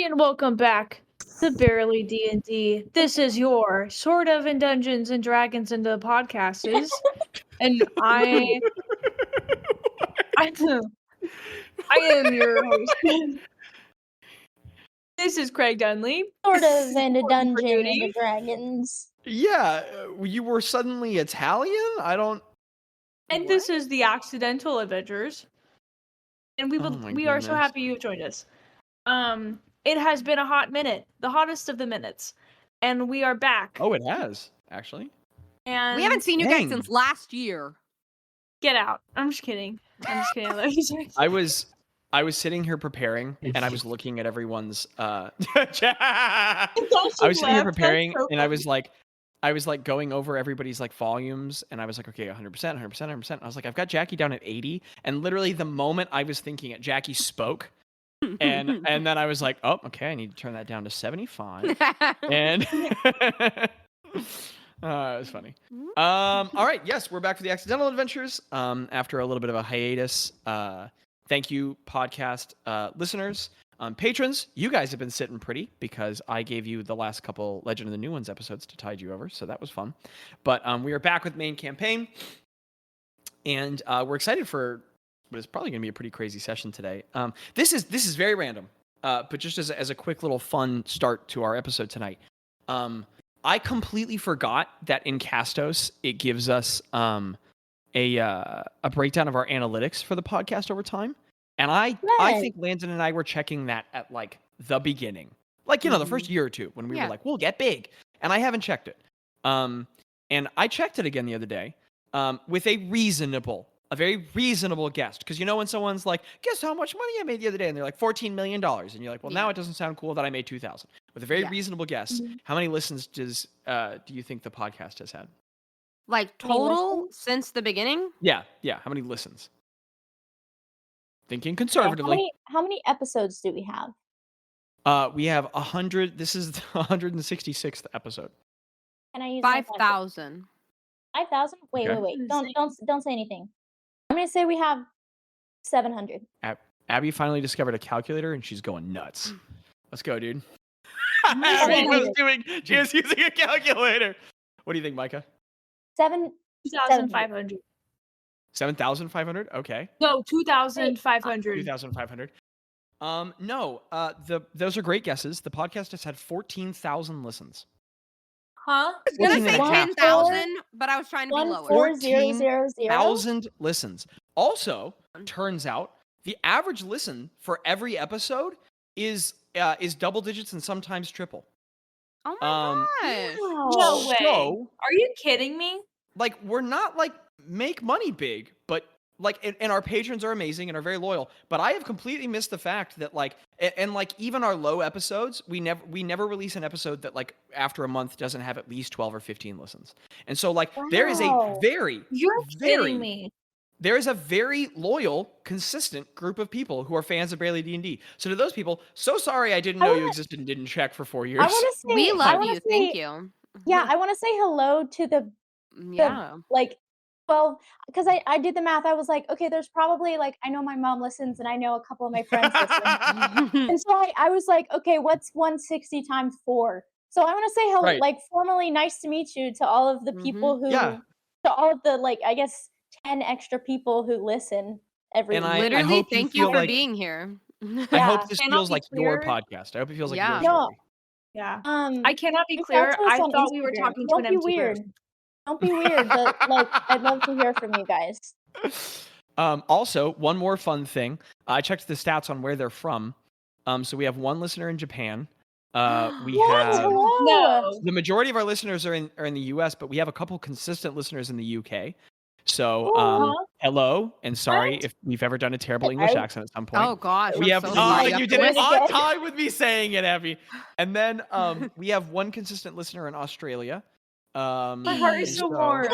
and welcome back to Barely D&D. This is your sort of in Dungeons and Dragons into the podcasters, and I am your host. This is Craig Dunley. Sort of into Dungeons and Dragons. Yeah, you were suddenly Italian? And what? This is the Accidental Avengers. And we are so happy you joined us. It has been a hot minute, the hottest of the minutes, and we are back. Oh, it has, actually. And we haven't seen you guys since last year. Get out. I'm just kidding. I was sitting here preparing, and I was looking at everyone's I was sitting here preparing, and I was like going over everybody's like volumes, and I was like, okay, 100%, 100%, 100%. I was like, I've got Jackie down at 80, and literally the moment I was thinking it, Jackie spoke, and then I was like, oh, okay, I need to turn that down to 75, and it was funny. All right, yes, we're back for the Accidental Adventures after a little bit of a hiatus. Thank you, podcast listeners. Patrons, you guys have been sitting pretty because I gave you the last couple Legend of the New Ones episodes to tide you over, so that was fun. But we are back with main campaign, and we're excited for what is probably going to be a pretty crazy session today. This is very random, but just as a quick little fun start to our episode tonight, I completely forgot that in Castos it gives us a breakdown of our analytics for the podcast over time. And I think Landon and I were checking that at like the beginning, like, the first year or two when we were like, we'll get big. And I haven't checked it. And I checked it again the other day with a very reasonable guess. Because when someone's like, guess how much money I made the other day? And they're like, $14 million. And you're like, well, now it doesn't sound cool that I made 2,000. With a very reasonable guess, how many listens do you think the podcast has had? Like total since the beginning? Yeah. How many listens? Thinking conservatively. Okay, how many episodes do we have? We have 100. This is the 166th episode. Can I use 5,000? 5,000? Wait. Don't say anything. I'm gonna say we have 700. Abby finally discovered a calculator and she's going nuts. Let's go, dude. She is using a calculator. What do you think, Micah? 2,500. 7,500? Okay. No, 2,500. 2,500. No. Those are great guesses. The podcast has had 14,000 listens. Huh? I was gonna say 10,000, but I was trying to be lower. 14,000 listens. Also, turns out the average listen for every episode is double digits and sometimes triple. Oh my gosh! No way. So, are you kidding me? Like, we're not like make money big, but like, and our patrons are amazing and are very loyal, but I have completely missed the fact that like, and like even our low episodes, we never release an episode that like after a month doesn't have at least 12 or 15 listens. And so like, there is a kidding me. There is a very loyal, consistent group of people who are fans of Barely D&D. So to those people, so sorry I didn't know you existed and didn't check for 4 years. We love you. Thank you. Yeah, I want to say hello to the like, well, because I did the math. I was like, okay, there's probably like, I know my mom listens and I know a couple of my friends listen. And so I was like, okay, what's 160 times 4? So I want to say hello, like formally nice to meet you to all of the people who, to all of the like, I guess 10 extra people who listen every week. Literally, thank you for being here. I hope this feels like your podcast. I hope it feels like your story. Yeah. I cannot be clear. I thought we were talking to an empty person. Don't be weird, but like I'd love to hear from you guys. Also, one more fun thing. I checked the stats on where they're from. So we have one listener in Japan. We have the majority of our listeners are in the US, but we have a couple consistent listeners in the UK. So hello, and sorry if we've ever done a terrible English accent at some point. Oh gosh, we have you did it on time with me saying it, Abby. And then we have one consistent listener in Australia. My heart is so warm.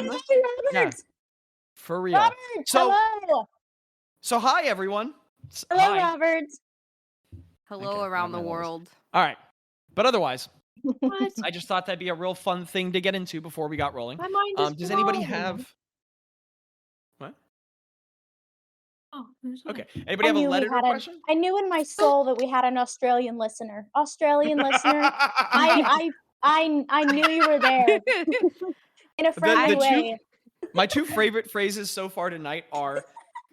Yeah, for real. Robert, so hi everyone. Hello, Robert. Hello around the world. All right, but otherwise, I just thought that'd be a real fun thing to get into before we got rolling. My mind is does anybody have? What? Oh, okay. Anybody have a letter question? I knew in my soul that we had an Australian listener. Australian listener, I knew you were there in a friendly way. My two favorite phrases so far tonight are,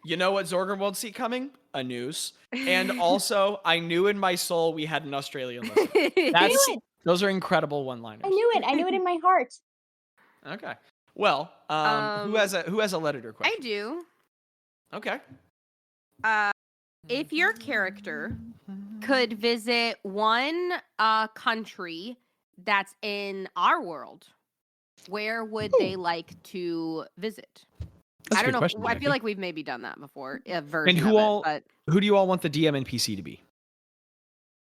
you know what Zorger won't see coming? A noose. And also, I knew in my soul we had an Australian listener. Those are incredible one-liners. I knew it in my heart. Okay. Well, who has a letter question? I do. Okay. If your character could visit one country that's in our world, where would they like to visit? I don't know. Question, I feel like we've maybe done that before. A version and but... who do you all want the DM NPC to be?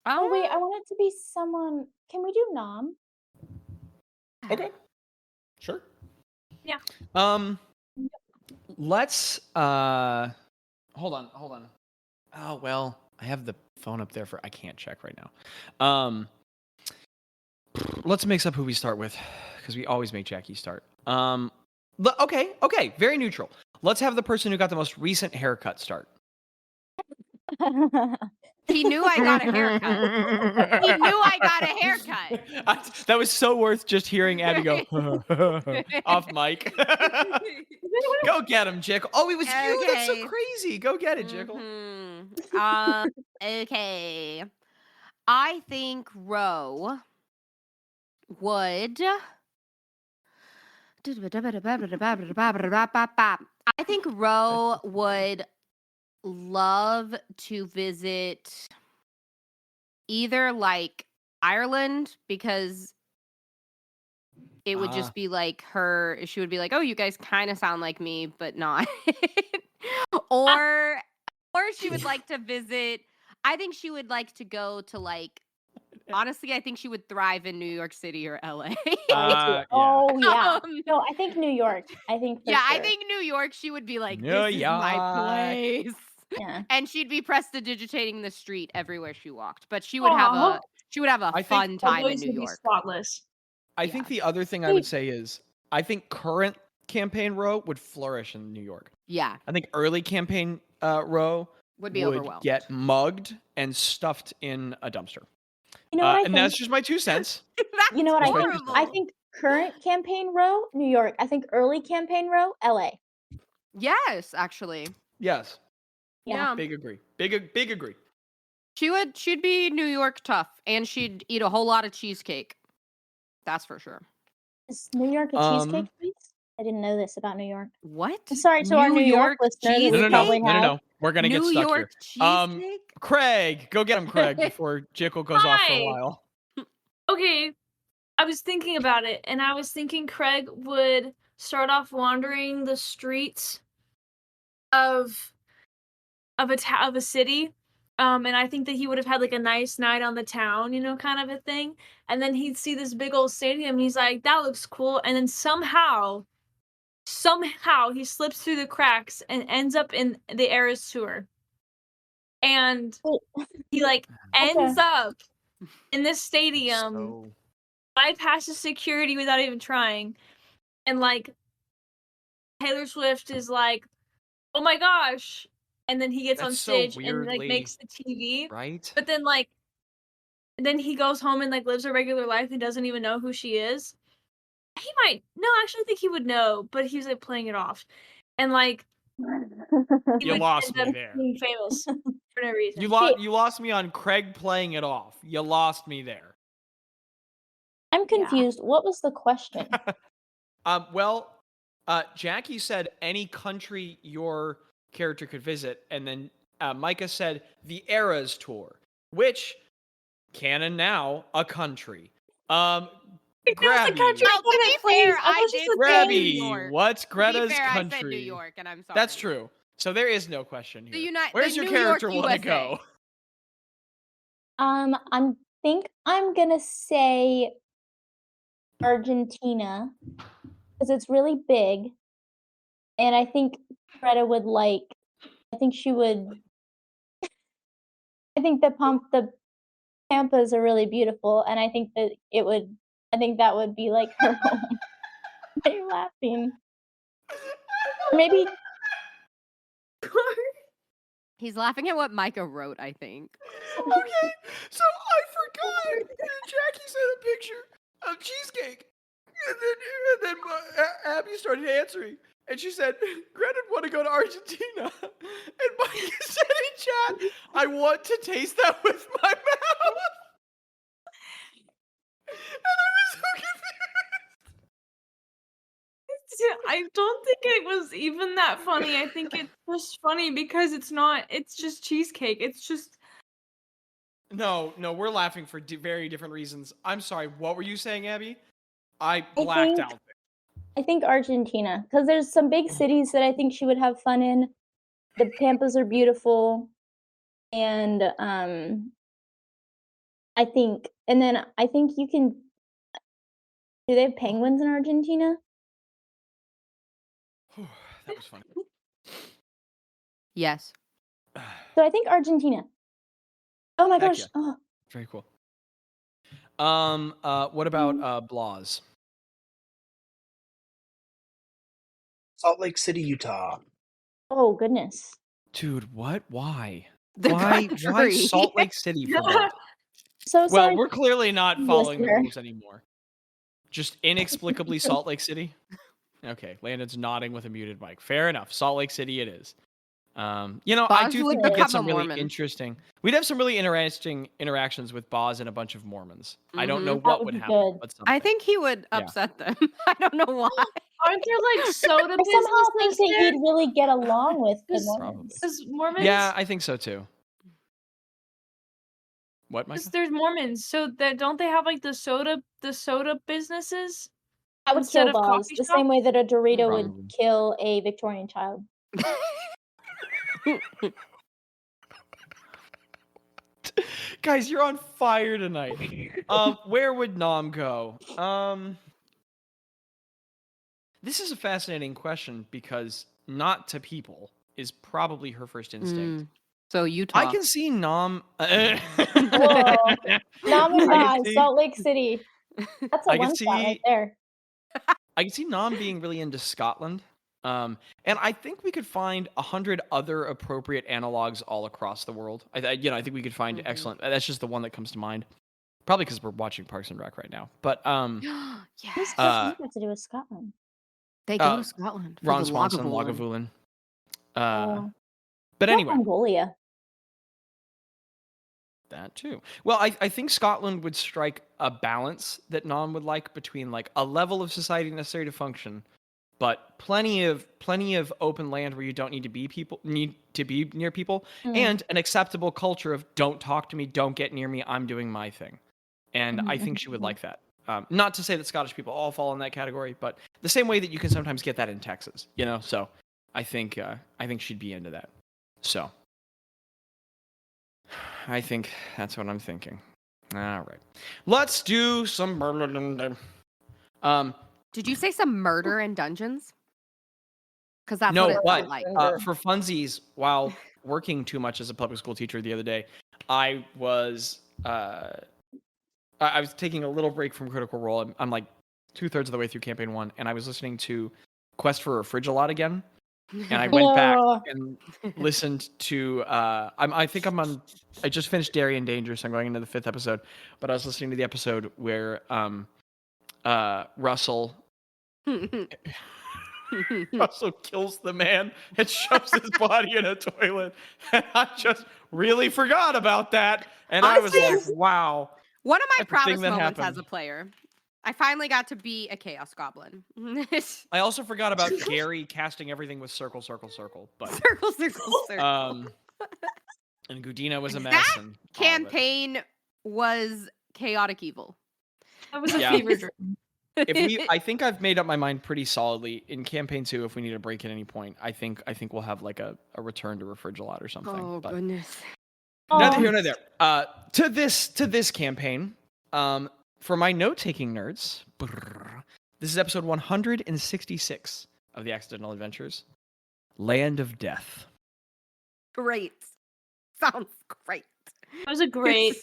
Oh wait, I want it to be someone. Can we do Nom? Okay. Sure. Yeah. Let's hold on. Oh well, I have the phone up there I can't check right now. Let's mix up who we start with, because we always make Jackie start. Okay, very neutral. Let's have the person who got the most recent haircut start. He knew I got a haircut. He knew I got a haircut. That was so worth just hearing Abby go off mic. Go get him, Jickle. Oh, it was you. That's so crazy. Go get it, Jickle. Mm-hmm. Okay. I think Ro would. I think Ro would love to visit either like Ireland, because it would just be like she would be like, oh, you guys kind of sound like me, but not. or she would like to visit. I think she would like to go to like. Honestly, I think she would thrive in New York City or LA. Yeah. Oh yeah. No, I think New York. I think. For sure. I think New York. She would be like, this is my place. Yeah. And she'd be prestidigitating the street everywhere she walked. But she would have a fun time in New York. Spotless. I think the other thing I would say is I think current campaign Ro would flourish in New York. Yeah. I think early campaign Ro would be overwhelmed. Get mugged and stuffed in a dumpster. You know what I think? That's just my 2 cents. You know what I think? I think current campaign Ro, New York. I think early campaign Ro, LA. Yes, actually. Yes. Yeah. Big agree. Big agree. She'd be New York tough, and she'd eat a whole lot of cheesecake. That's for sure. Is New York a cheesecake place? I didn't know this about New York. What? Sorry to our New York listeners. No. We're gonna get stuck New York here. Cheesecake? Craig, go get him, Craig, before Jickle goes off for a while. Okay, I was thinking about it, and I was thinking Craig would start off wandering the streets of a city, and I think that he would have had like a nice night on the town, kind of a thing. And then he'd see this big old stadium, and he's like, "That looks cool." And then somehow he slips through the cracks and ends up in the Eras Tour, and he ends up in this stadium, bypasses security without even trying, and Taylor Swift is like, "Oh my gosh." And then he gets on stage so and makes the TV. Right. But then then he goes home and lives a regular life and doesn't even know who she is. He might actually I think he would know, but he's playing it off. And you lost me there. Being famous for no reason. You lost me on Craig playing it off. You lost me there. I'm confused. Yeah. What was the question? Jackie said any country your character could visit, and then Mika said the Eras Tour, which canon now a country. Grabby, what's Greta's country? I said New York, and I'm sorry. That's true. So there is no question here. Where's your character want to go? I think I'm gonna say Argentina because it's really big, and I think Gretta would I think she would. I think the Pampas are really beautiful, and I think that I think that would be her home. Why are you laughing? Maybe. He's laughing at what Micah wrote, I think. Okay, so I forgot that Jackie sent a picture of cheesecake, and then Abby started answering, and she said, "Greta want to go to Argentina," and Mike said in chat, "I want to taste that with my mouth," and I was so confused. I don't think it was even that funny. I think it's just funny because it's just cheesecake. It's just. No, we're laughing for very different reasons. I'm sorry, what were you saying, Abby? I blacked out. I think Argentina, because there's some big cities that I think she would have fun in. The Pampas are beautiful, and I think you can. Do they have penguins in Argentina? That was funny. Yes. So I think Argentina. Oh my gosh! Yeah. Oh. Very cool. What about Blaz? Salt Lake City, Utah. Oh goodness. Dude, what? Why? Why Salt Lake City for that? So sorry. Well, we're clearly not following the rules anymore. Just inexplicably Salt Lake City? Okay, Landon's nodding with a muted mic. Fair enough. Salt Lake City it is. I do think we'd get some really interesting. We'd have some really interesting interactions with Bazz and a bunch of Mormons. I don't know what would happen. But I think he would upset them. I don't know why. Aren't there like soda businesses? I somehow think that he'd really get along with the Mormons. Mormons? Yeah, I think so too. What, Micah? There's Mormons, so that don't they have like the soda businesses? I would kill Bazz the same way that a Dorito would kill a Victorian child. Guys, you're on fire tonight. Where would Nom go? This is a fascinating question because not to people is probably her first instinct. So Utah. I can see Nom. Nom and Bazz, Salt Lake City. That's a one shot right there. I can see Nom being really into Scotland. And I think we could find 100 other appropriate analogs all across the world. I think we could find excellent. That's just the one that comes to mind. Probably because we're watching Parks and Rec right now. But yes. What does to do with Scotland? They go to Scotland. Ron Swanson, Lagavulin. But anyway, Mongolia. That too. Well, I think Scotland would strike a balance that Nom would like between like a level of society necessary to function, but plenty of open land where you don't need to be near people, and an acceptable culture of don't talk to me, don't get near me, I'm doing my thing. And I think she would like that. Not to say that Scottish people all fall in that category, but the same way that you can sometimes get that in Texas, So I think she'd be into that. So I think that's what I'm thinking. All right, let's do some murder. Did you say some murder in dungeons? Because that's no, what it felt like. For funsies, while working too much as a public school teacher the other day, I was taking a little break from Critical Role. I'm like 2/3 of the way through campaign 1, and I was listening to Quest for a Fridge a lot again. And I went back and listened to I just finished Darien Danger, so I'm going into the 5th episode, but I was listening to the episode where Russell kills the man and shoves his body in a toilet, and I just really forgot about that, and I was like, wow. One of my proudest moments as a player. I finally got to be a Chaos Goblin. I also forgot about Gary casting everything with circle, but circle. And Gudina was a mess. That campaign was chaotic evil. That was a fever dream. I think I've made up my mind pretty solidly in campaign 2. If we need a break at any point, I think we'll have like a return to Refrigelot or something. Oh goodness! Neither here nor there. To this campaign, for my note-taking nerds, this is episode 166 of the Accidental Adventures, Land of Death. Great, sounds great. That was a great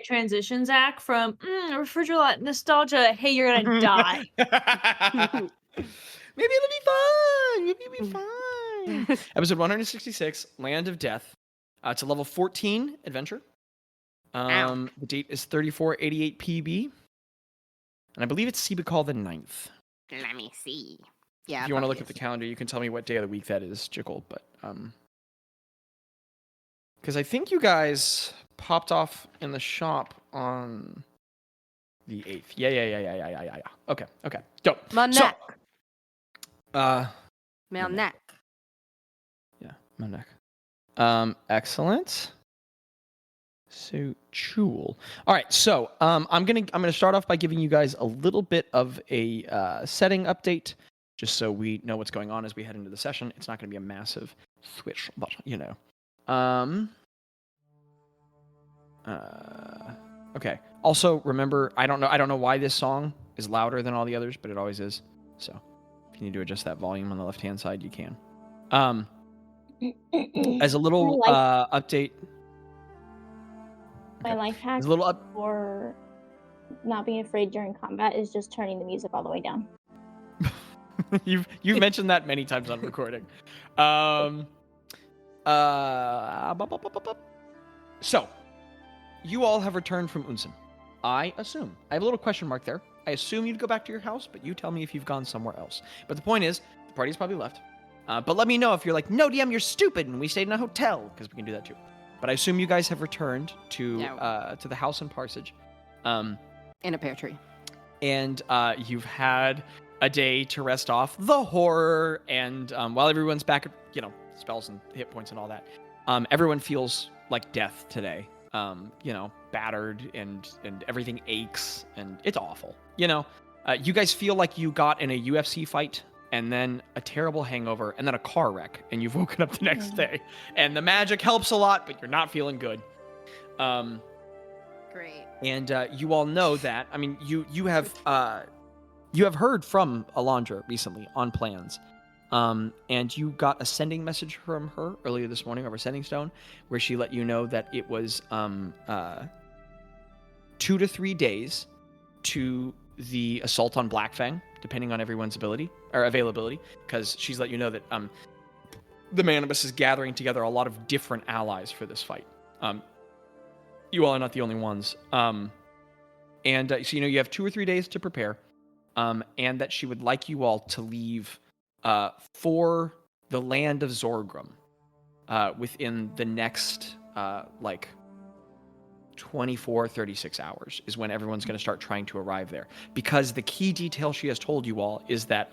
transition, Zach, from Refrigelot nostalgia. Hey, you're gonna die. Maybe it'll be fun. Episode 166, Land of Death. It's a level 14 adventure. The date is 3488 PB. And I believe it's Call the 9th. Let me see. Yeah. If you want to look at the calendar, you can tell me what day of the week that is, Jickle. But because I think you guys popped off in the shop on the 8th. Yeah. Okay. Dope. Melneck. Melneck. Yeah, Melneck. Excellent. So cool. All right, so I'm gonna start off by giving you guys a little bit of a setting update, just so we know what's going on as we head into the session. It's not gonna be a massive switch, but you know. Okay. Also, remember, I don't know why this song is louder than all the others, but it always is. So, if you need to adjust that volume on the left-hand side, you can. As a little update. My life hack for not being afraid during combat is just turning the music all the way down. You've mentioned that many times on recording. So, you all have returned from Unsen. I assume. I have a little question mark there. I assume you'd go back to your house, but you tell me if you've gone somewhere else. But the point is, the party's probably left. But let me know if you're like, no, DM, you're stupid, and we stayed in a hotel, because we can do that too. But I assume you guys have returned to the house in Parsage. In a pear tree. And you've had a day to rest off the horror, and while everyone's back at, spells and hit points and all that, everyone feels like death today. Battered and everything aches, and it's awful. You guys feel like you got in a UFC fight, and then a terrible hangover, and then a car wreck, and you've woken up the next day. And the magic helps a lot, but you're not feeling good. Great. And you all know that. I mean, you have heard from Alondra recently on plans. And you got a sending message from her earlier this morning over Sending Stone, where she let you know that it was 2 to 3 days to the assault on Blackfang, depending on everyone's availability, because she's let you know that the Manibus is gathering together a lot of different allies for this fight. You all are not the only ones. So you have 2 or 3 days to prepare, and that she would like you all to leave for the land of Zorgrum within the next 24, 36 hours is when everyone's going to start trying to arrive there. Because the key detail she has told you all is that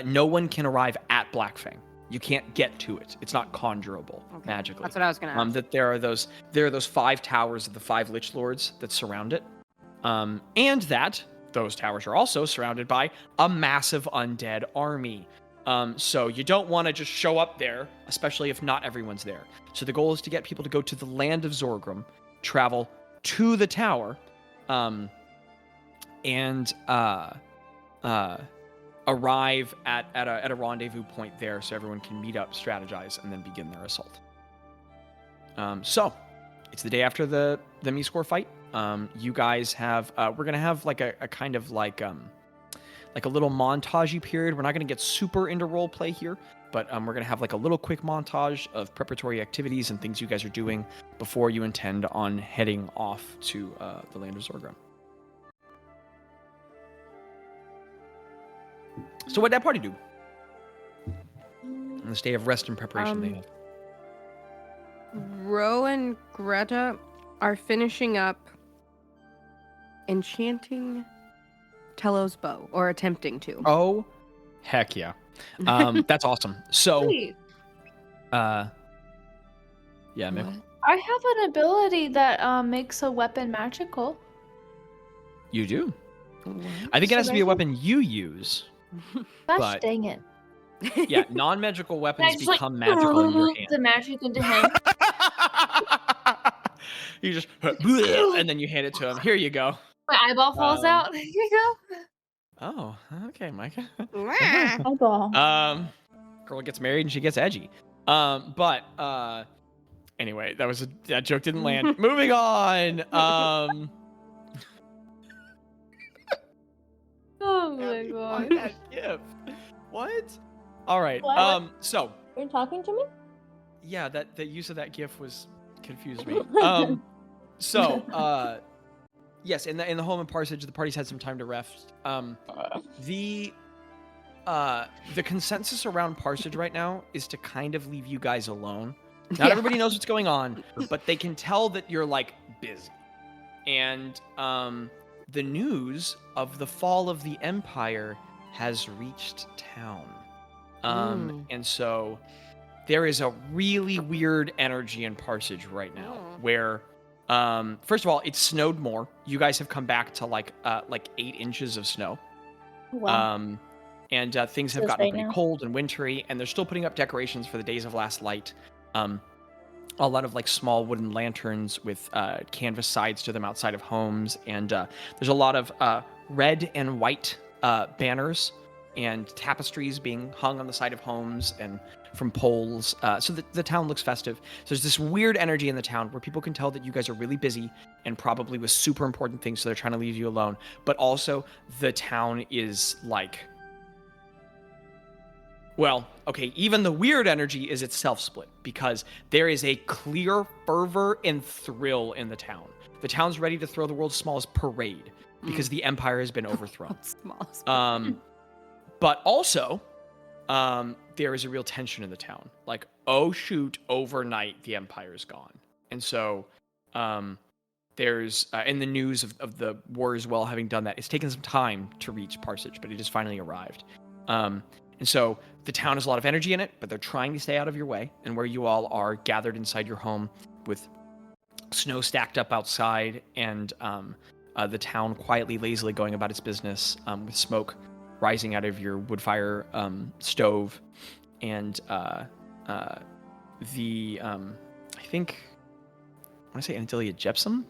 no one can arrive at Blackfang. You can't get to it. It's not conjurable magically. That's what I was going to ask. That there are those 5 towers of the 5 Lich Lords that surround it. And that those towers are also surrounded by a massive undead army. So you don't want to just show up there, especially if not everyone's there. So the goal is to get people to go to the land of Zorgrum, travel to the tower, and arrive at a rendezvous point there so everyone can meet up, strategize, and then begin their assault. So it's the day after the Miscore fight. You guys have we're gonna have like a kind of like a little montagey period. We're not gonna get super into role play here, but we're gonna have like a little quick montage of preparatory activities and things you guys are doing before you intend on heading off to the land of Zorgrum. So what'd that party do? On this day of rest and preparation they have. Ro and Greta are finishing up enchanting Telos' bow, or attempting to. Oh, heck yeah. That's awesome. So, Wait. Yeah, Mick. I have an ability that makes a weapon magical. You do? I think it has to be a weapon you use. Gosh dang it. Yeah, non-magical weapons become magical in your hand. The magic into him. You just, and then you hand it to him. Here you go. My eyeball falls out. Here you go. Oh, okay, Micah. Eyeball. Girl gets married and she gets edgy. But anyway, that joke didn't land. Moving on. Oh my god. That gift. What? All right. What? So. You're talking to me? Yeah, that the use of that GIF was confused me. Yes, in the home in Parsage, the party's had some time to rest. The consensus around Parsage right now is to kind of leave you guys alone. Not everybody knows what's going on, but they can tell that you're like busy. And the news of the fall of the Empire has reached town. And so there is a really weird energy in Parsage right now where first of all, it snowed more. You guys have come back to like 8 inches of snow. Wow. And things have gotten pretty cold and wintry, and they're still putting up decorations for the Days of Last Light. A lot of like small wooden lanterns with canvas sides to them outside of homes, and there's a lot of red and white banners and tapestries being hung on the side of homes and from poles. So the town looks festive. So there's this weird energy in the town where people can tell that you guys are really busy and probably with super important things, so they're trying to leave you alone. But also the town is like, well, okay, even the weird energy is itself split because there is a clear fervor and thrill in the town. The town's ready to throw the world's smallest parade because the Empire has been overthrown. But also, there is a real tension in the town. Like, oh shoot, overnight the Empire's gone. And so there's, in the news of the war as well, having done that, it's taken some time to reach Parsage, but it has finally arrived. And so the town has a lot of energy in it, but they're trying to stay out of your way. And where you all are gathered inside your home with snow stacked up outside and the town quietly, lazily going about its business with smoke rising out of your wood fire stove. And I think, I want to say Antilia Gypsum?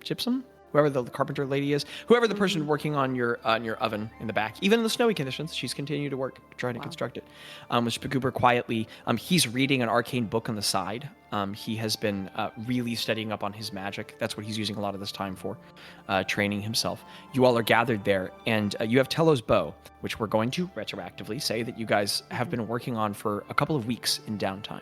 Whoever the carpenter lady is, whoever the person working on your oven in the back, even in the snowy conditions, she's continued to work trying to construct it. With Spaguber quietly, he's reading an arcane book on the side. He has been really studying up on his magic. That's what he's using a lot of this time for, training himself. You all are gathered there, and you have Tello's bow, which we're going to retroactively say that you guys have been working on for a couple of weeks in downtime.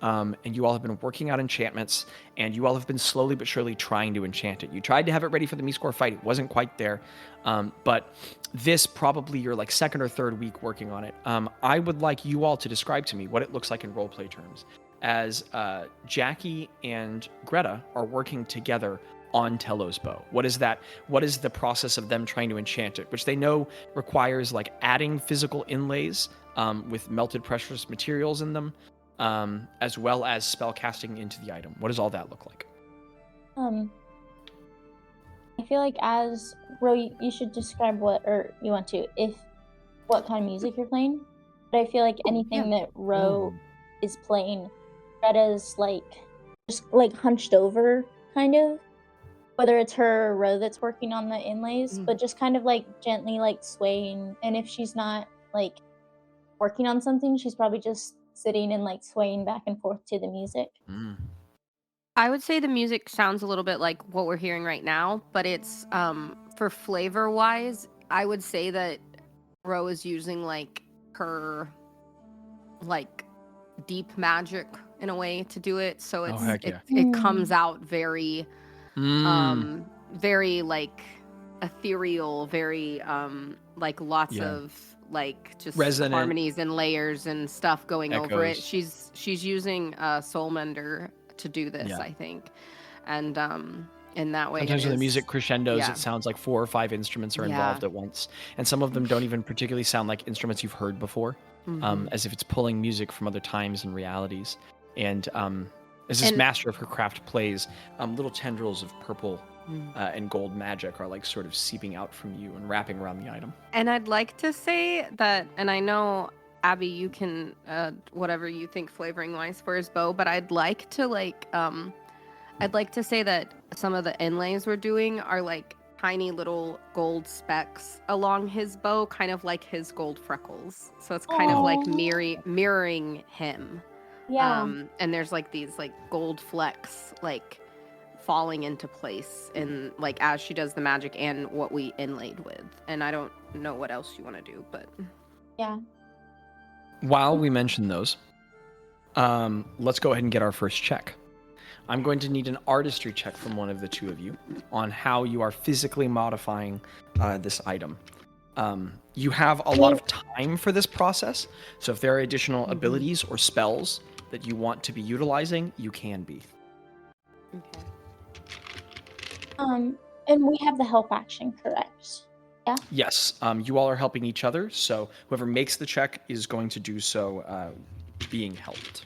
And you all have been working out enchantments, and you all have been slowly but surely trying to enchant it. You tried to have it ready for the Mistcore fight. It wasn't quite there. But this probably your like second or third week working on it. I would like you all to describe to me what it looks like in roleplay terms as Jaci and Gretta are working together on Tello's bow. What is that? What is the process of them trying to enchant it, which they know requires like adding physical inlays with melted precious materials in them, as well as spell casting into the item. What does all that look like? I feel like as Ro, you should describe what kind of music you're playing. But I feel like anything that Ro is playing, Greta's like just like hunched over, kind of. Whether it's her or Ro that's working on the inlays, but just kind of like gently like swaying. And if she's not like working on something, she's probably just sitting and like swaying back and forth to the music. I would say the music sounds a little bit like what we're hearing right now, but it's for flavor wise, I would say that Ro is using like her like deep magic in a way to do it, so it comes out very very like ethereal, very like lots of like just resonant harmonies and layers and stuff going over it. She's using Soulmender to do this, I think, and in that way. Sometimes when the music crescendos, it sounds like 4 or 5 instruments are involved at once, and some of them don't even particularly sound like instruments you've heard before, as if it's pulling music from other times and realities. And as this master of her craft plays, little tendrils of purple and gold magic are like sort of seeping out from you and wrapping around the item. And I'd like to say that, and I know Abby, you can whatever you think flavoring wise for his bow, but I'd like to say that some of the inlays we're doing are like tiny little gold specks along his bow, kind of like his gold freckles. So it's kind of like mirroring him. Yeah. And there's like these like gold flecks like falling into place in like as she does the magic and what we inlaid with. And I don't know what else you want to do, but yeah. While we mention those, Let's go ahead and get our first check. I'm going to need an artistry check from one of the two of you on how you are physically modifying this item. You have a lot of time for this process, so if there are additional abilities or spells that you want to be utilizing, you can be. Okay. And we have the help action, correct? Yeah? Yes, you all are helping each other, so whoever makes the check is going to do so being helped.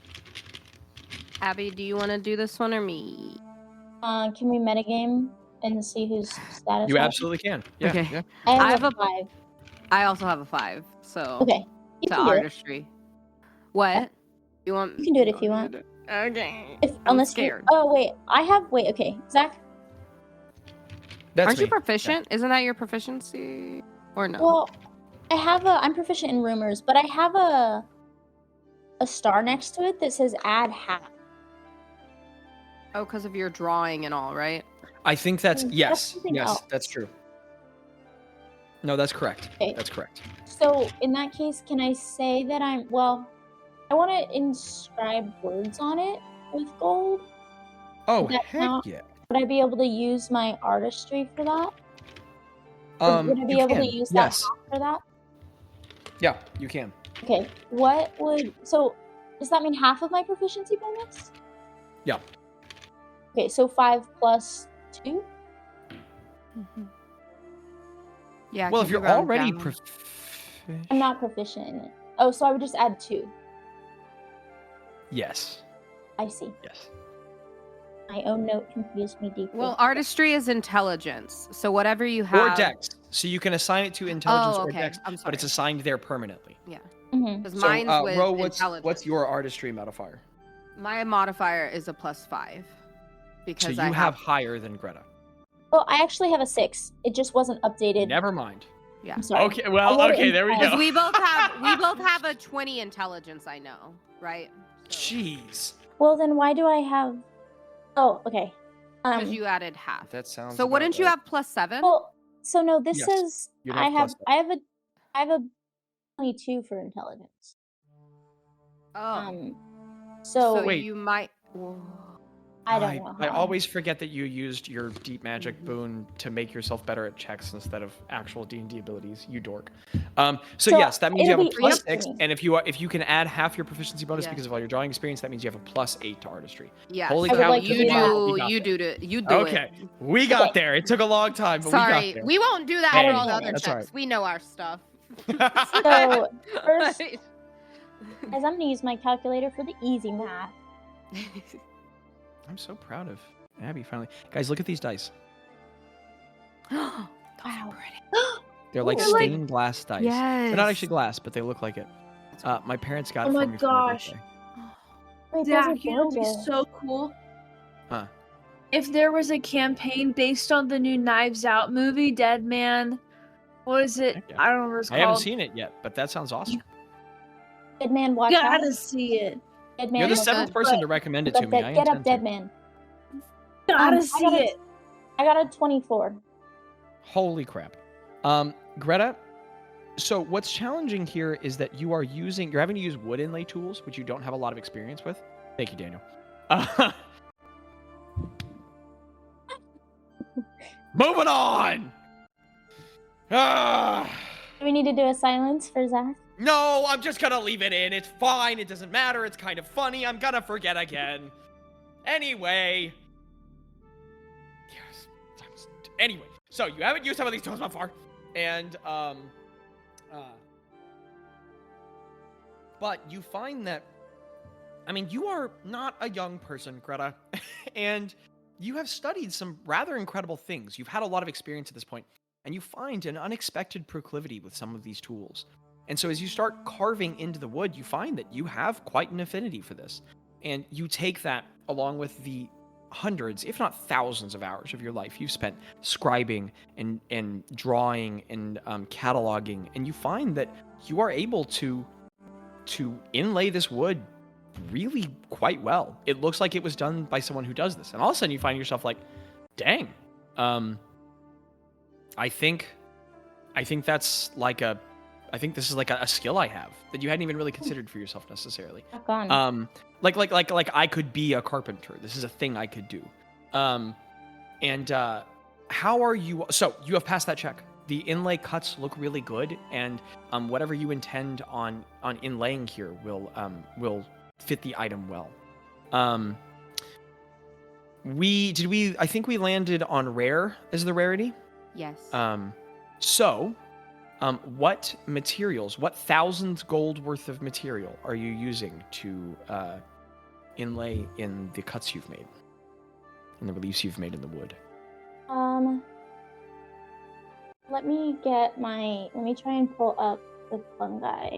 Abby, do you want to do this one or me? Can we metagame and see whose status? You absolutely can. Yeah, Okay. yeah. I have a 5. I also have a 5, so Okay. You to can do it. artistry. What? You want? You can do it if you want. Okay. Unless scared. Oh wait, okay, Zach. That's Aren't me. you proficient? Isn't that your proficiency? Or no? Well, I'm proficient in rumors, but I have a star next to it that says add half. Oh, because of your drawing and all, right? I think that's yes, something yes, else. that's true. No, that's correct. Okay. That's correct. So in that case, can I say that I want to inscribe words on it with gold? Oh, Would that heck count? yeah. Would I be able to use my artistry for that? Or would I be you able can. to use Yes. that for that? Yeah, you can. Okay. So does that mean half of my proficiency bonus? Yeah. Okay, so 5 plus 2? Yeah. Well, can if you you're round already down? I'm not proficient in it. Oh, so I would just add 2. Yes. I see. Yes. My own note confused me deeply. Well, artistry is intelligence, so whatever you have. Or dex. So you can assign it to intelligence Oh, or okay. dex, I'm but it's sorry. assigned there permanently. Mhm. Because So, mine's with Ro, intelligence. what's your artistry modifier? My modifier is a +5 because So you have higher than Greta. Well, I actually have a 6. It just wasn't updated. Never mind. Yeah. I'm sorry. Okay, well, I wrote it okay, in there we Because go. we both have a 20 intelligence. I know, right? Jeez. Well, then why do I have? Oh, okay. Because you added half. That sounds. So about wouldn't you right. have +7? Well, so no. This Yes, says you'd I have have a 22 for intelligence. Oh. So Wait. you might. I don't know. I always forget that you used your deep magic boon to make yourself better at checks instead of actual D&D abilities. You dork. So yes, that means you have a it'll be +6, up to me. and if you can add half your proficiency bonus Yeah. because of all your drawing experience, that means you have a +8 to artistry. Yeah. Holy I would cow! like it to took a do while, that. we got You there. do it. Okay, we got there. It took a long time, but we got Sorry, there. we won't do that Hey, for all the other that's checks. all right. We know our stuff. So first, Right. as I'm gonna use my calculator for the easy math. I'm so proud of Abby. Finally, guys, look at these dice. Wow. They're like Ooh. stained glass dice. They're not Yes. actually glass, but they look like it. My parents got Oh it my for me for my gosh. birthday. Wait, those Zach, are you know what'd be gorgeous. so cool? Huh. If there was a campaign based on the new Knives Out movie, Dead Man. What is it? Heck yeah. I don't remember what it's I haven't called. seen it yet, but that sounds awesome. Dead man, watch You out. gotta see it. Dead man. You're the look seventh up. person to recommend it to me. I Get up, intend dead to. man. Gotta I see gotta- it. I got a 24. Holy crap. Greta, so what's challenging here is that you're having to use wood inlay tools, which you don't have a lot of experience with. Thank you, Daniel. Moving on! Do we need to do a silence for Zach? No, I'm just gonna leave it in. It's fine. It doesn't matter. It's kind of funny. I'm gonna forget again. Anyway. Yes. Anyway, so you haven't used some of these tools before, and but you find that, I mean, you are not a young person, Greta, and you have studied some rather incredible things. You've had a lot of experience at this point, and you find an unexpected proclivity with some of these tools. And so as you start carving into the wood, you find that you have quite an affinity for this. And you take that along with the hundreds, if not thousands of hours of your life you've spent scribing and drawing and cataloging, and you find that you are able to inlay this wood really quite well. It looks like it was done by someone who does this. And all of a sudden you find yourself like, dang, I think that's like a I think this is like a skill I have that you hadn't even really considered for yourself necessarily. Gone. Like I could be a carpenter. This is a thing I could do. And how are you? So you have passed that check. The inlay cuts look really good, and whatever you intend on inlaying here will fit the item well. I think we landed on rare as the rarity. Yes. So, what materials, what thousands gold worth of material are you using to inlay in the cuts you've made, in the reliefs you've made in the wood? Let me try and pull up the fungi.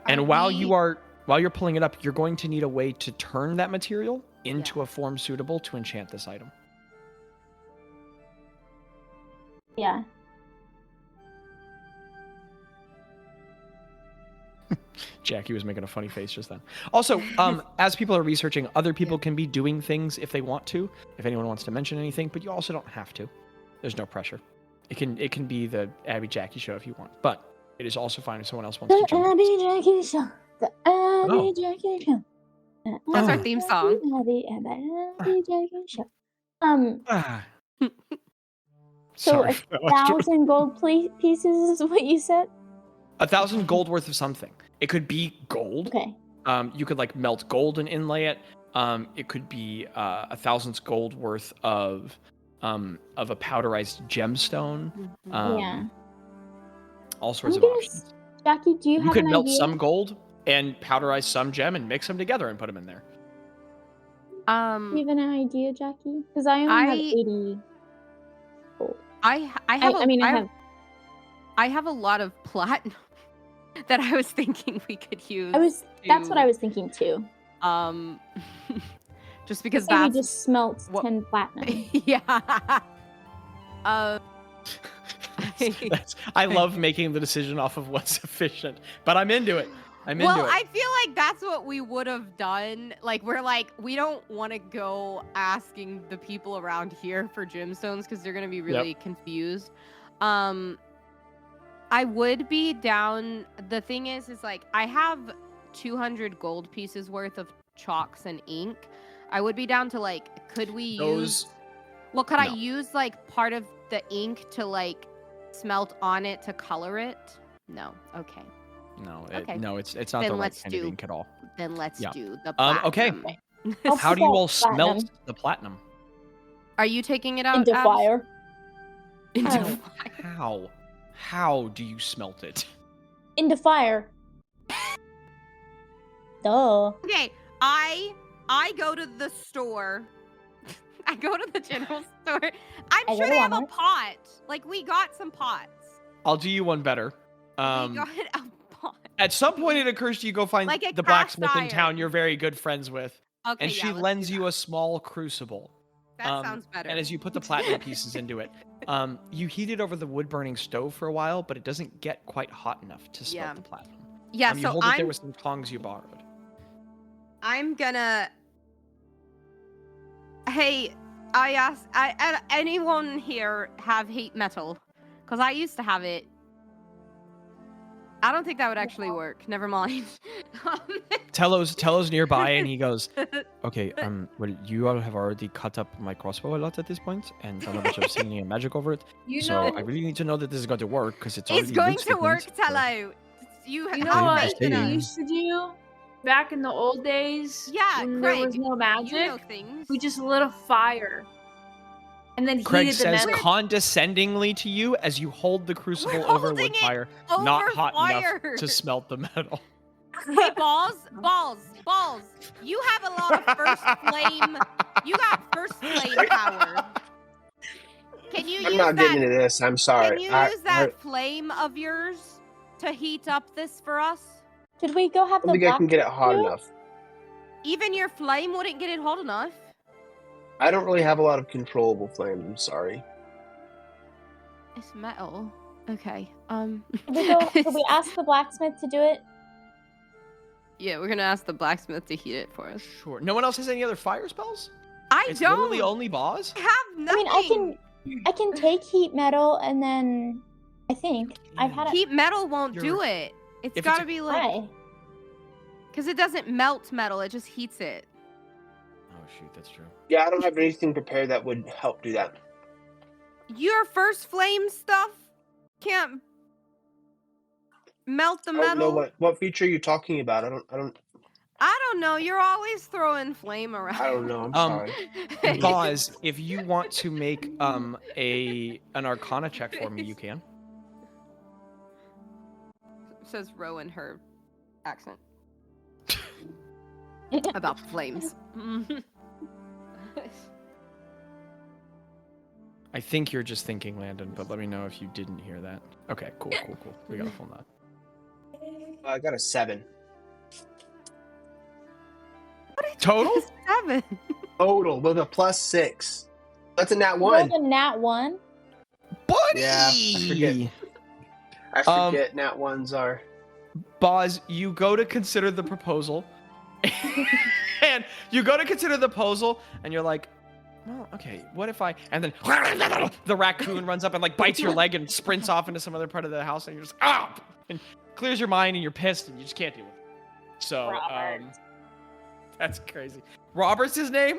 And while you're pulling it up, you're going to need a way to turn that material into a form suitable to enchant this item. Yeah. Jackie was making a funny face just then. Also, as people are researching, other people can be doing things if they want to, if anyone wants to mention anything, but you also don't have to. There's no pressure. It can be the Abby Jackie show if you want, but it is also fine if someone else wants to jump in. Abby Jackie show. The Abby Jackie show. That's our theme song. Abby Jackie show. So Sorry. 1,000 gold pieces is what you said? 1,000 gold worth of something. It could be gold. Okay. You could like melt gold and inlay it. It could be 1,000 gold worth of a powderized gemstone. Yeah. All sorts of options. Jackie, do you have could an melt idea? some gold and powderize some gem and mix them together and put them in there. Do you have an idea, Jackie? Because I only have 80 gold. I have a lot of platinum that I was thinking we could use. That's what I was thinking too. Just because we just smelt 10 platinum. Yeah. I love making the decision off of what's efficient, but I'm into it. I feel like that's what we would have done. Like, we don't want to go asking the people around here for gemstones because they're going to be really confused. I would be down. The thing is like, I have 200 gold pieces worth of chalks and ink. I would be down to like, could we use... Well, could I use like part of the ink to like smelt on it to color it? No. Okay. No, it's not the right kind of ink at all. Then let's do the platinum. Okay. How do you all smelt the platinum? Are you taking it out? Into fire. Into fire. How do you smelt it? Into fire. Duh. Okay, I go to the store. I go to the general store. I'm sure they have a pot. Like, we got some pots. I'll do you one better. We got a pot. At some point, it occurs to you go find like the blacksmith in town you're very good friends with. Okay, and she lends you a small crucible. That sounds better. And as you put the platinum pieces into it, you heat it over the wood-burning stove for a while, but it doesn't get quite hot enough to smelt the platinum. Yeah, you so hold it there with some tongs you borrowed. I'm gonna... Hey, I asked... anyone here have heat metal? Because I used to have it. I don't think that would actually work. Never mind. Tello's nearby, and he goes, "Okay, well, you all have already cut up my crossbow a lot at this point, and done a bunch of singing and magic over it. I really need to know that this is going to work because it's going to work, Tello. You know what we used to do back in the old days? Yeah, when Craig, there was no magic. You know things. We just lit a fire. And then Craig heated the says metal. Condescendingly to you as you hold the crucible over wood fire, not hot enough to smelt the metal. Hey, balls. You have a lot of first flame. You got first flame power. Can you I'm not getting into this. I'm sorry. Can you use that flame of yours to heat up this for us? Did we go have I think I can get it hot enough. Even your flame wouldn't get it hot enough. I don't really have a lot of controllable flames. I'm sorry. It's metal. Okay. Could we ask the blacksmith to do it? Yeah, we're gonna ask the blacksmith to heat it for us. Sure. No one else has any other fire spells? It's don't. Literally only Bazz? I have nothing. I mean, I can take heat metal and then I think I've had Heat metal won't do it. It's got to be like because it doesn't melt metal; it just heats it. Oh shoot, that's true. Yeah, I don't have anything prepared that would help do that. Your first flame stuff can't melt the metal. I don't know what feature are you talking about. I don't know. You're always throwing flame around. I don't know. I'm sorry. Bazz, if you want to make an Arcana check for me, you can. Says Ro in her accent about flames. I think you're just thinking, Landon, but let me know if you didn't hear that. Okay, cool. We got a full nod. I got a 7. Total? 7. Total with a +6. That's a nat 1. Rolled a nat 1. Buddy! Yeah, I forget nat 1s are. Bazz, you go to consider the proposal. And you go to consider the proposal, and you're like, well, okay, what if I... And then the raccoon runs up and like bites your leg and sprints off into some other part of the house, and you're just, and clears your mind, and you're pissed, and you just can't deal with it. So, that's crazy. Robert's his name?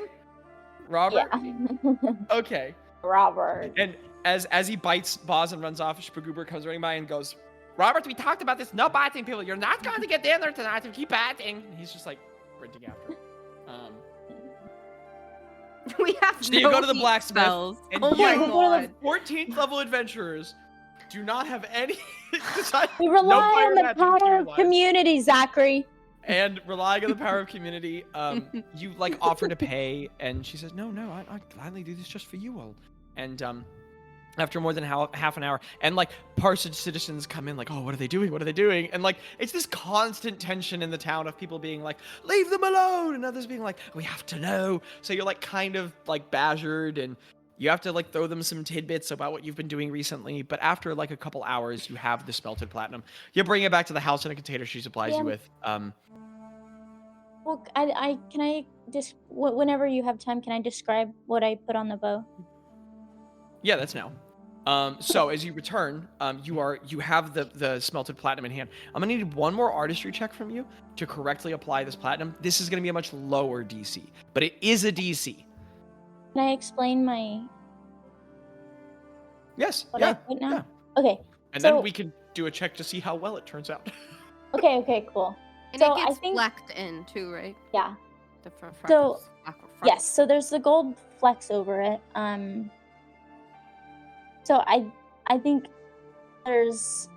Robert? Yeah. Okay. Robert. And as he bites Bazz and runs off, Spagoober comes running by and goes, Robert, we talked about this. No biting people. You're not going to get dinner tonight if you keep biting. And he's just like sprinting after him. We have so you go to the blacksmith. Spells. And oh my god. 14th level adventurers do not have any. We rely on the power of community, Zachary. And relying on the power of community, you like offer to pay, and she says, no, I gladly do this just for you all. And after more than half an hour, and like Parsonage citizens come in like, oh, what are they doing? What are they doing? And like, it's this constant tension in the town of people being like, leave them alone, and others being like, we have to know. So you're like kind of like badgered, and you have to like throw them some tidbits about what you've been doing recently. But after like a couple hours, you have the smelted platinum. You bring it back to the house in a container she supplies you with. Well, can I just whenever you have time, can I describe what I put on the bow? Yeah, that's now. So as you return, you have the smelted platinum in hand. I'm gonna need one more artistry check from you to correctly apply this platinum. This is gonna be a much lower DC, but it is a DC. Can I explain my? Yes. What I put now? Yeah. Okay. And then we can do a check to see how well it turns out. Okay. Cool. And so it gets flecked in too, right? Yeah. The so yes, so there's the gold flecks over it. So I think there's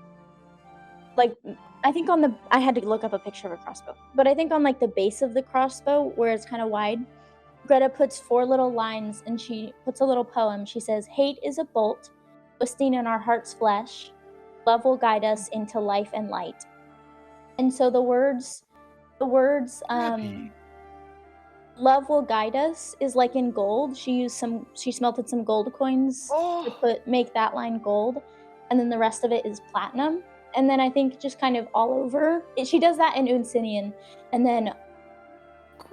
like I had to look up a picture of a crossbow, but I think on like the base of the crossbow where it's kind of wide, Gretta puts 4 little lines and she puts a little poem. She says, "Hate is a bolt, twisting in our heart's flesh. Love will guide us into life and light." And so the words, "Love will guide us" is like in gold. She smelted some gold coins to make that line gold, and then the rest of it is platinum. And then I think just kind of all over, she does that in Unsinian, and then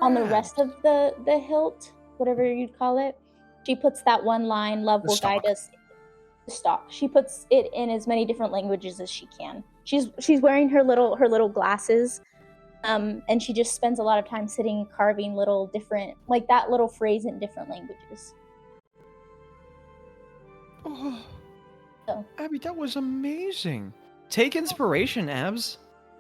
on the rest of the hilt, whatever you'd call it, she puts that one line, "Love will guide us." The stock. She puts it in as many different languages as she can. She's wearing her little glasses. And she just spends a lot of time sitting carving little different, like that little phrase in different languages. Oh, Abby, that was amazing. Take inspiration, Abs.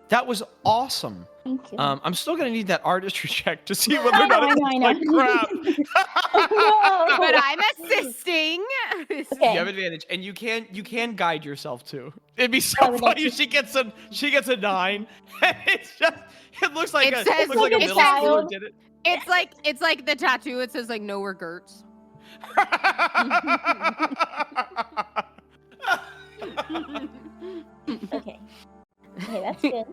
That was awesome. Thank you. I'm still gonna need that artistry check to see whether or not it's like crap. But I'm assisting. Okay. You have advantage, and you can guide yourself too. It'd be so funny. She gets a 9. And it looks like a middle schooler did it. It's like the tattoo. It says like no regrets. Okay, that's good.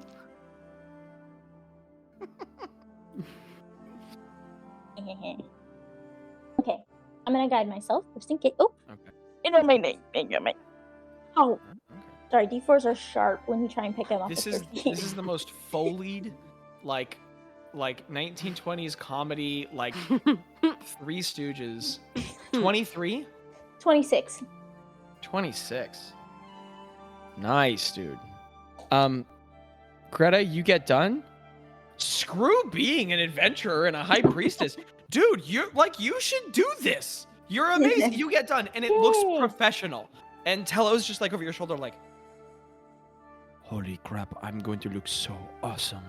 Okay, I'm gonna guide myself just in case. Oh, okay. Oh, okay. Sorry. D4s are sharp when you try and pick them up. This is the most folied, like 1920s comedy, like Three Stooges. 23. 26. 26. Nice, dude. Greta, you get done? Screw being an adventurer and a high priestess. Dude, you should do this. You're amazing. You get done, and it looks professional. And Tello's just like over your shoulder, like, holy crap, I'm going to look so awesome.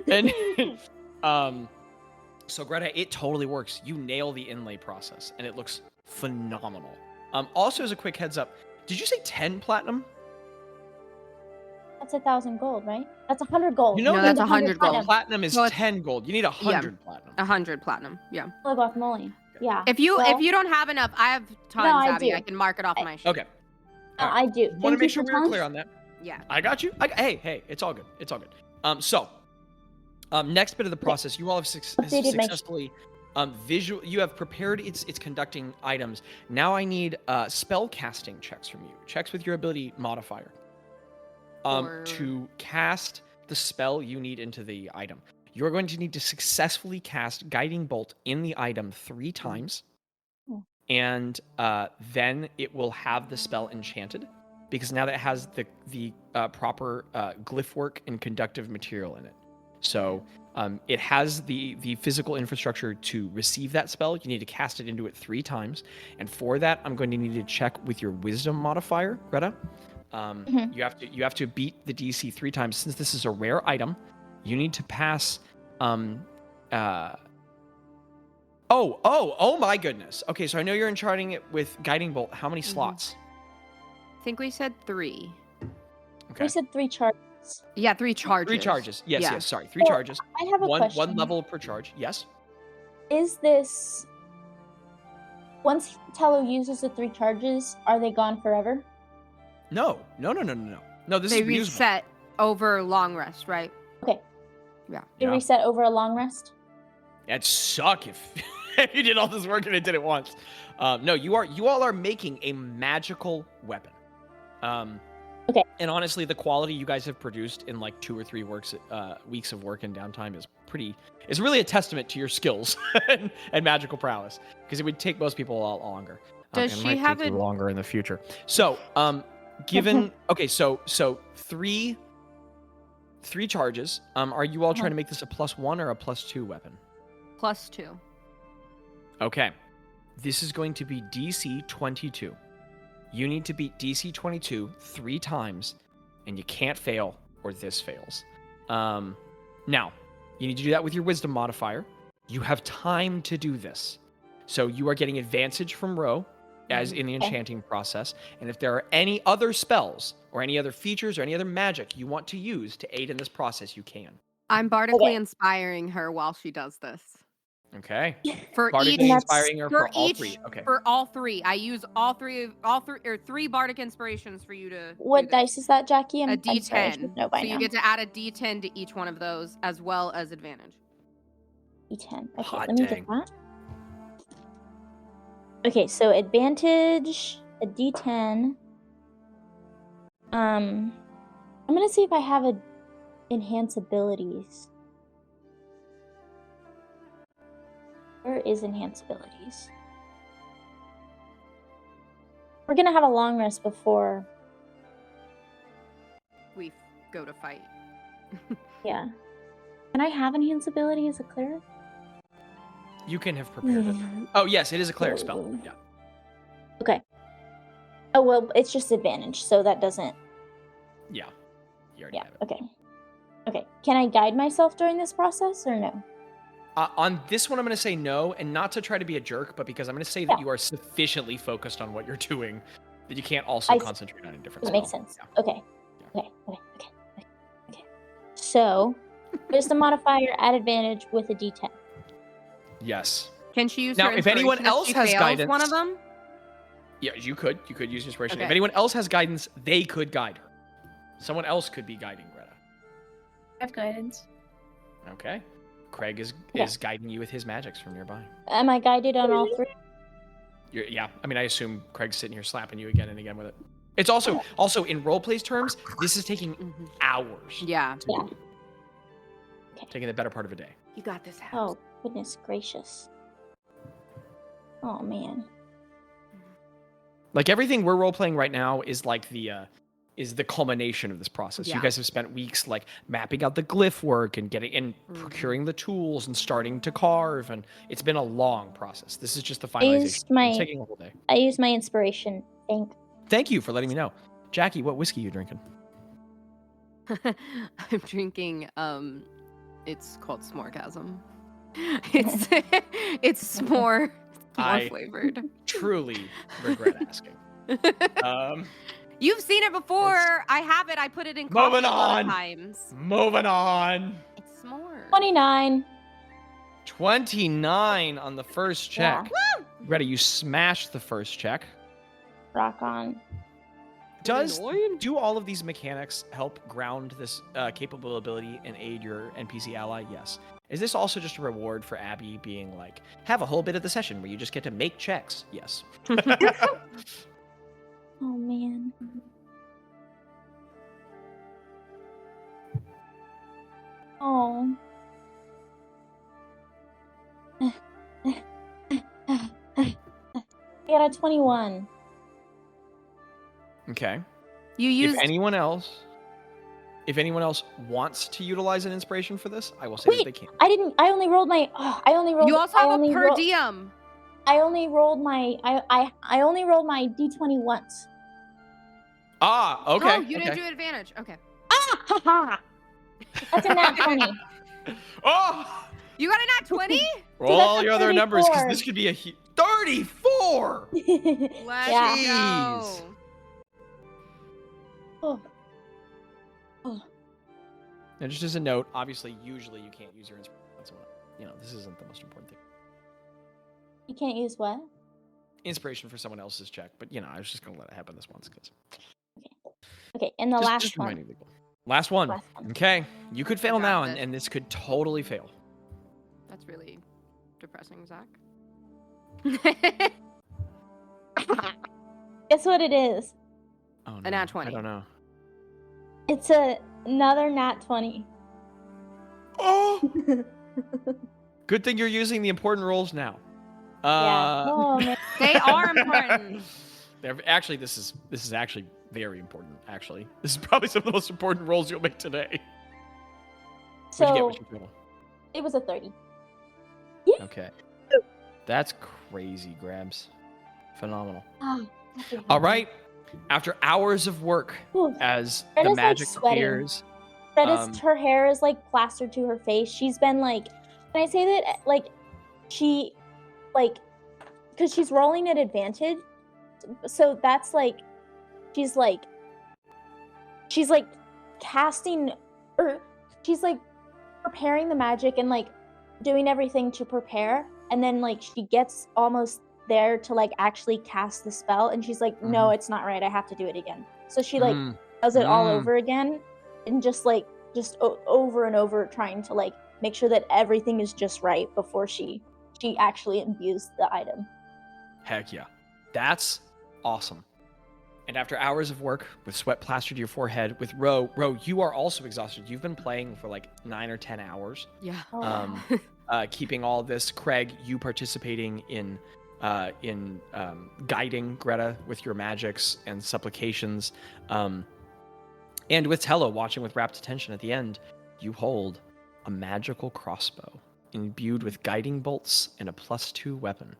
And so Greta, it totally works. You nail the inlay process, and it looks phenomenal. Also, as a quick heads up, did you say 10 platinum? That's 1,000 gold, right? That's 100 gold. No, that's 100 gold. Platinum is 10 gold. You need 100 platinum. 100 platinum. Yeah. Oh, guacamole. Yeah. If you don't have enough, I have tons, Abby. I can mark it off my sheet. Okay. I do. Want to make sure we're clear on that. Yeah. I got you. Hey, it's all good. It's all good. So, next bit of the process, you all have successfully you have prepared its conducting items. Now I need spell casting checks from you. Checks with your ability modifier. To cast the spell you need into the item. You're going to need to successfully cast Guiding Bolt in the item 3 times. And then it will have the spell enchanted, because now that it has the proper glyph work and conductive material in it. So it has the physical infrastructure to receive that spell. You need to cast it into it 3 times. And for that, I'm going to need to check with your wisdom modifier, Greta. You have to beat the DC 3 times. Since this is a rare item, you need to pass oh my goodness. Okay, so I know you're enchanting it with Guiding Bolt. How many slots? I think we said 3. Okay. We said 3 charges. Yeah, 3 charges. 3 charges. Yes, sorry. 3 charges. I have a question. One level per charge. Yes. Is this, once Tello uses the 3 charges, are they gone forever? No. No, this they is reusable. reset over long rest, right? Okay. Yeah. They reset over a long rest? It'd suck if you did all this work and it did it once. No, you all are making a magical weapon. Okay. And honestly, the quality you guys have produced in like 2 or 3 weeks of work and downtime is really a testament to your skills and magical prowess. Because it would take most people a lot longer. Does she have it longer in the future? So, given so 3 charges. Are you all trying to make this a +1 or a +2 weapon? +2. Okay. This is going to be DC 22. You need to beat DC 22 3 times, and you can't fail, or this fails. Now, you need to do that with your wisdom modifier. You have time to do this. So you are getting advantage from Ro, as in the enchanting process. And if there are any other spells, or any other features, or any other magic you want to use to aid in this process, you can. I'm bardically inspiring her while she does this. Okay. For bardically each, inspiring her for all 3. Okay. For all 3, I use all three or 3 bardic inspirations for you to. What dice is that, Jackie? A D10. No, by so you get to add a D10 to each one of those, as well as advantage. D10. Okay, Hot let me dang. get that. Okay, so advantage, a D10. I'm gonna see if I have enhance abilities. Where is enhance abilities? We're gonna have a long rest before we go to fight. Yeah. Can I have enhance ability as a cleric? You can have prepared it. Oh, yes, it is a cleric spell. Yeah. Okay. Oh, well, it's just advantage, so that doesn't... Yeah. You already have it. Okay. Okay. Can I guide myself during this process, or no? On this one, I'm going to say no, and not to try to be a jerk, but because I'm going to say that you are sufficiently focused on what you're doing that you can't also concentrate on a different spell. That makes sense. Yeah. Okay. So, there's the modifier at advantage with a D10. Yes. Can she use now, her if anyone else has guidance, one of them? Yeah, you could use inspiration. Okay. If anyone else has guidance, they could guide her. Someone else could be guiding Greta. I have guidance. Okay. Craig is guiding you with his magics from nearby. Am I guided on all 3? Yeah. I mean, I assume Craig's sitting here slapping you again and again with it. It's also in roleplays terms, this is taking hours. Yeah. Okay. Taking the better part of a day. You got this house. Oh, goodness gracious. Oh, man. Like everything we're role playing right now is like the is the culmination of this process. Yeah. You guys have spent weeks like mapping out the glyph work and getting and procuring the tools and starting to carve, and it's been a long process. This is just the finalization. It's taking a whole day. I used my inspiration. Thank you for letting me know. Jaci, what whiskey are you drinking? I'm drinking it's called S'moregasm. It's more flavored. Truly regret asking. You've seen it before. I have it. I put it in coffee Moving a lot on. of times. Moving on. It's s'more. 29. 29 on the first check. Yeah. Greta, you smashed the first check. Rock on. Do all of these mechanics help ground this capable ability and aid your NPC ally? Yes. Is this also just a reward for Abby being like, have a whole bit of the session where you just get to make checks? Yes. Oh, man. Oh. I got a 21. Okay. You used If anyone else wants to utilize an inspiration for this, I will say that they can. I only rolled my. You also have a per diem. I only rolled my. I only rolled my d20 once. Ah, okay. Oh, you didn't do advantage. Okay. Ah, haha. That's a nat 20. Oh! You got a nat 20? Roll that's all a your other numbers, because 34. this could be a 34! Let's Yeah. go. Oh. Oh. And just as a note, obviously, usually you can't use your inspiration on someone. This isn't the most important thing. You can't use what? Inspiration for someone else's check, but I was just gonna let it happen this once because. Okay, and the last one. Reminding people. Last one. Okay, you could fail got now, this. and this could totally fail. That's really depressing, Zach. Guess what it is? Oh, no. A nat 20. I don't know. It's another nat 20. Oh! Good thing you're using the important rolls now. Yeah. Oh, man. They are important. Actually, this is actually very important. Actually, this is probably some of the most important rolls you'll make today. What'd you So get? What'd you it was a 30. get? Okay. That's crazy, Grabs. Phenomenal. Ah, All right. After hours of work, Ooh. as Greta's, the like, magic sweating. appears, Her hair is like plastered to her face. She's been like, can I say that she because she's rolling at advantage, so that's she's casting, or she's preparing the magic and doing everything to prepare, and then she gets almost there to actually cast the spell, and she's like, no, it's not right, I have to do it again. So she does it all over again, and just over and over, trying to make sure that everything is just right before she actually imbues the item. Heck yeah. That's awesome. And after hours of work, with sweat plastered to your forehead, with Ro, you are also exhausted. You've been playing for 9 or 10 hours. Yeah. Keeping all this. Craig, you participating in guiding Greta with your magics and supplications. And with Tello watching with rapt attention at the end, you hold a magical crossbow imbued with guiding bolts and a +2 weapon.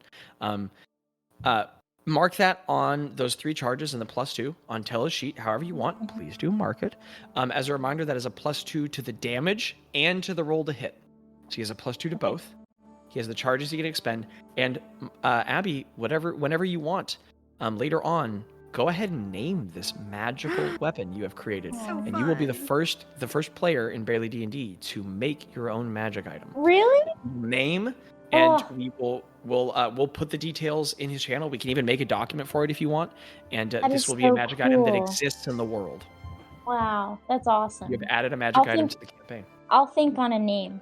Mark that on those 3 charges and the +2 on Tello's sheet, however you want. Please do mark it. As a reminder, that is a +2 to the damage and to the roll to hit. So he has a +2 to both. He has the charges he can expend. And Abby, whenever you want, later on, go ahead and name this magical weapon you have created, and you will be the first player in Barely D&D to make your own magic item. Really? Name, and we'll put the details in his channel. We can even make a document for it if you want, and this will be a magic item that exists in the world. Wow, that's awesome. You have added a magic item to the campaign. I'll think on a name.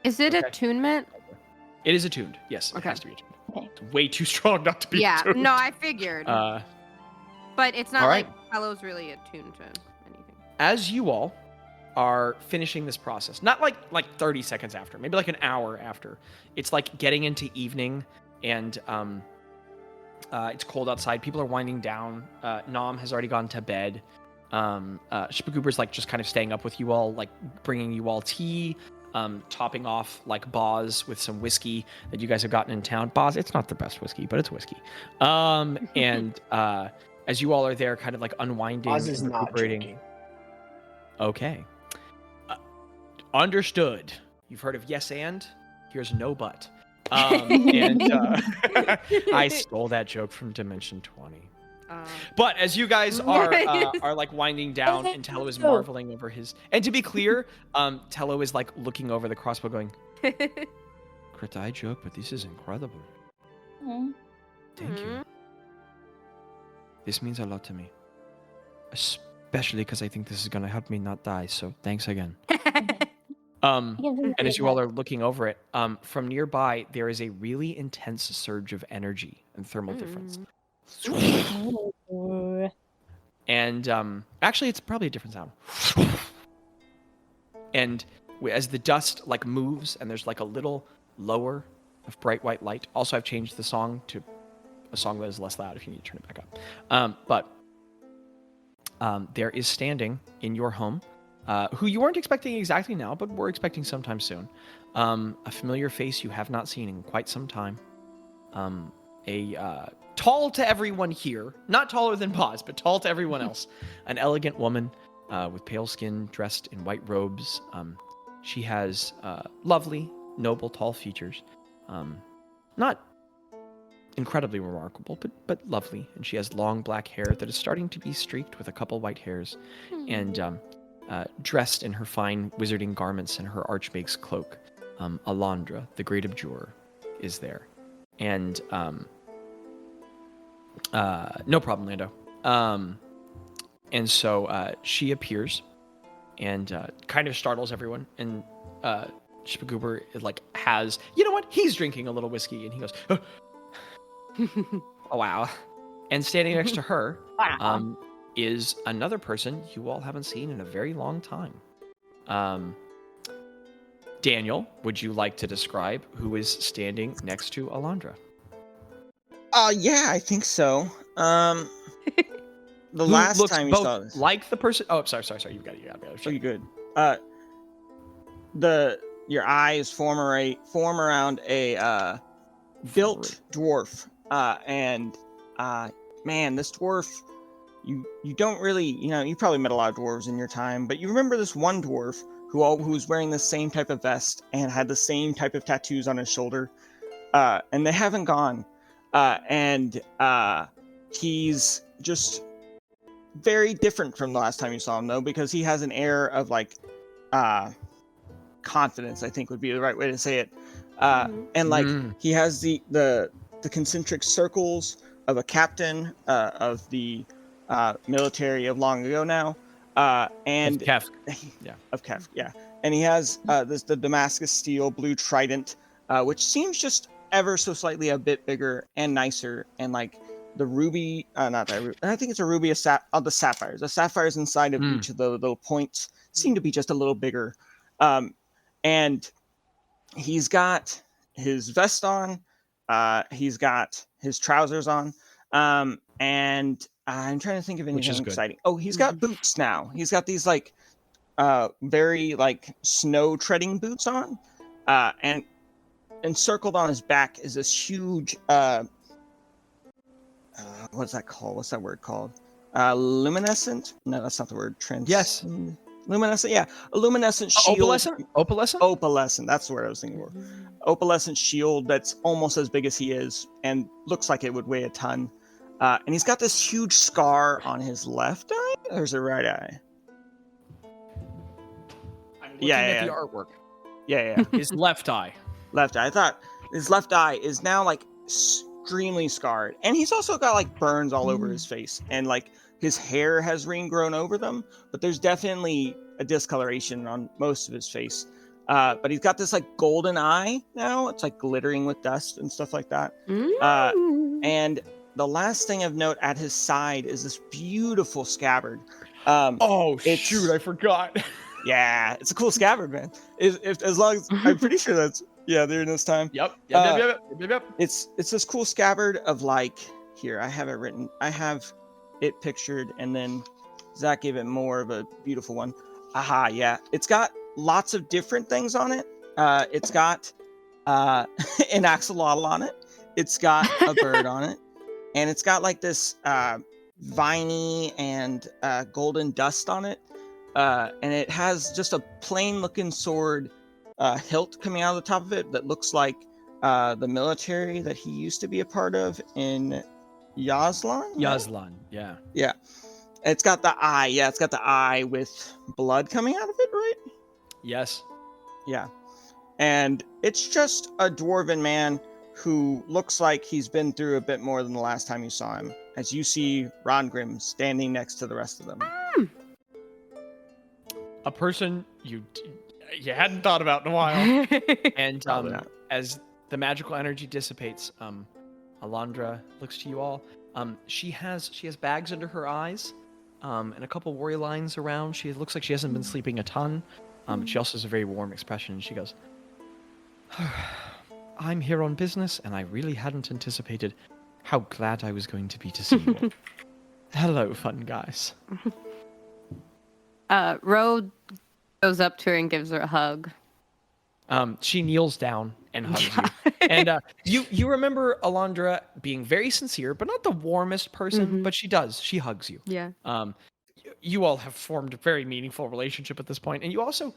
Is it attunement? It is attuned. Yes, it Okay. has to be attuned. Okay. It's way too strong not to be Yeah. attuned. No, I figured. But it's not all right. like Hello's really attuned to anything. As you all are finishing this process, not like 30 seconds after, maybe an hour after, it's getting into evening, and it's cold outside. People are winding down. Nom has already gone to bed. Shipagoober's like just kind of staying up with you all, like bringing you all tea, topping off like Bazz with some whiskey that you guys have gotten in town. Bazz, it's not the best whiskey, but it's whiskey. And as you all are there, kind of like unwinding Bazz is and not recuperating. drinking. Okay. Understood. You've heard of yes and? Here's no but. I stole that joke from Dimension 20. But as you guys are like winding down, and Tello is marveling over his. And to be clear, Tello is like looking over the crossbow, going, "Gretta, I joke, but this is incredible. Thank you. This means a lot to me, especially because I think this is gonna help me not die. So thanks again." And as you all are looking over it, from nearby there is a really intense surge of energy and thermal difference. And actually, it's probably a different sound. And as the dust like moves, and there's like a little lower of bright white light. Also, I've changed the song to a song that is less loud if you need to turn it back up. But there is standing in your home, who you weren't expecting exactly now, but were expecting sometime soon. A familiar face you have not seen in quite some time. Tall to everyone here, not taller than Bazz, but tall to everyone else. An elegant woman with pale skin, dressed in white robes. She has lovely, noble, tall features. Not incredibly remarkable, but lovely. And she has long black hair that is starting to be streaked with a couple white hairs. And dressed in her fine wizarding garments and her archmage's cloak, Alondra, the great abjurer, is there. And no problem, Lando. And so she appears and kind of startles everyone. And Shipagoober like has, you know what? He's drinking a little whiskey, and he goes, "Oh wow!" And standing next to her, is another person you all haven't seen in a very long time. Daniel, would you like to describe who is standing next to Alondra? Yeah, I think so. The last time you saw this, like the person. Oh, sorry. You got it. Oh, you good. Your eyes form around a built dwarf. And man, this dwarf, you don't really, you probably met a lot of dwarves in your time, but you remember this one dwarf who was wearing the same type of vest and had the same type of tattoos on his shoulder, and they haven't gone. And he's just very different from the last time you saw him, though, because he has an air of like confidence, I think would be the right way to say it. And like he has the concentric circles of a captain of the military of long ago now, and of Kef. Yeah. And he has the Damascus steel blue trident, which seems just ever so slightly a bit bigger and nicer, and like the ruby, not that ruby, I think it's a ruby of the sapphires. The sapphires inside of each of the little points seem to be just a little bigger. And he's got his vest on, he's got his trousers on, and I'm trying to think of anything exciting. Oh, he's got boots now. He's got these like very like snow treading boots on, and encircled on his back is this huge what's that called? What's that word called? Luminescent? No, that's not the word. Yes. Luminescent, yeah. A luminescent shield. Opalescent? Opalescent, that's the word I was thinking of. Opalescent shield that's almost as big as he is and looks like it would weigh a ton. And he's got this huge scar on his left eye, or is it right eye? I'm looking at the artwork. Yeah. His left eye. Left eye. I thought his left eye is now like extremely scarred, and he's also got like burns all over his face, and like his hair has regrown over them, but there's definitely a discoloration on most of his face. But he's got this like golden eye now. It's like glittering with dust and stuff like that. And the last thing of note at his side is this beautiful scabbard. Shoot, I forgot. Yeah, it's a cool scabbard, man. As long as I'm pretty sure that's during this time. Yep. It's this cool scabbard of like, here, I have it written. I have it pictured, and then Zach gave it more of a beautiful one. Aha, yeah. It's got lots of different things on it. It's got an axolotl on it. It's got a bird on it. And it's got like this viney and golden dust on it. And it has just a plain looking sword hilt coming out of the top of it that looks like the military that he used to be a part of in Yazlan? Yazlan, yeah. Yeah. It's got the eye. Yeah, it's got the eye with blood coming out of it, right? Yes. Yeah. And it's just a dwarven man who looks like he's been through a bit more than the last time you saw him, as you see Rongrim standing next to the rest of them. A person you hadn't thought about in a while. And as the magical energy dissipates, Alondra looks to you all. She has bags under her eyes, and a couple worry lines around. She looks like she hasn't been sleeping a ton, but she also has a very warm expression. And she goes, "I'm here on business, and I really hadn't anticipated how glad I was going to be to see you all. Hello, fun guys." Ro goes up to her and gives her a hug. She kneels down and hugs you. And you remember Alondra being very sincere, but not the warmest person, but she does. She hugs you. Yeah. You all have formed a very meaningful relationship at this point. And you also,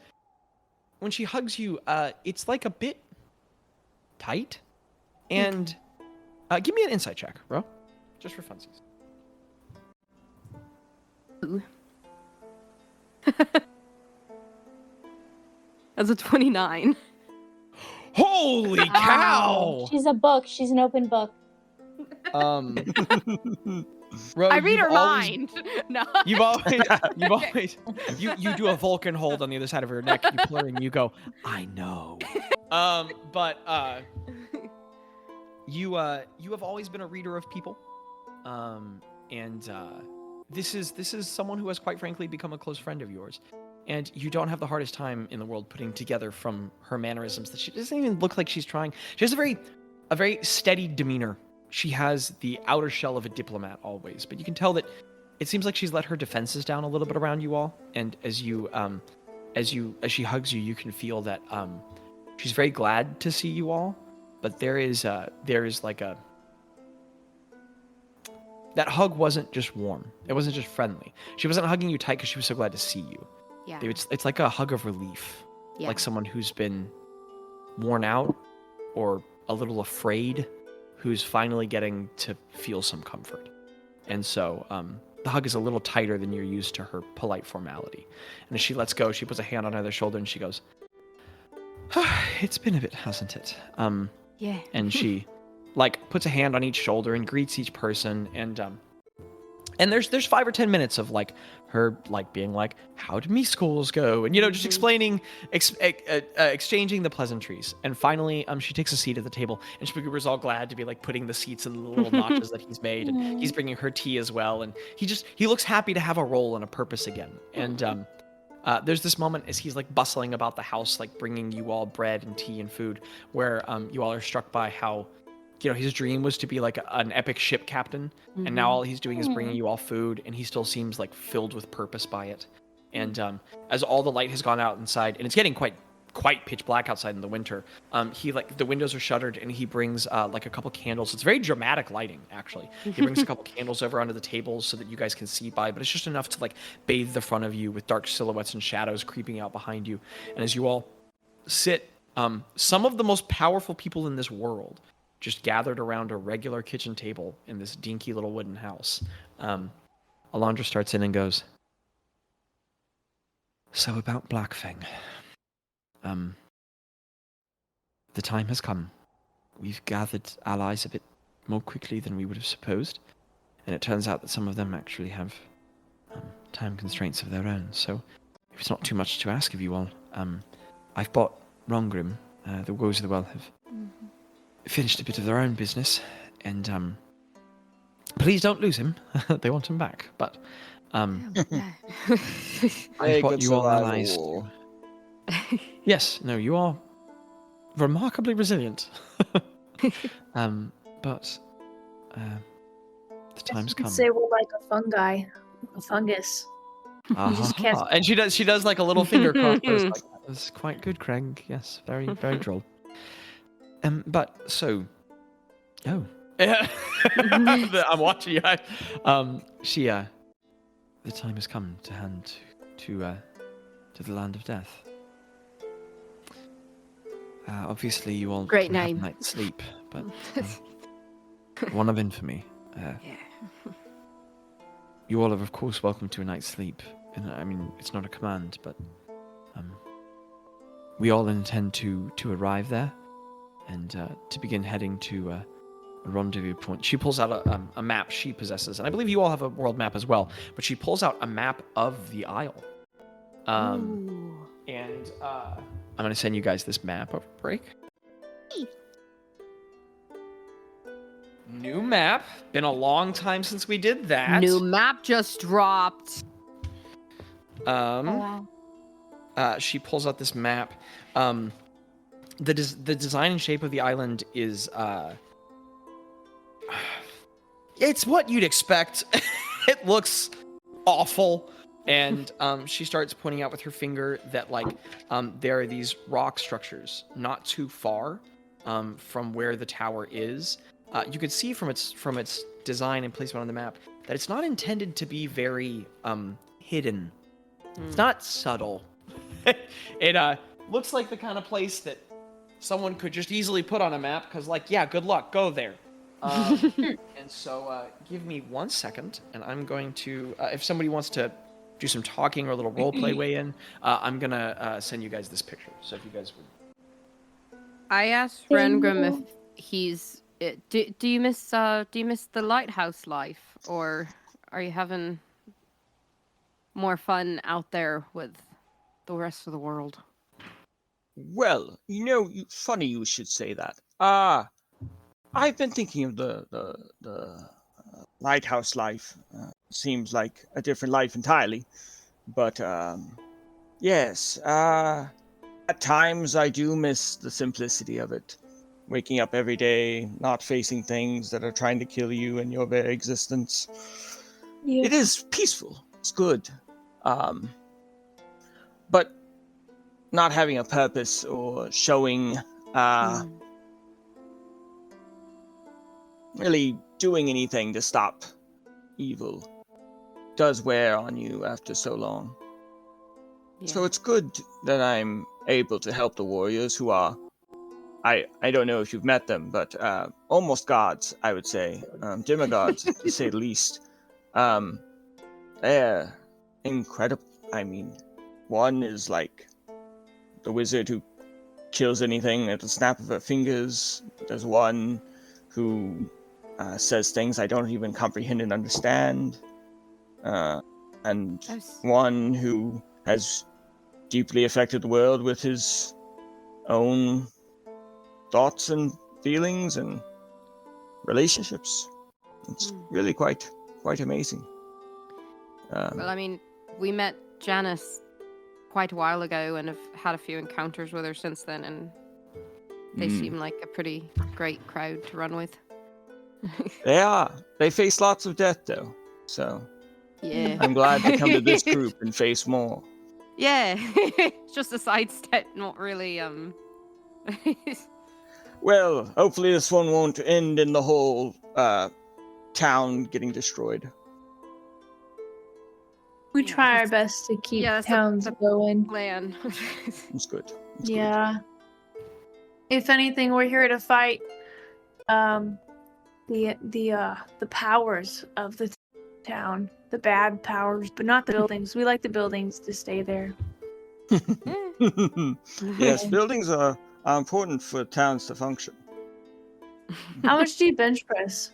when she hugs you, it's like a bit tight. And give me an insight check, bro. Just for funsies. Ooh. That's a 29. Holy cow! She's a book. She's an open book. Ro, I read her mind. No. You do a Vulcan hold on the other side of her neck. You pull her and you go, "I know." But you have always been a reader of people, and this is someone who has quite frankly become a close friend of yours. And you don't have the hardest time in the world putting together from her mannerisms that she doesn't even look like she's trying. She has a very steady demeanor. She has the outer shell of a diplomat always, but you can tell that it seems like she's let her defenses down a little bit around you all. And as she hugs you, you can feel that she's very glad to see you all. But there is like a that hug wasn't just warm. It wasn't just friendly. She wasn't hugging you tight because she was so glad to see you. Yeah. It's like a hug of relief. Yeah. Like someone who's been worn out or a little afraid, who's finally getting to feel some comfort. And so the hug is a little tighter than you're used to her polite formality. And as she lets go, she puts a hand on either shoulder and she goes, "It's been a bit, hasn't it?" Yeah. And she puts a hand on each shoulder and greets each person. And there's 5 or 10 minutes of her being like, "How did me schools go?" And just explaining, exchanging the pleasantries. And finally, she takes a seat at the table, and Spooky's all glad to be putting the seats in the little notches that he's made, and he's bringing her tea as well. And he looks happy to have a role and a purpose again. And there's this moment as he's bustling about the house, bringing you all bread and tea and food, where you all are struck by how his dream was to be an epic ship captain, and now all he's doing is bringing you all food, and he still seems filled with purpose by it. And as all the light has gone out inside, and it's getting quite pitch black outside in the winter, he the windows are shuttered, and he brings a couple candles. It's very dramatic lighting, actually. He brings a couple candles over onto the tables so that you guys can see by, but it's just enough to bathe the front of you with dark silhouettes and shadows creeping out behind you. And as you all sit, some of the most powerful people in this world just gathered around a regular kitchen table in this dinky little wooden house. Alondra starts in and goes, "So about Blackfang. The time has come. We've gathered allies a bit more quickly than we would have supposed, and it turns out that some of them actually have time constraints of their own. So if it's not too much to ask of you all, I've bought Rongrim. The Woes of the Well have finished a bit of their own business, and please don't lose him. They want him back, but I thought you all allies. Yes, no, you are remarkably resilient. But the time's come. Say we're like a fungus. just can't. And she does like a little finger cross. Like, that was quite good, Craig. Yes, very, very droll. But so, I'm watching you. The time has come to hand to the land of death. Obviously, you all Great can have name. a night's sleep, but one of infamy. You all are, of course, welcome to a night's sleep. And I mean, it's not a command, but we all intend to arrive there and to begin heading to a rendezvous point. She pulls out a map she possesses, and I believe you all have a world map as well, but she pulls out a map of the Isle. And I'm going to send you guys this map over break. New map. Been a long time since we did that. New map just dropped. Wow. She pulls out this map. The design and shape of the island is it's what you'd expect. It looks awful. And she starts pointing out with her finger that there are these rock structures not too far from where the tower is. You could see from its design and placement on the map that it's not intended to be very hidden. It's not subtle. It looks like the kind of place that someone could just easily put on a map because, good luck, go there. And so give me 1 second, and I'm going to, if somebody wants to do some talking or a little role play way in, I'm going to send you guys this picture. So if you guys would. I asked Rengrim if he's... Do you miss the lighthouse life, or are you having more fun out there with the rest of the world? Well, funny you should say that. I've been thinking of the lighthouse life. Seems like a different life entirely, but yes. At times I do miss the simplicity of it. Waking up every day, not facing things that are trying to kill you and your very existence. Yeah. It is peaceful. It's good. But not having a purpose or showing really doing anything to stop evil does wear on you after so long. Yeah. So it's good that I'm able to help the warriors who are, I don't know if you've met them, but almost gods, I would say. Demigods, to say the least. They're incredible. I mean, one is like the wizard who kills anything at the snap of her fingers. There's one who says things I don't even comprehend and understand. And one who has deeply affected the world with his own thoughts and feelings and relationships. It's really quite amazing. Well, I mean, we met Janice quite a while ago and have had a few encounters with her since then, and they seem like a pretty great crowd to run with. They are. They face lots of death, though. So yeah, I'm glad to come to this group and face more. Yeah, it's just a sidestep, not really. Well, hopefully this one won't end in the whole town getting destroyed. We try our best to keep towns going. Plan. It's good. Yeah. Good. If anything, we're here to fight the powers of the town, the bad powers, but not the buildings. We like the buildings to stay there. Yes, buildings are important for towns to function. How much do you bench press?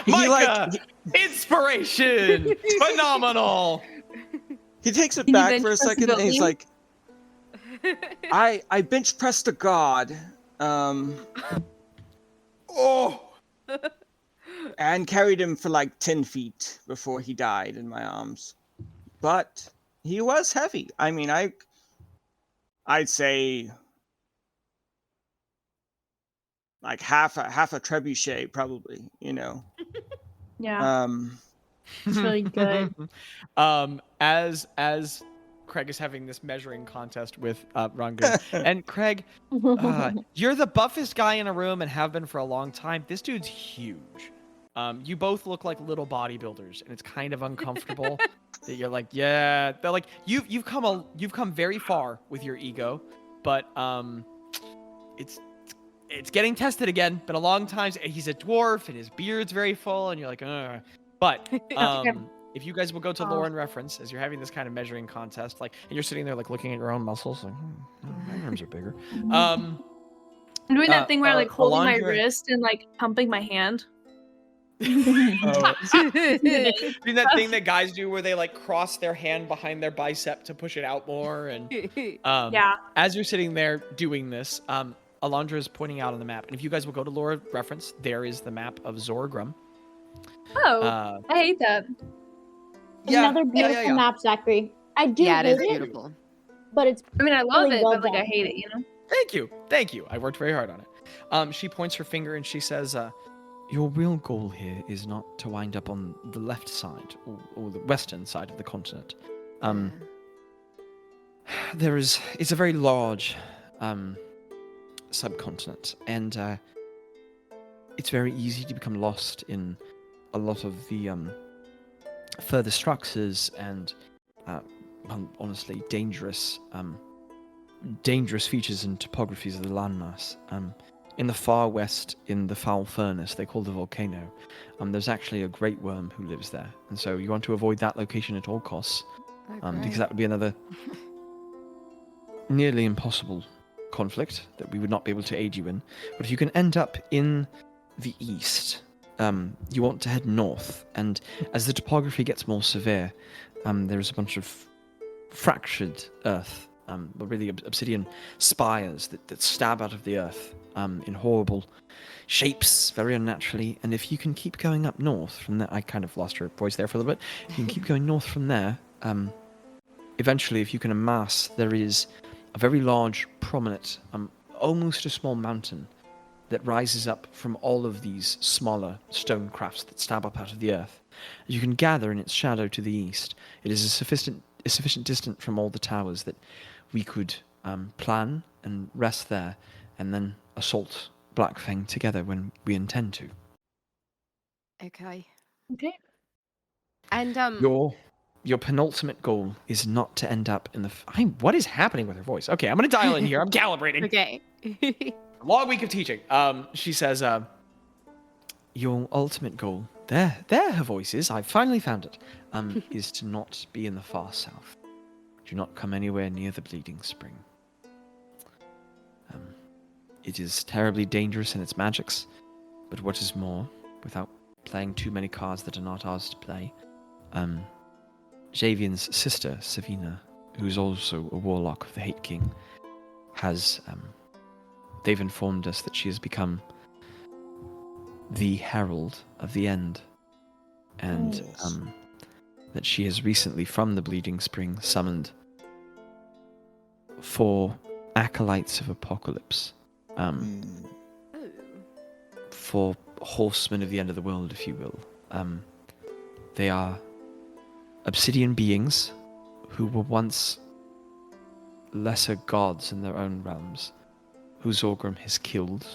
Mika, inspiration, phenomenal. He takes it back for a second and he's like, I bench pressed a god, and carried him for like 10 feet before he died in my arms. But he was heavy. I mean, I'd say like half a trebuchet, probably. Yeah. It's really good. As Craig is having this measuring contest with Rangoon, and Craig, you're the buffest guy in a room and have been for a long time. This dude's huge. You both look like little bodybuilders, and it's kind of uncomfortable. That you're like, yeah, they're like you've come very far with your ego, but it's getting tested again. Been a long time. He's a dwarf, and his beard's very full, and you're like, ugh. But if you guys will go to lore and reference as you're having this kind of measuring contest, like, and you're sitting there like looking at your own muscles, like, my arms are bigger. I'm doing that thing where I like holding my wrist and like pumping my hand. Doing that thing that guys do where they like cross their hand behind their bicep to push it out more. And as you're sitting there doing this, Alondra is pointing out on the map, and if you guys will go to lore reference, there is the map of Zorgrum. Oh, I hate that. Another beautiful map, Zachary. I do. Yeah, it is beautiful. But it's. I mean, I love really it, well but like done. I hate it. You know. Thank you. I worked very hard on it. She points her finger and she says, "Your real goal here is not to wind up on the left side or the western side of the continent. It's a very large subcontinent, and it's very easy to become lost in a lot of the further structures and honestly dangerous features and topographies of the landmass. In the far west, in the foul furnace they call the volcano, there's actually a great worm who lives there, and so you want to avoid that location at all costs, because that would be another nearly impossible conflict that we would not be able to aid you in. But if you can end up in the east, you want to head north, and as the topography gets more severe, there's a bunch of fractured earth, but really obsidian spires that stab out of the earth in horrible shapes, very unnaturally. And if you can keep going up north from there, I kind of lost your voice there for a little bit. If you can keep going north from there, eventually, if you can amass, there is a very large, prominent, almost a small mountain that rises up from all of these smaller stone crafts that stab up out of the earth. You can gather in its shadow to the east. It is a sufficient distance from all the towers that we could plan and rest there, and then assault Blackfang together when we intend to. Okay. And your penultimate goal is not to end up in the. What is happening with her voice? Okay, I'm gonna dial in here. I'm calibrating. Okay. Long week of teaching. She says, your ultimate goal, there her voice is, I finally found it, is to not be in the far south. Do not come anywhere near the Bleeding Spring. It is terribly dangerous in its magics, but what is more, without playing too many cards that are not ours to play, Javian's sister, Savina, who's also a warlock of the Hate King, has... they've informed us that she has become the herald of the end, and that she has recently, from the Bleeding Spring, summoned 4 acolytes of apocalypse, 4 horsemen of the end of the world, if you will. They are obsidian beings who were once lesser gods in their own realms, who Zorgrum has killed,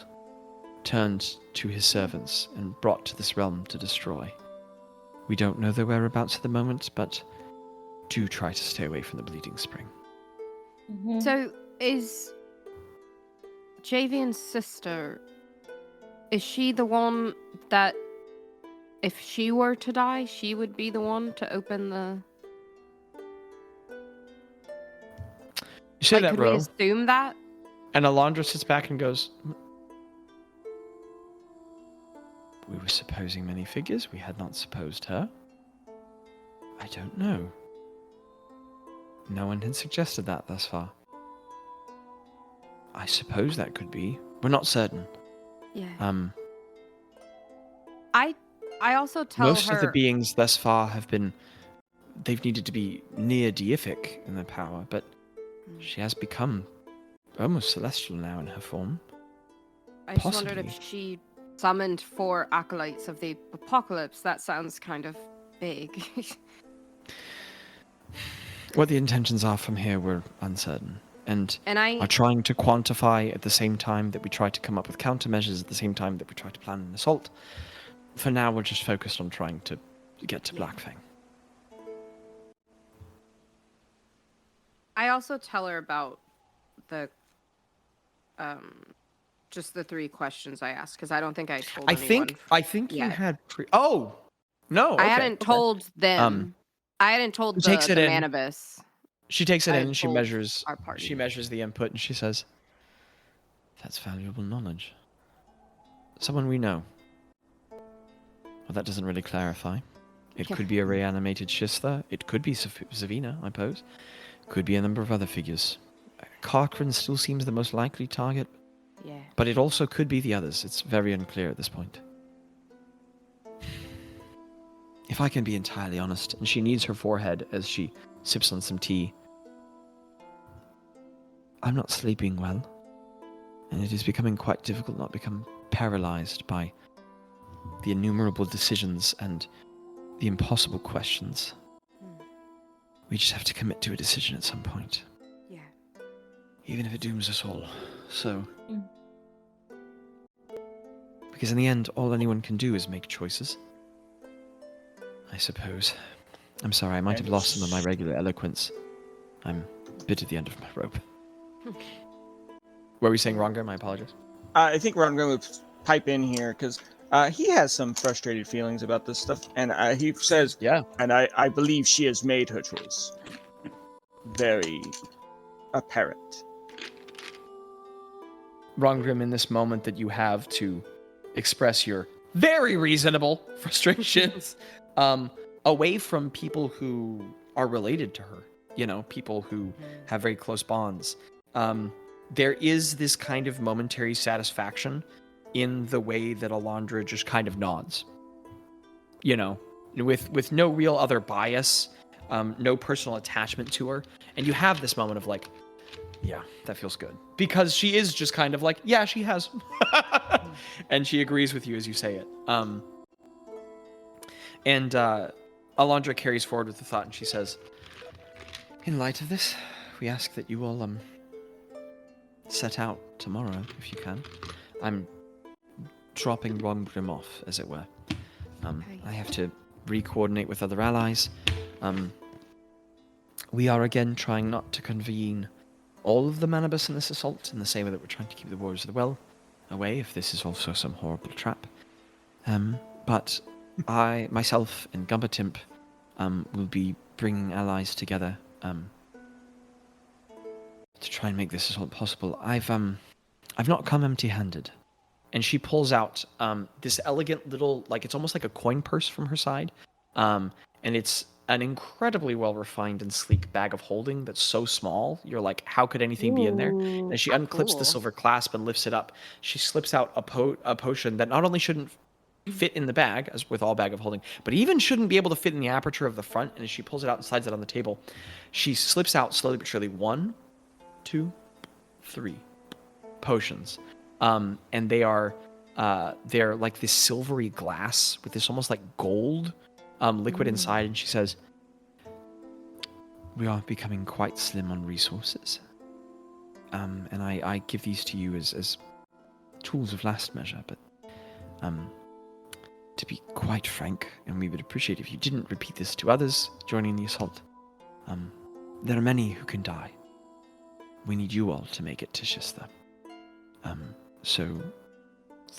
turned to his servants, and brought to this realm to destroy. We don't know their whereabouts at the moment, but do try to stay away from the Bleeding Spring. Mm-hmm. So, is Javian's sister, is she the one that, if she were to die, she would be the one to open the... You say that, could bro. we assume that? And Alondra sits back and goes, we were supposing many figures. We had not supposed her. I don't know. No one had suggested that thus far. I suppose that could be. We're not certain. Yeah. I also tell most her... of the beings thus far have been... They've needed to be near deific in their power, but she has become almost celestial now in her form. I just wondered if she Summoned 4 acolytes of the apocalypse. That sounds kind of big. What the intentions are from here, we're uncertain. And I are trying to quantify at the same time that we try to come up with countermeasures, at the same time that we try to plan an assault. For now, we're just focused on trying to get to Blackfang. I also tell her about the just the 3 questions I asked, because I don't think I told anyone. I think you had oh no, okay, I hadn't told them. I hadn't told the Manibus. She takes it in and she measures the input and she says, "That's valuable knowledge. Someone we know." Well, that doesn't really clarify. It could be a reanimated Shista. It could be Zavina, I suppose. Could be a number of other figures. Karkrin still seems the most likely target. Yeah. But it also could be the others. It's very unclear at this point. If I can be entirely honest, and she kneads her forehead as she sips on some tea, I'm not sleeping well, and it is becoming quite difficult not to become paralyzed by the innumerable decisions and the impossible questions. We just have to commit to a decision at some point. Yeah. Even if it dooms us all. So... Because in the end, all anyone can do is make choices. I suppose. I'm sorry, I might have lost some of my regular eloquence. I'm a bit at the end of my rope. What were you saying, Rongo? My apologies. I think Rongo would pipe in here, because he has some frustrated feelings about this stuff, and he says, "Yeah, and I believe she has made her choice. Very apparent." Rongrim, in this moment that you have to express your very reasonable frustrations away from people who are related to her, people who have very close bonds, there is this kind of momentary satisfaction in the way that Alondra just kind of nods. With no real other bias, no personal attachment to her. And you have this moment of like, yeah, that feels good. Because she is just kind of like, yeah, she has. And she agrees with you as you say it. And Alondra carries forward with the thought and she says, "In light of this, we ask that you all set out tomorrow, if you can. I'm dropping Rongrim off, as it were. I have to re-coordinate with other allies. We are again trying not to convene all of the Manibus in this assault, in the same way that we're trying to keep the Warriors of the Well away, if this is also some horrible trap. But I, myself, and Gumbatimp will be bringing allies together to try and make this assault possible. I've not come empty-handed." And she pulls out this elegant little, it's almost like a coin purse from her side. And it's an incredibly well-refined and sleek bag of holding that's so small. You're like, how could anything be in there? And as she unclips the silver clasp and lifts it up, she slips out a potion that not only shouldn't fit in the bag, as with all bag of holding, but even shouldn't be able to fit in the aperture of the front. And as she pulls it out and slides it on the table, she slips out slowly but surely 1, 2, 3 potions. And they're like this silvery glass with this almost like gold liquid inside. And she says, "We are becoming quite slim on resources. And I give these to you as tools of last measure. But to be quite frank, and we would appreciate if you didn't repeat this to others joining the assault, there are many who can die. We need you all to make it to Shista. So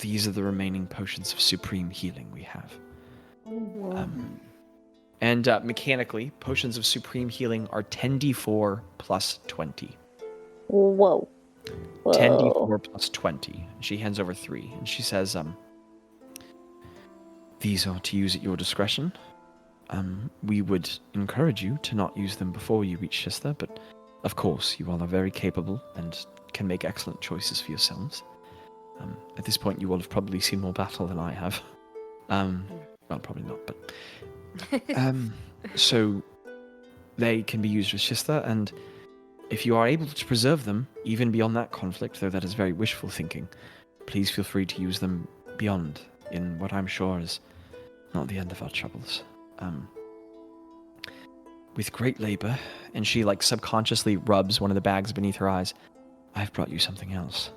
these are the remaining potions of supreme healing we have." And mechanically, potions of supreme healing are 10d4 plus 20. Whoa. 10d4 plus 20. She hands over 3, and she says, "These are to use at your discretion. We would encourage you to not use them before you reach Shista, but of course, you all are very capable and can make excellent choices for yourselves. At this point, you all have probably seen more battle than I have. Well, probably not, but... so, they can be used with Shista, and if you are able to preserve them, even beyond that conflict, though that is very wishful thinking, please feel free to use them beyond, in what I'm sure is not the end of our troubles. With great labor, and she like subconsciously rubs one of the bags beneath her eyes, I've brought you something else.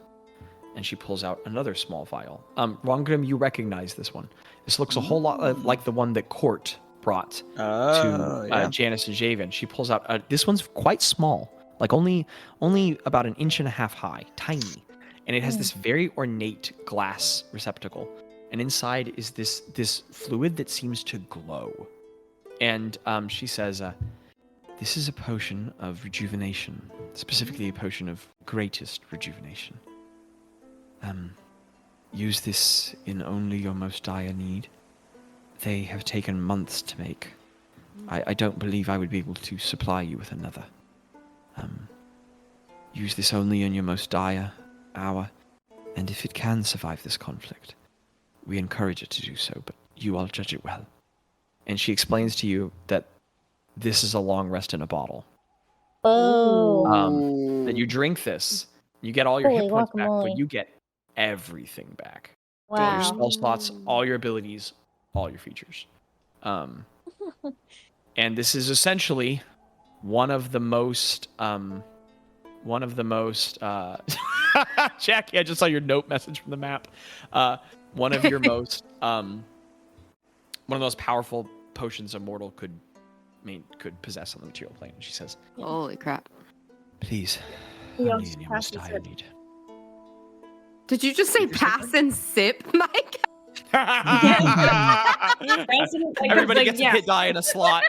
And she pulls out another small vial. Rongrim, you recognize this one. This looks a whole lot like the one that Court brought to Janice and Javen. She pulls out, this one's quite small, like only about 1.5 inches high, tiny. And it has this very ornate glass receptacle. And inside is this fluid that seems to glow. And she says, this is a potion of rejuvenation, specifically a potion of greatest rejuvenation. Use this in only your most dire need. They have taken months to make. I don't believe I would be able to supply you with another. Use this only in your most dire hour, and if it can survive this conflict, we encourage it to do so, but you all judge it well. And she explains to you that this is a long rest in a bottle. Oh. That you drink this, you get all your Holy hit points back, guacamole. but you get everything back. All Wow. your spell slots, all your abilities, all your features. And this is essentially one of the most Jackie, I just saw your note message from the map. One of your most one of the most powerful potions a mortal could possess on the material plane. She says, Holy crap. please, He only also in your has most to dire sip. need. Did you just say pass and sip, Mike? Everybody gets a hit die in a slot.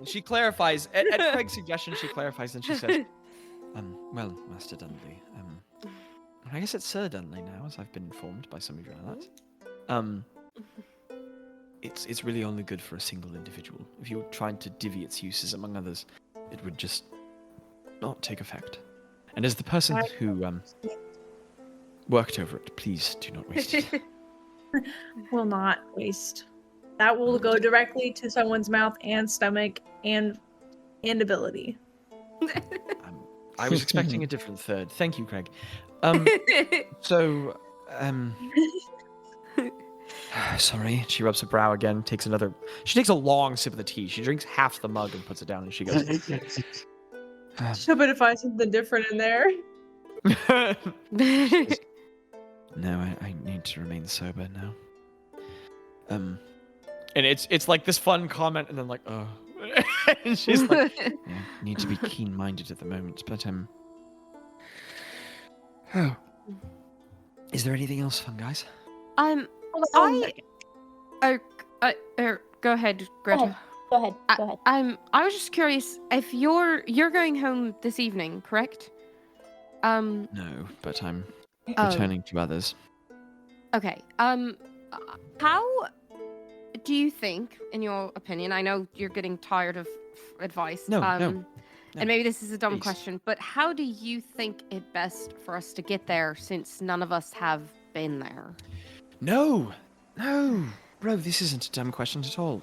She clarifies, at Craig's suggestion, she clarifies and she says, well, Master Dudley, I guess it's Sir Dudley now, as I've been informed by some of your allies. It's really only good for a single individual. If you're trying to divvy its uses among others, it would just not take effect. And as the person who worked over it, please do not waste it. Will not waste. That will go directly to someone's mouth and stomach and ability. I was expecting a different third. Thank you, Craig. Sorry. She rubs her brow again, she takes a long sip of the tea. She drinks half the mug and puts it down, and she goes, Should to find something different in there. no, I need to remain sober now. And it's like this fun comment, and then like, oh. And she's like, yeah, need to be keen-minded at the moment, but oh. Is there anything else fun, guys? Go ahead, Greta. Go ahead. I was just curious if you're going home this evening, correct? No, but I'm returning to others. Okay. How do you think, in your opinion, I know you're getting tired of advice. No. And maybe this is a dumb Please. question, but how do you think it best for us to get there since none of us have been there? No, bro, this isn't a dumb question at all.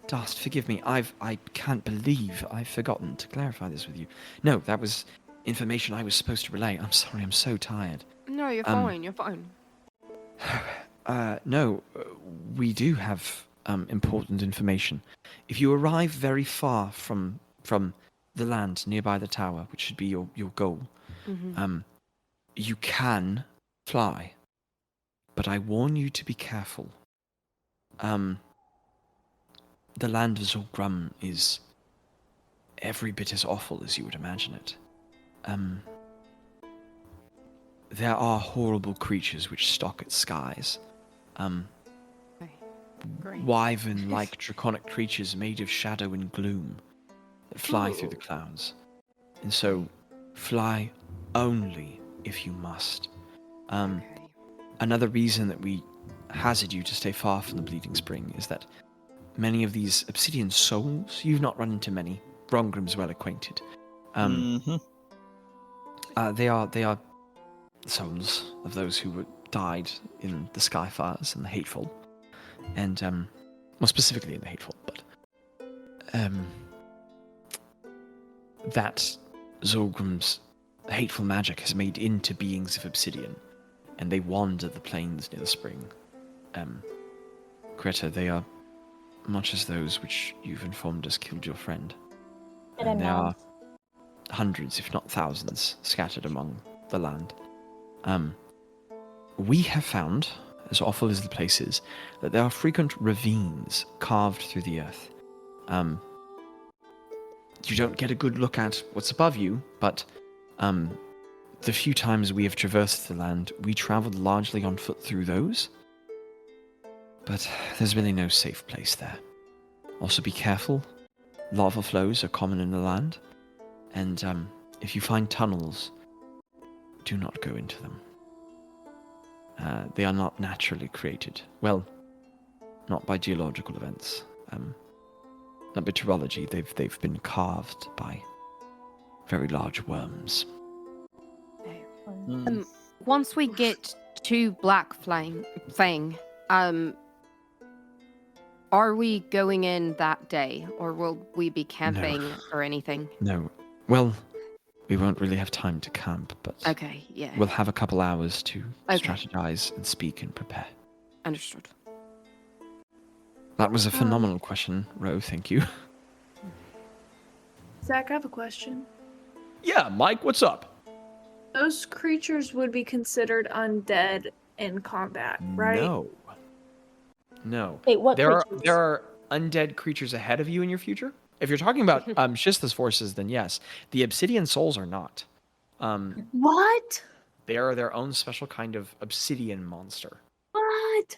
Dast, forgive me. I can't believe I've forgotten to clarify this with you. No, that was information I was supposed to relay. I'm sorry, I'm so tired. No, you're fine. You're fine. No, we do have important information. If you arrive very far from the land nearby the tower, which should be your goal, you can fly. But I warn you to be careful. The land of Zulgrum is every bit as awful as you would imagine it. There are horrible creatures which stalk its skies. Wyvern-like draconic creatures made of shadow and gloom that fly through the clouds. And so, fly only if you must. Another reason that we hazard you to stay far from the Bleeding Spring is that many of these obsidian souls, you've not run into many, Rongrim's well acquainted. They are souls of those who died in the Skyfires and the Hateful. And, more specifically in the Hateful, but that Zulgrim's hateful magic has made into beings of obsidian and they wander the plains near the spring. Gretta, they are much as those which you've informed us killed your friend. And there are hundreds, if not thousands, scattered among the land. We have found, as awful as the place is, that there are frequent ravines carved through the earth. You don't get a good look at what's above you, but the few times we have traversed the land, we traveled largely on foot through those. But there's really no safe place there. Also be careful. Lava flows are common in the land. And if you find tunnels, do not go into them. They are not naturally created. Well, not by geological events. Not by meteorology. They've been carved by very large worms. Once we get to Black Fang, are we going in that day, or will we be camping or anything? No. Well, we won't really have time to camp, but okay, yeah. We'll have a couple hours to strategize and speak and prepare. Understood. That was a phenomenal question, Ro. Thank you. Zach, I have a question. Yeah, Mike, what's up? Those creatures would be considered undead in combat, right? No. Wait, what there creatures? There are undead creatures ahead of you in your future. If you're talking about Shista's forces, then yes. The Obsidian Souls are not. What? They are their own special kind of obsidian monster. What?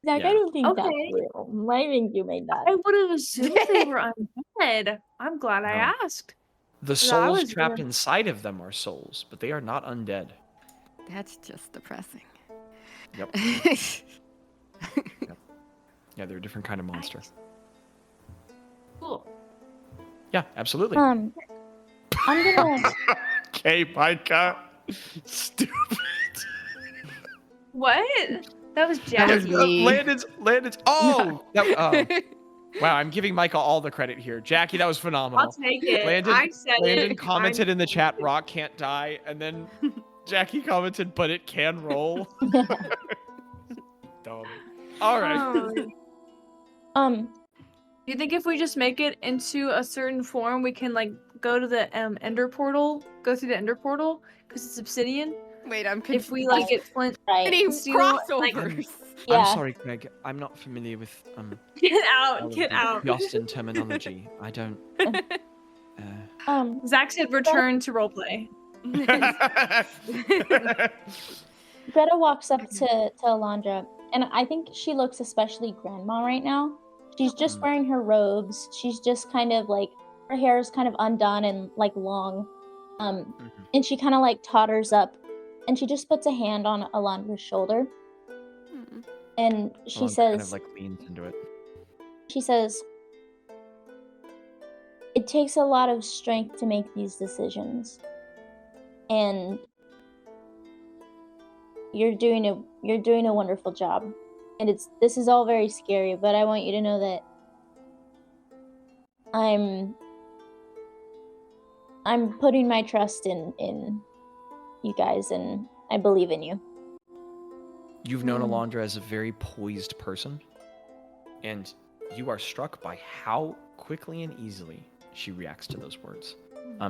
Zach, Yeah. I don't think that's Okay. real. I think you made that. I would have assumed they were undead. I'm glad I No. asked. The I souls was trapped gonna- inside of them are souls, but they are not undead. That's just depressing. Yep. Yeah, they're a different kind of monster. Cool. Yeah, absolutely. I'm gonna. Okay, Micah. Stupid. What? That was That was Jackie. me. Landon's. Oh, wow! I'm giving Micah all the credit here. Jackie, that was phenomenal. I'll take it. Landon- I said Landon it. commented in the chat, "Rock can't die," and then Jackie commented, "But it can roll." Dumb. All right. Do you think if we just make it into a certain form, we can like go to the Ender portal, go through the Ender portal because it's obsidian? Wait, I'm If we like get flint, Right. Any Steel, like- crossovers? Yeah. I'm sorry, Craig. I'm not familiar with get all out, of get the out. Justin terminology. I don't. Zach said return to roleplay. Greta walks up to Alondra, and I think she looks especially grandma right now. She's just wearing her robes. She's just kind of like, her hair is kind of undone and like long. And she kind of like totters up, and she just puts a hand on Alondra's shoulder. And she Well, says, kind of like leans into it. she says, it takes a lot of strength to make these decisions. And you're doing a wonderful job. And this is all very scary, but I want you to know that I'm putting my trust in you guys, and I believe in you. You've known Alondra as a very poised person, and you are struck by how quickly and easily she reacts to those words.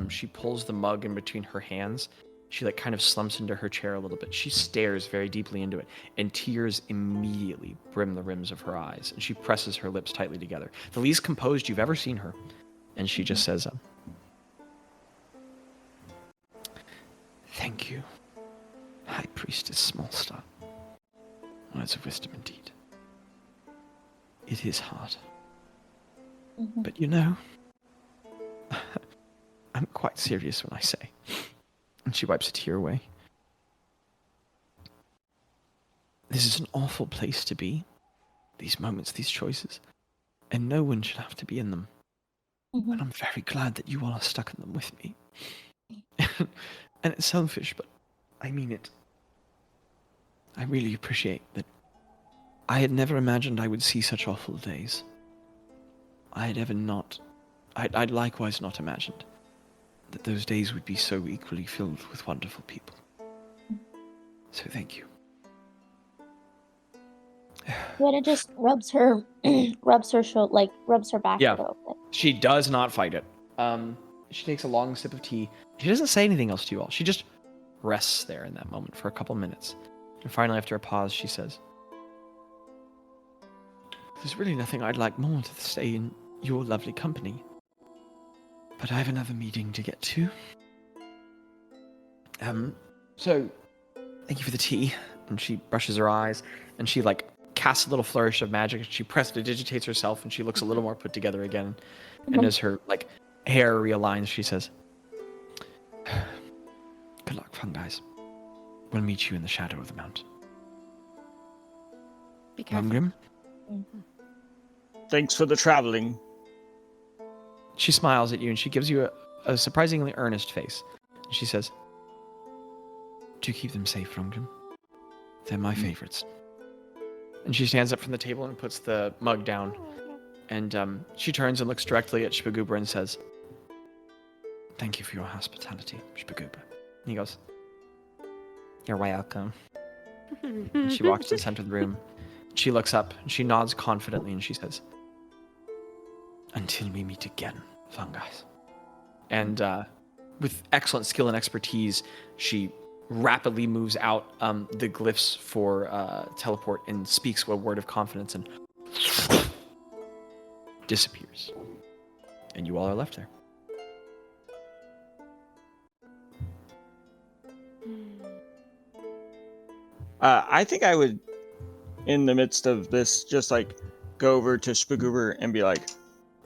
She pulls the mug in between her hands. She like kind of slumps into her chair a little bit. She stares very deeply into it, and tears immediately brim the rims of her eyes, and she presses her lips tightly together. The least composed you've ever seen her. And she just says, thank you, High Priestess Smallstar. Words of wisdom indeed. It is hard. But you know, I'm quite serious when I say. And she wipes a tear away. This is an awful place to be. These moments, these choices. And no one should have to be in them. And I'm very glad that you all are stuck in them with me. And it's selfish, but I mean it. I really appreciate that. I had never imagined I would see such awful days. I'd likewise not imagined that those days would be so equally filled with wonderful people. So thank you. Greta just rubs her shoulder, like rubs her back a little bit. She does not fight it. She takes a long sip of tea. She doesn't say anything else to you all. She just rests there in that moment for a couple minutes. And finally, after a pause, she says, "There's really nothing I'd like more to stay in your lovely company. But I have another meeting to get to. So, thank you for the tea." And she brushes her eyes, and she, like, casts a little flourish of magic, and she prestidigitates herself, and she looks a little more put together again. And as her, like, hair realigns, she says, "Good luck, fun guys. We'll meet you in the shadow of the mountain." Be careful. Grim? Thanks for the traveling. She smiles at you, and she gives you a surprisingly earnest face. And she says, "Do keep them safe, Rungrim. They're my favorites." And she stands up from the table and puts the mug down. And she turns and looks directly at Shpagoober and says, "Thank you for your hospitality, Shpagoober." And he goes, "You're welcome." And she walks to the center of the room. She looks up, and she nods confidently, and she says, "Until we meet again, fun guys." And with excellent skill and expertise, she rapidly moves out the glyphs for teleport and speaks a word of confidence and disappears. And you all are left there. I think I would, in the midst of this, just like go over to Shpagoober and be like,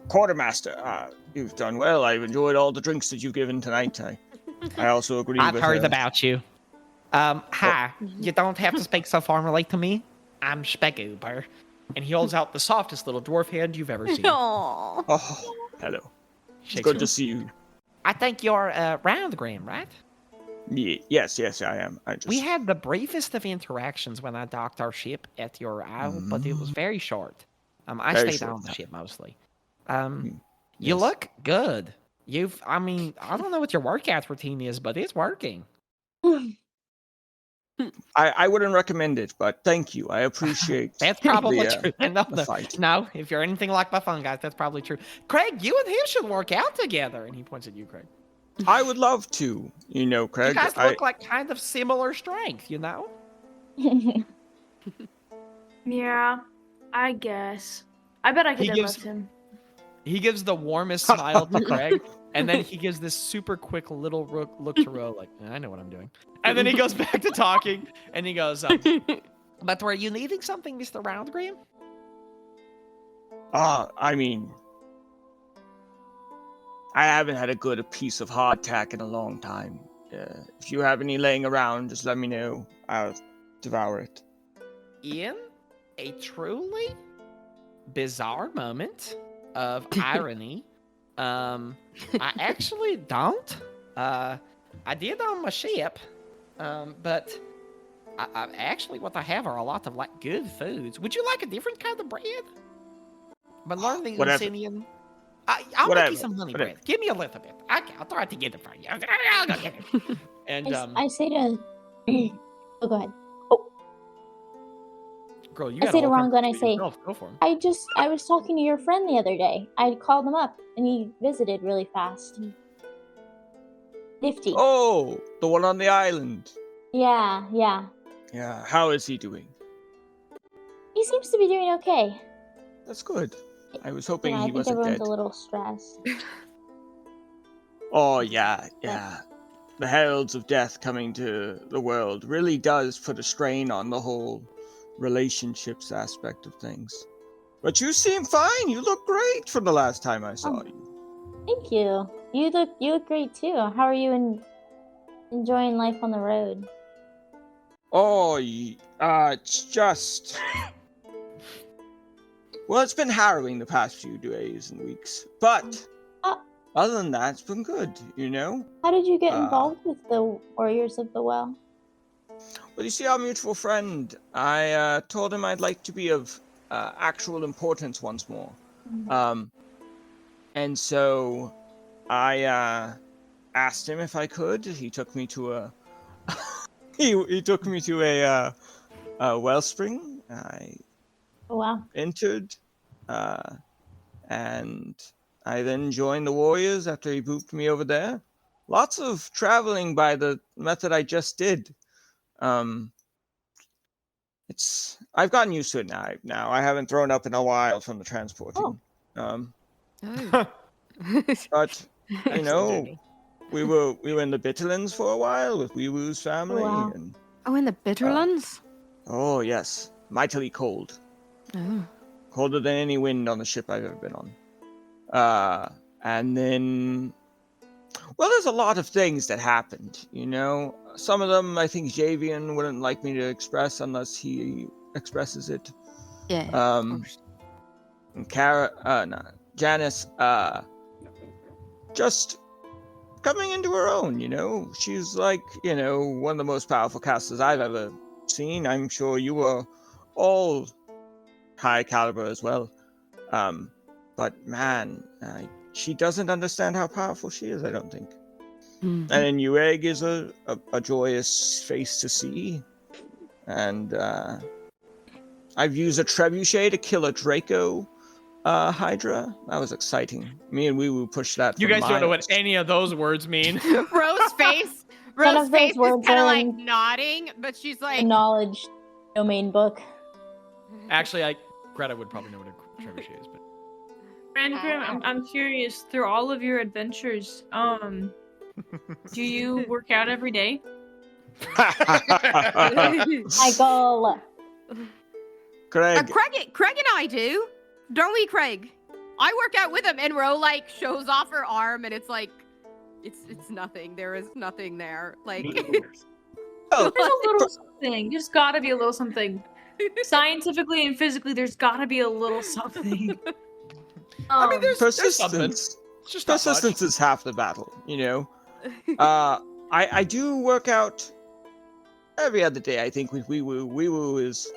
"Quartermaster, you've done well. I've enjoyed all the drinks that you've given tonight. I also agree with... I've heard about you. Hi. You don't have to speak so formally to me. I'm Shpagoober." And he holds out the softest little dwarf hand you've ever seen. Aww. Oh, hello. It's good to see you. I think you're Roundgram, right? Yes, I am. We had the briefest of interactions when I docked our ship at your isle, but it was very short. I stayed on the ship mostly. You look good. I don't know what your workout routine is, but it's working. I wouldn't recommend it, but thank you. I appreciate That's probably the, true. fight. No, if you're anything like my fun guys, that's probably true. Craig, you and him should work out together. And he points at you, Craig. I would love to, Craig. You guys look like kind of similar strength, Yeah, I guess. I bet I could deadlift him. He gives the warmest smile to Craig, and then he gives this super quick little look to Ro, like, I know what I'm doing. And then he goes back to talking, and he goes, "But were you needing something, Mr. Roundgram?" I haven't had a good piece of hardtack in a long time. If you have any laying around, just let me know. I'll devour it. In a truly bizarre moment of irony, I actually don't. I did on my ship, but I actually what I have are a lot of like good foods. Would you like a different kind of bread? But learning Lucinian. I'll make you some honey bread. Give me a little bit. I'll throw it together for you. I'll go get it. And I say to... Oh, go ahead. Girl, you I say to Ronglin, I say, go for him. I was talking to your friend the other day. I called him up, and he visited really fast. Nifty. Oh, the one on the island. Yeah. Yeah, how is he doing? He seems to be doing okay. That's good. I was hoping he wasn't dead. I think everyone's a little stressed. Oh, yeah. The heralds of death coming to the world really does put a strain on the whole relationships aspect of things. But you seem fine. You look great from the last time I saw you. Thank you. You look great too. How are you enjoying life on the road? Oh, it's just... Well, it's been harrowing the past few days and weeks, but other than that, it's been good, How did you get involved with the Warriors of the Well? Well, you see, our mutual friend, I told him I'd like to be of actual importance once more. Mm-hmm. And so I asked him if I could. He took me to he took me to a wellspring. I entered, and I then joined the warriors after he booped me over there. Lots of traveling by the method I just did. I've gotten used to it now. I haven't thrown up in a while from the transporting. But you know, we were in the Bitterlands for a while with Wee Woo's family. And, in the Bitterlands? Oh yes, mightily cold. Oh. Colder than any wind on the ship I've ever been on. And then, well, there's a lot of things that happened. You know, some of them I think Javian wouldn't like me to express unless he expresses it. Yeah. And Janice, just coming into her own, you know. She's like, you know, one of the most powerful casters I've ever seen. I'm sure you were all high caliber as well. But man, she doesn't understand how powerful she is, I don't think. Mm-hmm. And then Newegg is a joyous face to see. And I've used a trebuchet to kill a Draco Hydra. That was exciting. Me and Wee Woo pushed that. You guys don't know what any of those words mean. Rose's face is kind of like nodding, but she's like a knowledge domain book. Actually, Greta would probably know what a trebuchet is, but Randgrim, I'm curious. Through all of your adventures, do you work out every day? Michael. Craig. Craig and I do, don't we, Craig? I work out with him, and Ro like shows off her arm, and it's like, it's nothing. There is nothing there. Like, there's a little something. There's got to be a little something. Scientifically and physically, there's got to be a little something. I mean, there's persistence. Persistence is half the battle, you know. I do work out every other day, I think, with Wee Woo. Wee Woo is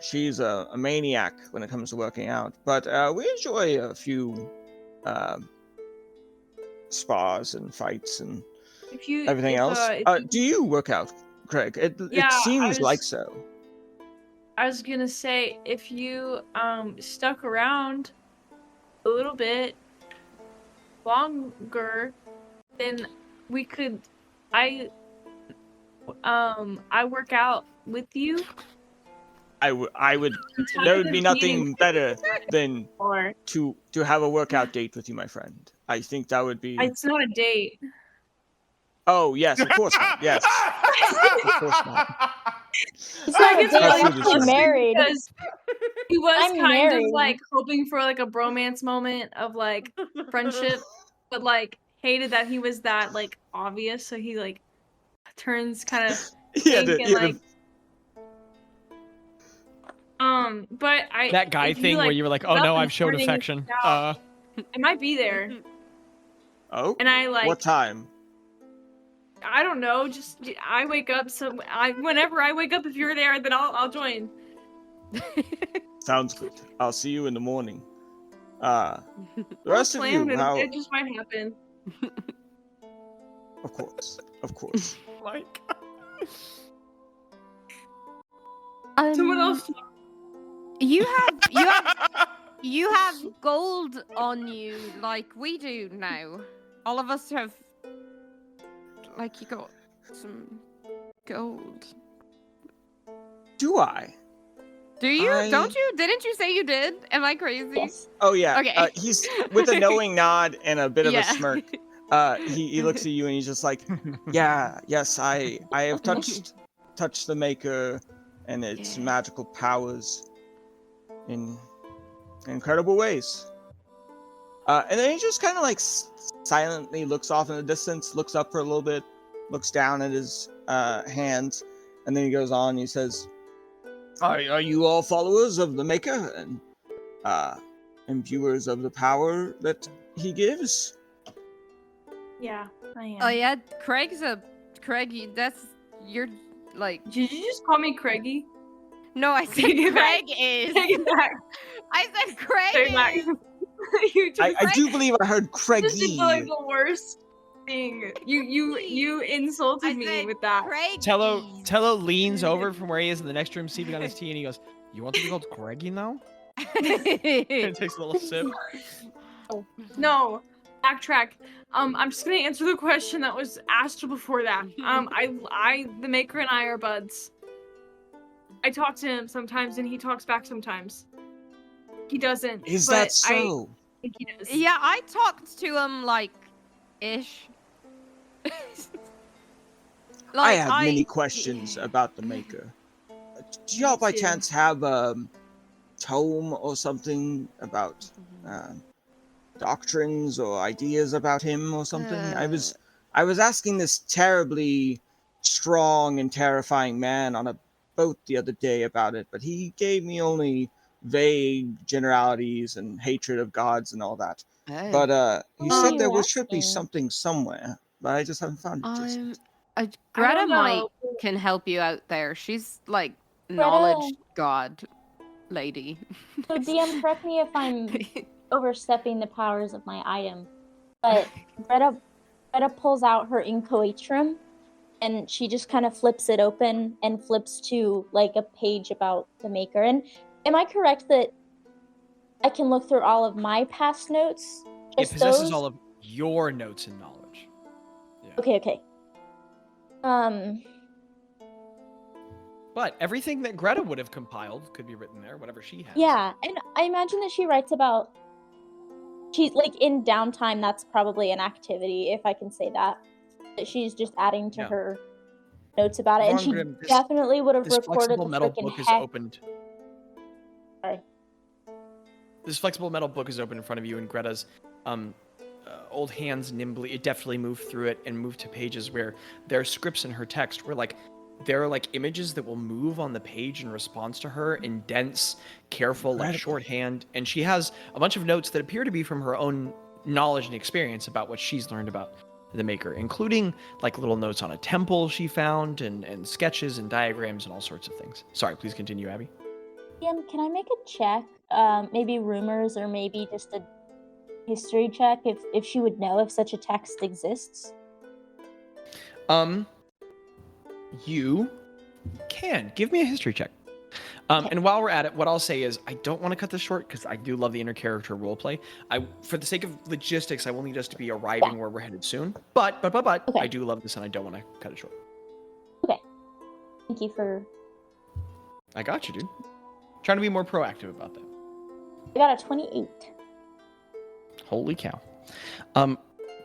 she's a maniac when it comes to working out, but we enjoy a few spars and fights and everything else. Do you work out, Craig? It seems like so. I was gonna say, if you stuck around a little bit longer, then we could. I work out with you. I would. There would be nothing better than to have a workout date with you, my friend. I think that would be. It's not a date. Oh yes, of course not. Yes, of course not. It's not a date. I'm married. Because he was kind of like hoping for like a bromance moment of like friendship, but like hated that he was that like obvious, so he like turns kind of but that guy thing where you were like, oh no, I've showed affection. I might be there. Oh, and I like what time? I don't know. Just I wake up, so whenever I wake up, if you're there, then I'll join. Sounds good. I'll see you in the morning. The rest of you, it just might happen. Of course. Like, someone else. You have gold on you, like we do now. All of us have. Like, you got some gold. Do I? Do you? Don't you? Didn't you say you did? Am I crazy? Yes. Oh yeah. Okay. He's with a knowing nod and a bit of a smirk. He looks at you and he's just like, yes, I have touched the Maker and its magical powers in incredible ways. And then he just kind of like silently looks off in the distance, looks up for a little bit, looks down at his hands, and then he goes on and he says, Are you all followers of the Maker and imbuers of the power that he gives? Yeah, I am. Oh yeah, Craigie, that's your like. Did you just call me Craigie? No, I said Craig is. Take it back. I said Craig is. I do believe I heard Craigie. This is like the worst. You insulted me with that. Tello leans over from where he is in the next room, sipping on his tea, and he goes, "You want to be called Craigie now?" It takes a little sip. No, backtrack. I'm just gonna answer the question that was asked before that. The Maker and I are buds. I talk to him sometimes, and he talks back sometimes. He doesn't. Is that so? I think he does. Yeah, I talked to him ish. I have many questions about the Maker. Do y'all by chance have a tome or something about doctrines or ideas about him or something? I was asking this terribly strong and terrifying man on a boat the other day about it, but he gave me only vague generalities and hatred of gods and all that. Oh. But he said there should be something somewhere, but I just haven't found it just yet. Gretta can help you out there. She's knowledge god lady. So DM, correct me if I'm overstepping the powers of my item, but Gretta pulls out her inchoatrum and she just kind of flips it open and flips to a page about the Maker. And am I correct that I can look through all of my past notes? It possesses all of your notes and knowledge. Yeah. Okay. But everything that Gretta would have compiled could be written there, whatever she has. Yeah, and I imagine that she writes about. She's in downtime. That's probably an activity, if I can say that. That she's just adding to her notes about it, and she definitely would have recorded the freaking heck. Sorry. This flexible metal book is open in front of you, and Gretta's old hands deftly move through it and move to pages where there are scripts in her text where there are images that will move on the page in response to her in dense, careful, shorthand, and she has a bunch of notes that appear to be from her own knowledge and experience about what she's learned about the Maker, including little notes on a temple she found and sketches and diagrams and all sorts of things. Sorry, please continue, Abby. Can I make a check? Maybe rumors or maybe just a history check if she would know if such a text exists? You can. Give me a history check. And while we're at it, what I'll say is I don't want to cut this short because I do love the inter-character roleplay. For the sake of logistics, I will need us to be arriving where we're headed soon. But okay. I do love this and I don't want to cut it short. Okay. Thank you for... I got you, dude. Trying to be more proactive about that. I got a 28. Holy cow.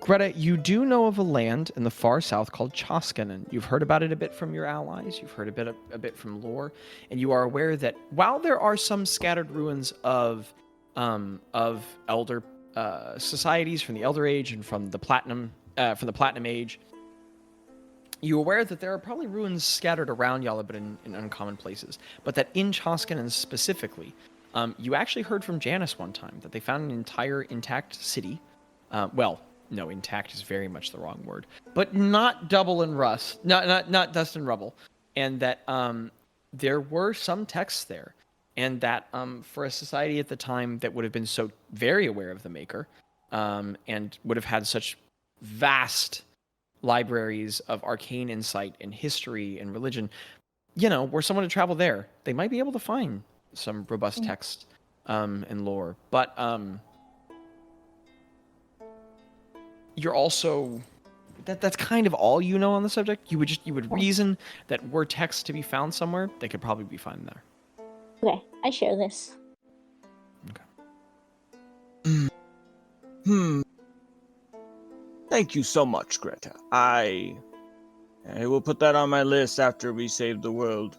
Gretta, you do know of a land in the far south called Choskanen. You've heard about it a bit from your allies. You've heard a bit from lore, and you are aware that while there are some scattered ruins of elder societies from the Elder Age and from the Platinum Age, you're aware that there are probably ruins scattered around y'all, but in uncommon places. But that in Choskanen specifically, you actually heard from Janice one time that they found an entire intact city. No, intact is very much the wrong word, but not double in rust, not dust and rubble, and that there were some texts there, and that for a society at the time that would have been so very aware of the Maker, and would have had such vast libraries of arcane insight and history and religion, were someone to travel there, they might be able to find some robust text and lore, but you're also that's kind of all you know on the subject. You would reason that were texts to be found somewhere, they could probably be found there. Okay, I share this. Okay. Thank you so much, Gretta. I will put that on my list after we save the world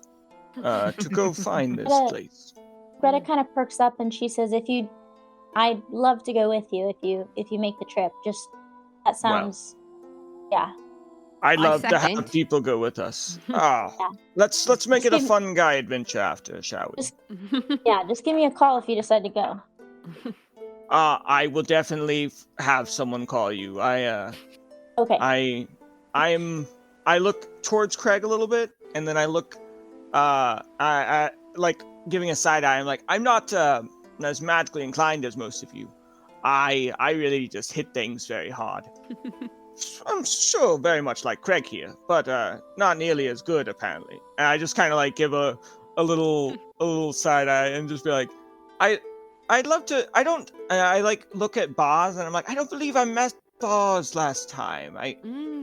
to go find this place. Gretta kind of perks up and she says, I'd love to go with you if you make the trip. Just that sounds, yeah. I'd love to have people go with us. Let's make it a fun guy adventure after, shall we? Just give me a call if you decide to go. I will definitely have someone call you. Okay. I look towards Craig a little bit, and then I look, I like giving a side eye. I'm like, I'm not as magically inclined as most of you. I really just hit things very hard. I'm sure very much like Craig here, but not nearly as good apparently. And I just kind of like give a little side eye and just be like, I'd love to. I like look at Bazz and I'm like, I don't believe I met Bazz last time.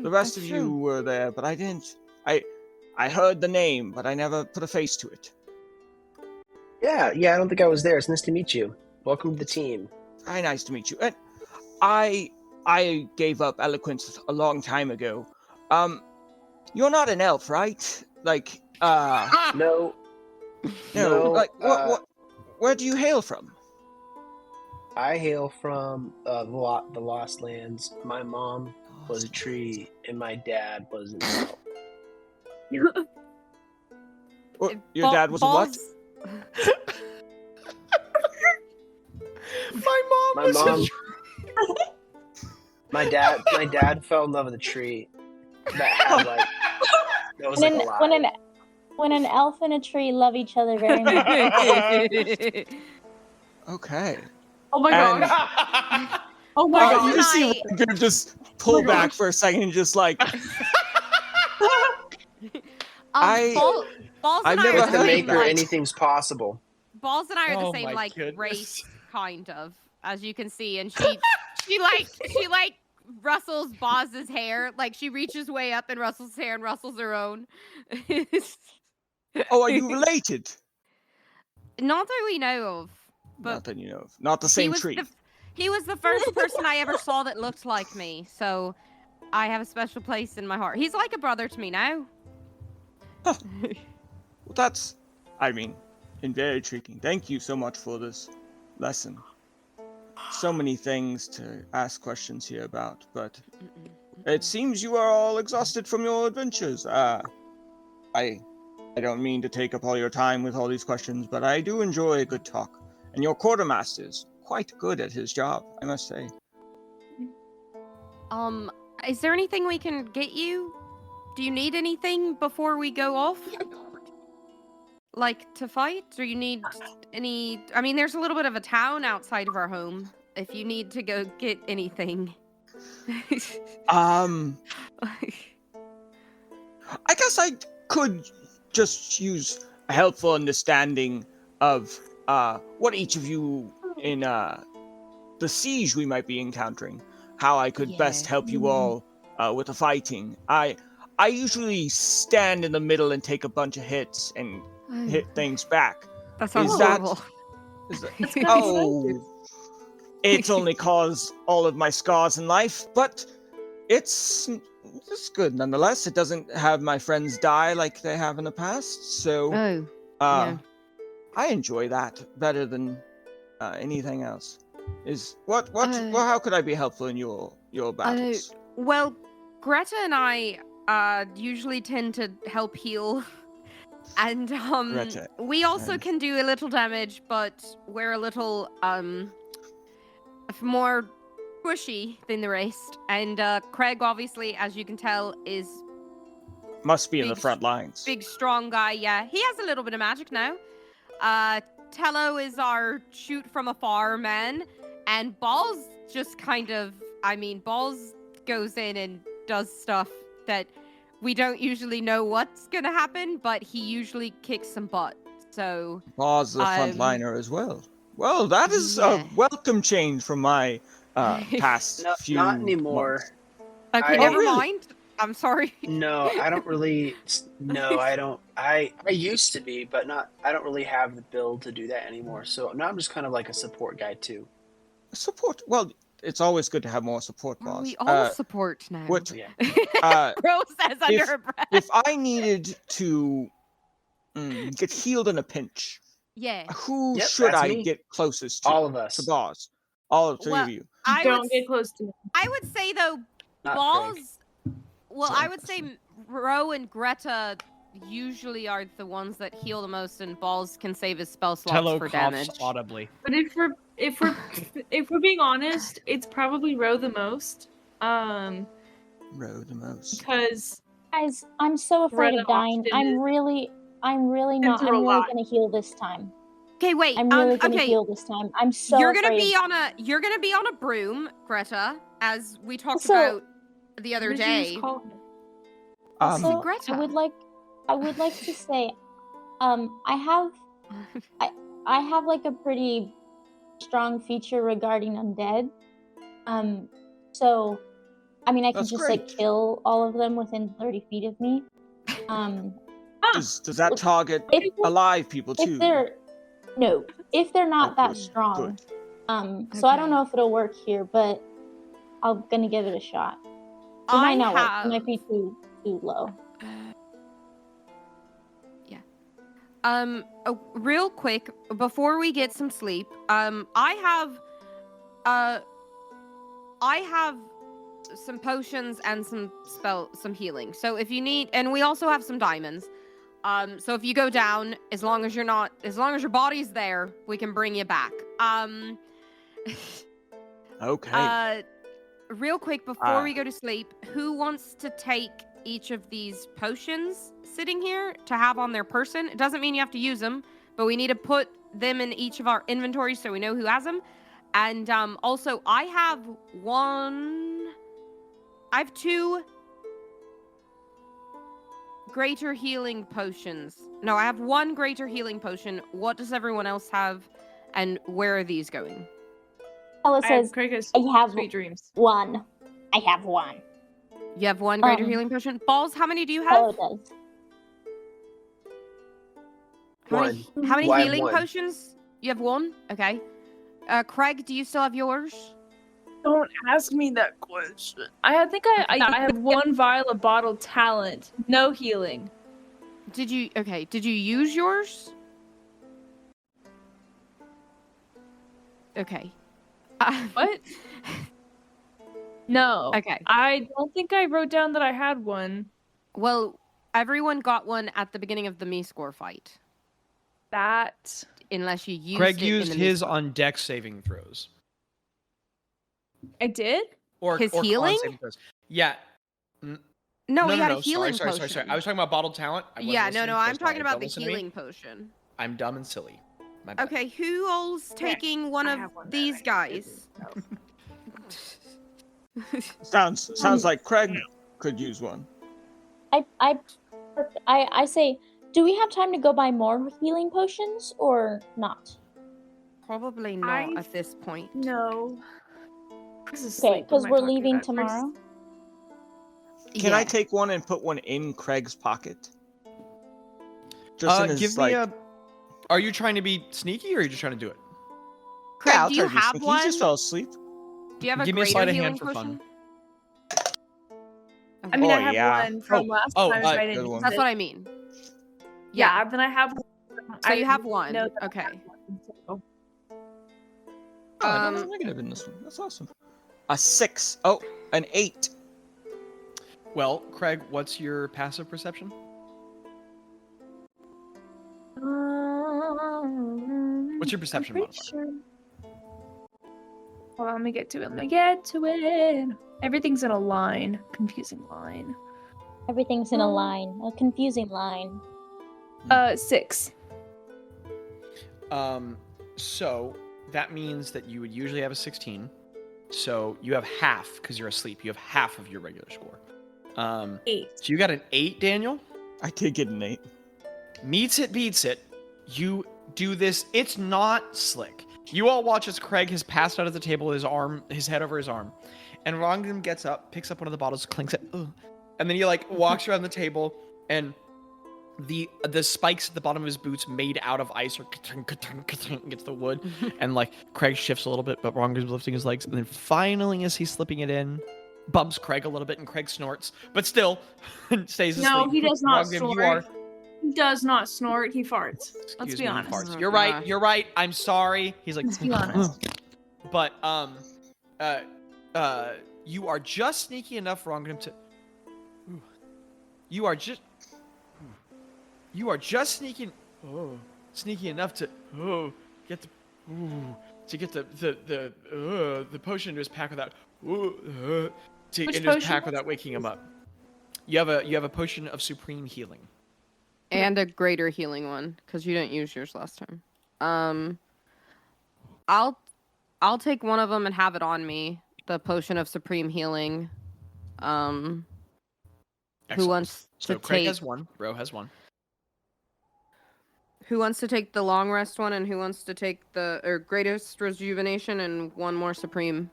The rest of you were there, but I didn't. I heard the name, but I never put a face to it. Yeah, I don't think I was there. It's nice to meet you. Welcome to the team. Very nice to meet you. And I gave up eloquence a long time ago. You're not an elf, right? Like, No. Like, where do you hail from? I hail from the Lost Lands. My mom was a tree, and my dad was an elf. Your dad was a what? My mom. My dad fell in love with a tree that had that was when an elf and a tree love each other very much. Okay. Oh my gosh. Oh my gosh. You see Edgar just pull back for a second and just like... Balls and I've never With the heard maker, that. anything's possible. Balls and I are the same my goodness. race, kind of, as you can see, and she rustles Bazz's hair, like she reaches way up and rustles hair and rustles her own. Oh, are you related? Not that we know of, but Not that you know of. Not the same tree. He was the first person I ever saw that looked like me, so I have a special place in my heart. He's like a brother to me now. Huh. Well, that's, very intriguing. Thank you so much for this lesson. So many things to ask questions here about, but it seems you are all exhausted from your adventures. I don't mean to take up all your time with all these questions, but I do enjoy a good talk. And your quartermaster's quite good at his job, I must say. Is there anything we can get you? Do you need anything before we go off? Like, to fight? Or you need any... there's a little bit of a town outside of our home. If you need to go get anything. I guess I could just use a helpful understanding of what each of you in the siege we might be encountering. How I could best help you all with the fighting. I usually stand in the middle and take a bunch of hits and hit things back. That sounds horrible. It's only caused all of my scars in life, but it's good nonetheless. It doesn't have my friends die like they have in the past, so I enjoy that better than anything else. How could I be helpful in your battles? Well, Gretta and I usually tend to help heal. And we also can do a little damage, but we're a little more pushy than the rest. And Craig, obviously, as you can tell, must be in the front lines. Big, strong guy, yeah. He has a little bit of magic now. Tello is our shoot from afar man. And Balls just kind of, Balls goes in and does stuff that we don't usually know what's gonna happen, but he usually kicks some butt. So Balls the frontliner as well. Well, that is a welcome change from my past few not anymore. months. Okay, never mind. I'm sorry. No, I don't really. No, I don't. I used to be, but not. I don't really have the build to do that anymore. So now I'm just kind of like a support guy too. Support? Well, it's always good to have more support, Boss. We all support now. Bro says under her breath. If I needed to get healed in a pinch, who should I get closest to? All of us. To Boss. All of three of you. Don't get close to him. I would say, though, Balls... Well, I would say Ro and Gretta usually are the ones that heal the most, and Balls can save his spell slots for damage. Audibly. But if we're being honest, it's probably Ro the most. Ro the most. Because guys, I'm so afraid of dying. I'm really not. I'm really gonna heal this time. Okay, wait. I'm really gonna heal this time. I'm so You're gonna be on a broom, Greta, as we talked about. the other What did you just day. call him? Also, Gretta. I would like to say, I have like a pretty strong feature regarding undead. So, I mean, I can That's just great. like kill all of them within 30 feet of me. Does that target If alive people too? if they're not that good, strong. So I don't know if it'll work here, but I'm gonna give it a shot. It might not work. It might be too low. Real quick before we get some sleep, I have some potions and some healing. So if you need, and we also have some diamonds. So if you go down, as long as your body's there, we can bring you back. Okay. Real quick before we go to sleep, who wants to take each of these potions sitting here to have on their person? It doesn't mean you have to use them, but we need to put them in each of our inventories so we know who has them. And also, I have 2 greater healing potions. No, I have 1 greater healing potion. What does everyone else have, and where are these going? Ella says, Craig has I have sweet dreams. 1. I have 1. You have 1 greater healing potion? Balls, how many do you have? Ella does. How many Well, I have healing 1. potions? You have 1? Okay. Craig, do you still have yours? Don't ask me that question. I think I have 1 vial of bottled talent. No healing. Did you use yours? Okay. What? No. Okay. I don't think I wrote down that I had 1. Well, everyone got 1 at the beginning of the Me-Score fight. That. Unless you used Greg it used in the his Me-Score. on dex saving throws. I did? Or His con healing? saving throws. Yeah. No, he had a healing sorry. potion. I was talking about bottled talent. I wasn't Yeah, listening, no, so I'm sorry. talking about Don't the listen to me. healing potion. I'm dumb and silly. My bad. Okay, who all's taking one I of have one that these I guys? Sounds like Craig could use one. I say, do we have time to go buy more healing potions or not? Probably not at this point. No. Okay, because we're leaving tomorrow. Can I take one and put one in Craig's pocket? Just in his, give me a. Are you trying to be sneaky, or are you just trying to do it? Craig, I'll do try you to be have sneaky. one? He just fell asleep. Do you have a Give me a greater sleight of healing hand for potion? fun. I mean, I Oh, have yeah. 1 from last time. I good didn't one. use That's it. what I mean. Yeah, then I have. So you have didn't 1. know that I Okay. had 1, so. Oh, that's negative in this one. That's awesome. A 6. Oh, an 8. Well, Craig, what's your passive perception? What's your perception I'm modifier? pretty sure. Hold on, let me get to it. Everything's in a line. Confusing line. Everything's in a line. A confusing line. 6. So that means that you would usually have a 16. So you have half because you're asleep. You have half of your regular score. 8. So you got an 8, Daniel. I did get an 8. Meets it, beats it. You do this. It's not slick. You all watch as Craig has passed out at the table, his head over his arm, and Rongdam gets up, picks up one of the bottles, clinks it, and then he like walks around the table, and the spikes at the bottom of his boots made out of ice are gets the wood, and like Craig shifts a little bit, but Rongdam's lifting his legs, and then finally, as he's slipping it in, bumps Craig a little bit, and Craig snorts, but still stays asleep. No, he does not Rongdam, snort. He does not snort. He farts. Let's Excuse be me, honest. farts. Oh, You're gosh. right. You're right. I'm sorry. He's like, Let's be honest. but you are just sneaky enough, Rongdam, to. You are just sneaky enough to get the potion into his pack without without waking him up. You have a potion of supreme healing. And a greater healing one, because you didn't use yours last time. I'll take one of them and have it on me. The potion of supreme healing. Who Excellent. wants So to Craig take? has one. Ro has one. Who wants to take the long rest one, and who wants to take the greatest rejuvenation and one more supreme?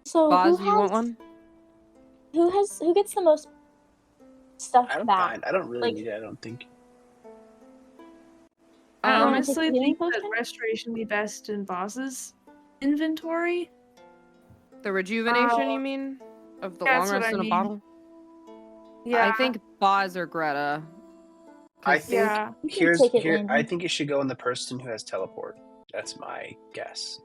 So Bazz, you want one? Who gets the most stuff I don't back? mind. I don't really Like- need it. I don't think. I wanna honestly take the think healing that potion? restoration would be best in Boss's inventory. The rejuvenation, you mean? Of the Yeah, long that's what rest I in a mean. bottle? Yeah, I think Bazz or Gretta. I 'Cause- think yeah. You can take it, here. I Landon. think it should go on the person who has teleport. That's my guess.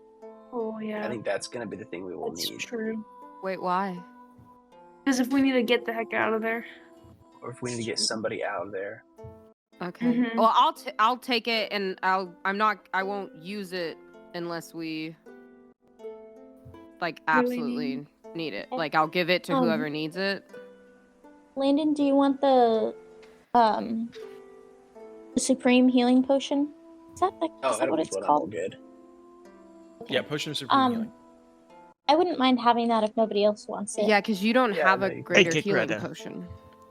Oh yeah, I think that's gonna be the thing we will that's need, true. Wait, why? Because if we need to get the heck out of there. or if we need to get somebody out of there. Okay. Mhm. Well, I'll take it, and I won't use it unless we like Really absolutely need it. Okay. Like I'll give it to whoever needs it. Landon, do you want the supreme healing potion? Is that what Everyone's it's one. I'm all called? good. Okay. Yeah, potion of supreme healing. I wouldn't mind having that if nobody else wants it. Yeah, because you don't Yeah, have no, a you can greater take it, healing Greta. potion.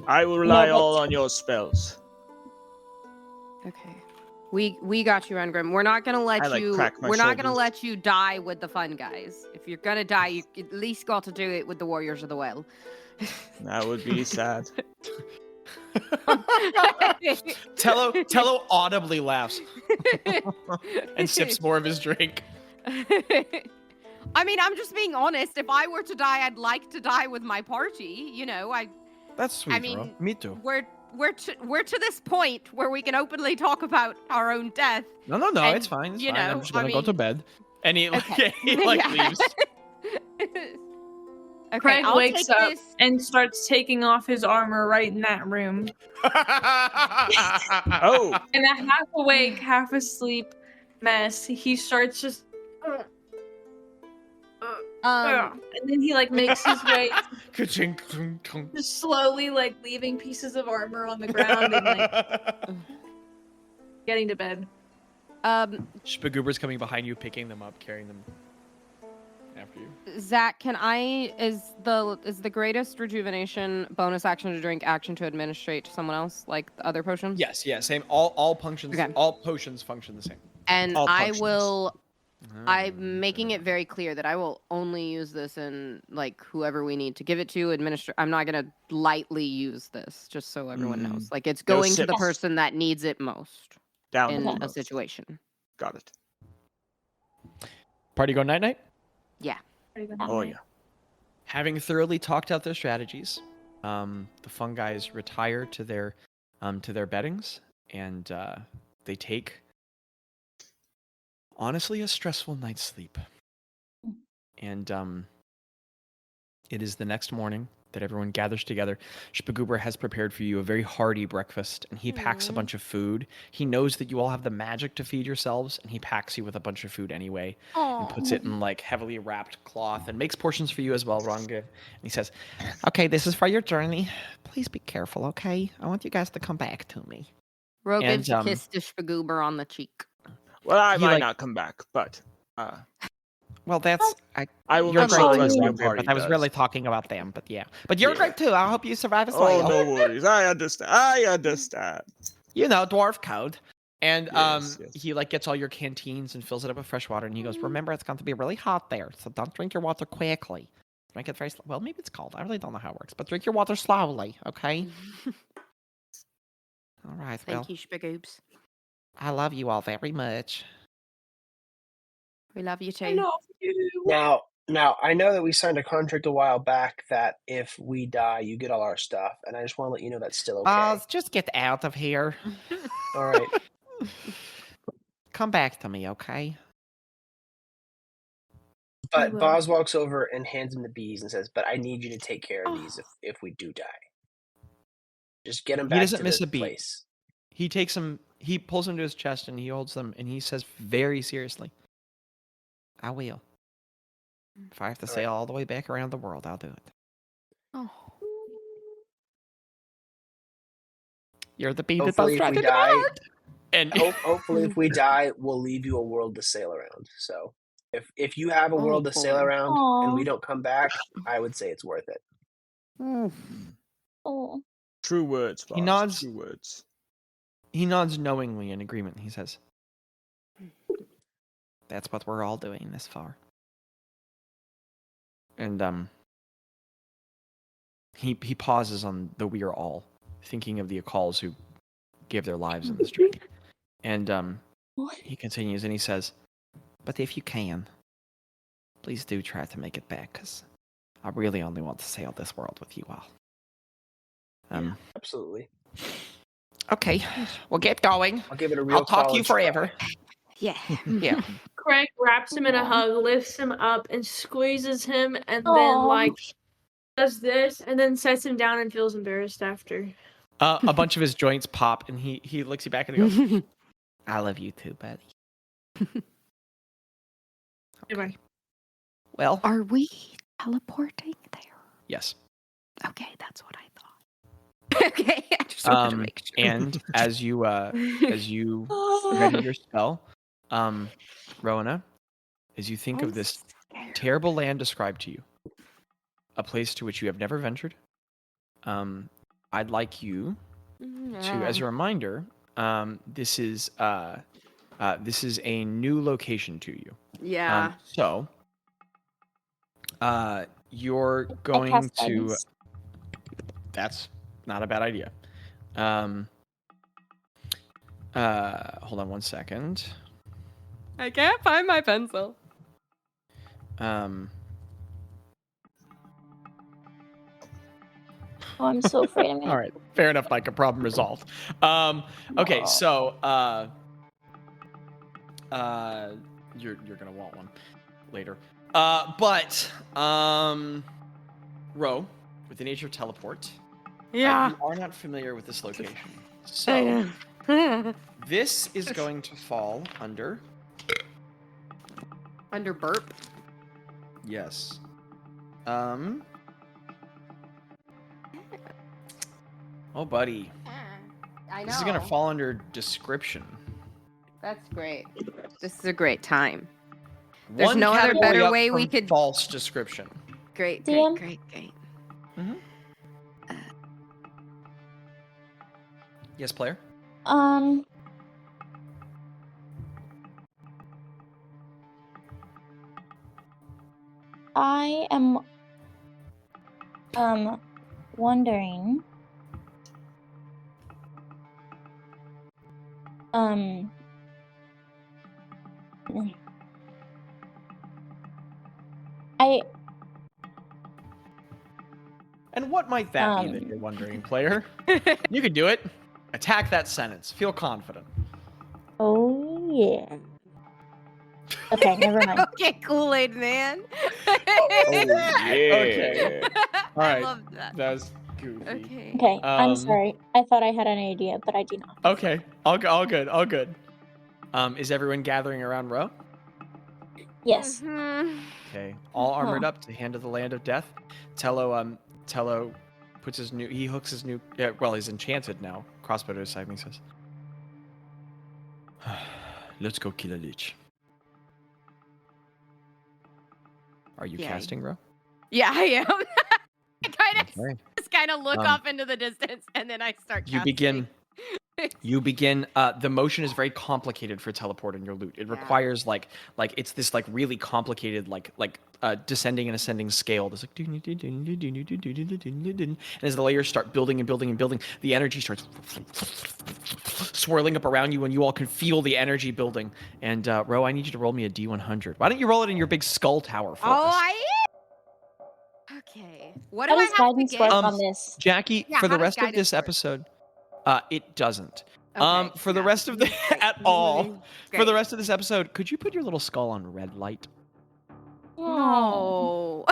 I will rely but- all on your spells. Okay. We got you, Engrim. We're not gonna let I, like, you. crack my We're not gonna shoulders. let you die with the fun guys. If you're gonna die, you at least got to do it with the Warriors of the Well. That would be sad. Tello audibly laughs and sips more of his drink. I mean, I'm just being honest. If I were to die, I'd like to die with my party. You know, That's sweet, I mean, Ro. Me too. we're to this point where we can openly talk about our own death. No, and, it's fine. It's you fine. I'm know, just I gonna go to mean- bed. And he Okay. he Yeah. leaves. Okay, Craig I'll wakes take up this. and starts taking off his armor right in that room. Oh, In a half awake, half asleep mess, he starts just and then he like makes his way Ka-chink, tunk, tunk. just slowly like leaving pieces of armor on the ground and like getting to bed. Spagoober's coming behind you, picking them up, carrying them after you. Zach, is the greatest rejuvenation bonus action to drink, action to administrate to someone else, like the other potions? Yes, same. All potions. Okay. All potions function the same. And All I potions. will. I'm making it very clear that I will only use this in like whoever we need to give it to. I'm not gonna lightly use this, just so everyone knows. Like it's No going to the sips. person that needs it most down in the a most. situation. Got it. Party go night night. Yeah. Oh yeah. Having thoroughly talked out their strategies, the fun guys retire to their beddings, and they take honestly a stressful night's sleep. And it is the next morning that everyone gathers together. Spagoober has prepared for you a very hearty breakfast, and he packs a bunch of food. He knows that you all have the magic to feed yourselves, and he packs you with a bunch of food anyway, and puts it in like heavily wrapped cloth, and makes portions for you as well, Ranga. And he says, "Okay, this is for your journey. Please be careful, okay? I want you guys to come back to me." Ro And, gives a kiss to Spagoober on the cheek. Well, I He, might like- not come back, but Well, that's I will you're make great sure the too, rest of your Ranga, party but I was does. really talking about them, but yeah. But you're Yeah. great too. I hope you survive as Oh, well. no worries. I understand. You know, dwarf code. And Yes. he like gets all your canteens and fills it up with fresh water, and he goes, "Remember, it's going to be really hot there, so don't drink your water quickly. Drink it very well. Maybe it's cold. I really don't know how it works, but drink your water slowly, okay?" All right. Well, Thank you, Spagoobs. I love you all very much. We love you too. I love you. Now, I know that we signed a contract a while back that if we die, you get all our stuff, and I just want to let you know that's still okay. Just get out of here. All right. Come back to me, okay? But will. Bazz walks over and hands him the bees and says, "But I need you to take care of these if we do die. Just get them He back doesn't to miss the a beat. place." He takes them, he pulls them to his chest, and he holds them, and he says very seriously, "I will. If I have to All sail all the way back around the world, I'll do it. Oh. You're the bee that Hopefully, does if right we into my die, heart." And hopefully, if we die, we'll leave you a world to sail around. So, if you have a world to sail boy. around and we Aw. don't come back, I would say it's worth it. Oh. True words, Bazz. He nods. True words. He nods knowingly in agreement. He says, "That's what we're all doing this far." And he pauses on the "we are all," thinking of the Akals who gave their lives in this journey. And he continues and he says, "But if you can, please do try to make it back, because I really only want to sail this world with you all." Yeah, absolutely. Okay, we'll get going. I'll give it a real I'll talk to you forever. Yeah. Yeah. Craig wraps him in a hug, lifts him up, and squeezes him, and then like does this, and then sets him down and feels embarrassed after. A bunch of his joints pop, and he looks you back and he goes, "I love you too, buddy." Goodbye. Well, Are we teleporting there? yes. Okay, that's what I thought. Okay, I just wanted to make sure. And as you ready your spell, Rowena, as you think of this terrible land described to you, a place to which you have never ventured, I'd like you to, as a reminder, this is a new location to you. Yeah. So you're going to. That's not a bad idea. Hold on one second. I can't find my pencil. Oh, I'm so afraid I'm gonna. All right, fair enough, Micah. Problem resolved. Okay, so you're gonna want one later. But Ro, with the nature of teleport, you are not familiar with this location. So this is going to fall under burp. Yes. Oh, buddy. I know. This is gonna fall under description. That's great. This is a great time. There's One no other category better up way we from could. False description. Great. Mm-hmm. Yes, player. I am wondering And what might that be that you're wondering, player? You can do it. Attack that sentence. Feel confident. Oh yeah. Okay, never mind. Okay, Kool-Aid man. Okay. All right. I love that. That's goofy. Okay. Okay, I'm sorry. I thought I had an idea, but I do not. Okay. All good. Is everyone gathering around Ro? Yes. Mhm. Okay. All armored up to hand of the land of death. Tello puts his new. He hooks his new. Well, he's enchanted now. Crossbow to his side. And he says, "Let's go kill a lich." Are you casting, Ro? Yeah, I am. I Okay. just kind of look off into the distance, and then I start casting. You begin. The motion is very complicated for teleporting your loot. It requires like it's this like really complicated like descending and ascending scale. There's like and as the layers start building and building and building, the energy starts swirling up around you, and you all can feel the energy building. And Ro, I need you to roll me a D100. Why don't you roll it in your big skull tower for us? Okay. What do I have to get? On this? Jaci, for the rest of this episode. It doesn't. Okay, for the rest of the at all. Great. For the rest of this episode, could you put your little skull on red light? No.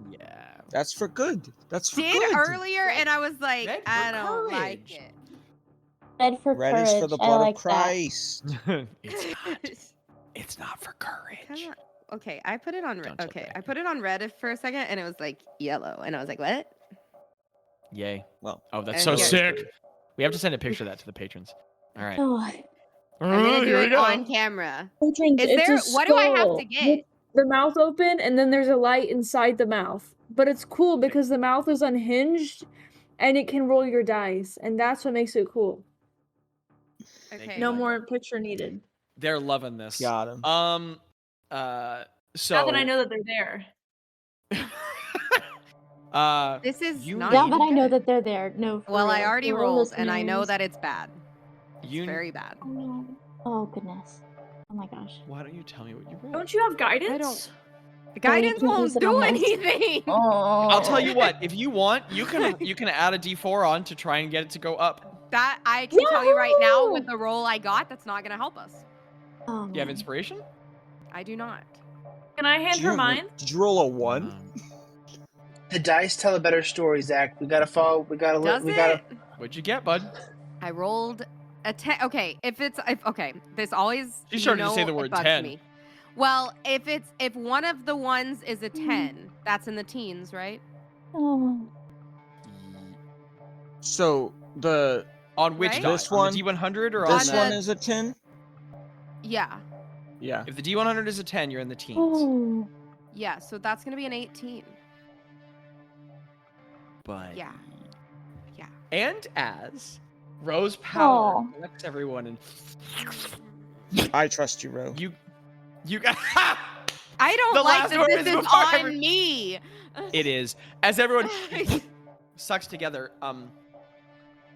Yeah. That's for good. That's for Did good. earlier, and I was like, Red for I don't courage. like it. Red for Red courage. is for the I blood like of Christ. It's not for courage. Come on. Okay, I put it on red. Don't tilt Okay, back. I put it on red for a second, and it was like yellow, and I was like, what? Yay. Well, Oh, that's Okay. so sick. We have to send a picture of that to the patrons. All right. Oh, I'm gonna do Here we it go. on camera. Patrons, Is it's there? a What do I have skull to get? with the mouth open, and then there's a light inside the mouth. but it's cool because the mouth is unhinged and it can roll your dice, and that's what makes it cool. Okay. No more picture needed. They're loving this. Got him. So Now that I know that they're there. This is not. Yeah, but I know that they're there. No. Well, I real. already rolled, and I know that it's bad. It's very bad. Oh, no. Oh goodness. Oh my gosh. Why don't you tell me what you rolled? Don't you have guidance? I don't. The guidance won't do anything. Oh. I'll tell you what. If you want, you can add a D4 on to try and get it to go up. That I can tell you right now with the roll I got, that's not gonna help us. Oh, You have inspiration? I do not. Can I hand her mine? Did you roll a 1? The dice tell a better story, Zach. We gotta follow. We gotta. Does We it? gotta. What'd you get, bud? I rolled a 10. Okay, okay, this always. She started to say the it word bugs 10. me. Well, if one of the ones is a 10, that's in the teens, right? Oh. So the On which Right? die? This On one- the D100 or this on one the... is a 10. Yeah. Yeah. If the D100 is a 10, you're in the teens. Oh. Yeah, so that's gonna be an 18. But Yeah. Yeah. And as Rose Power Aw. collects everyone and I trust you, Ro. you got I don't The like last that word this is is before on every- me. It is. As everyone sucks together, I'm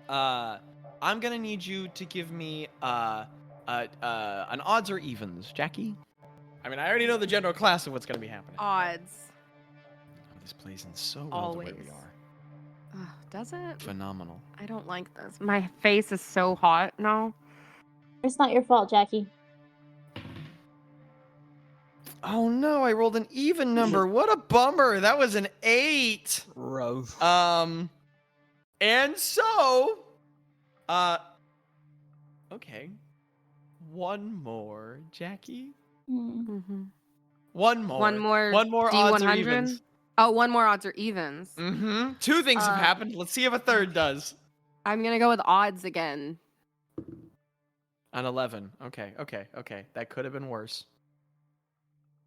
gonna need you to give me an odds or evens, Jackie. I mean, I already know the general class of what's gonna be happening. Odds. Oh, this plays in so well the way we Always. are. Does it? Phenomenal. I don't like this. My face is so hot now. It's not your fault, Jackie. Oh no, I rolled an even number. What a bummer. That was an 8. Ro. And so, okay. One more, Jackie. Mm. One more. One more odds or D100? evens. Oh, one more odds or evens. Mm-hmm. 2 things have happened. Let's see if a third does. I'm gonna go with odds again. An 11. Okay. That could have been worse.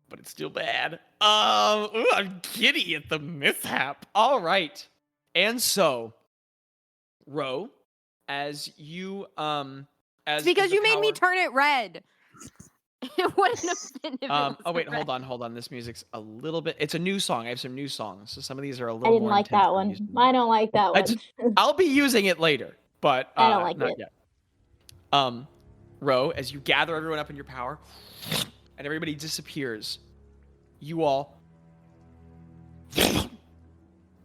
But it's still bad. Ooh, I'm giddy at the mishap. All right. And so, Ro, as you It's because you made me turn it red. It wouldn't have been if it was oh wait, red. hold on. This music's a little bit. It's a new song. I have some new songs, so some of these are a I little didn't more like intense that than one. these. I don't like that one. I'll be using it later, but I don't like not it. yet. Ro, as you gather everyone up in your power, and everybody disappears, you all,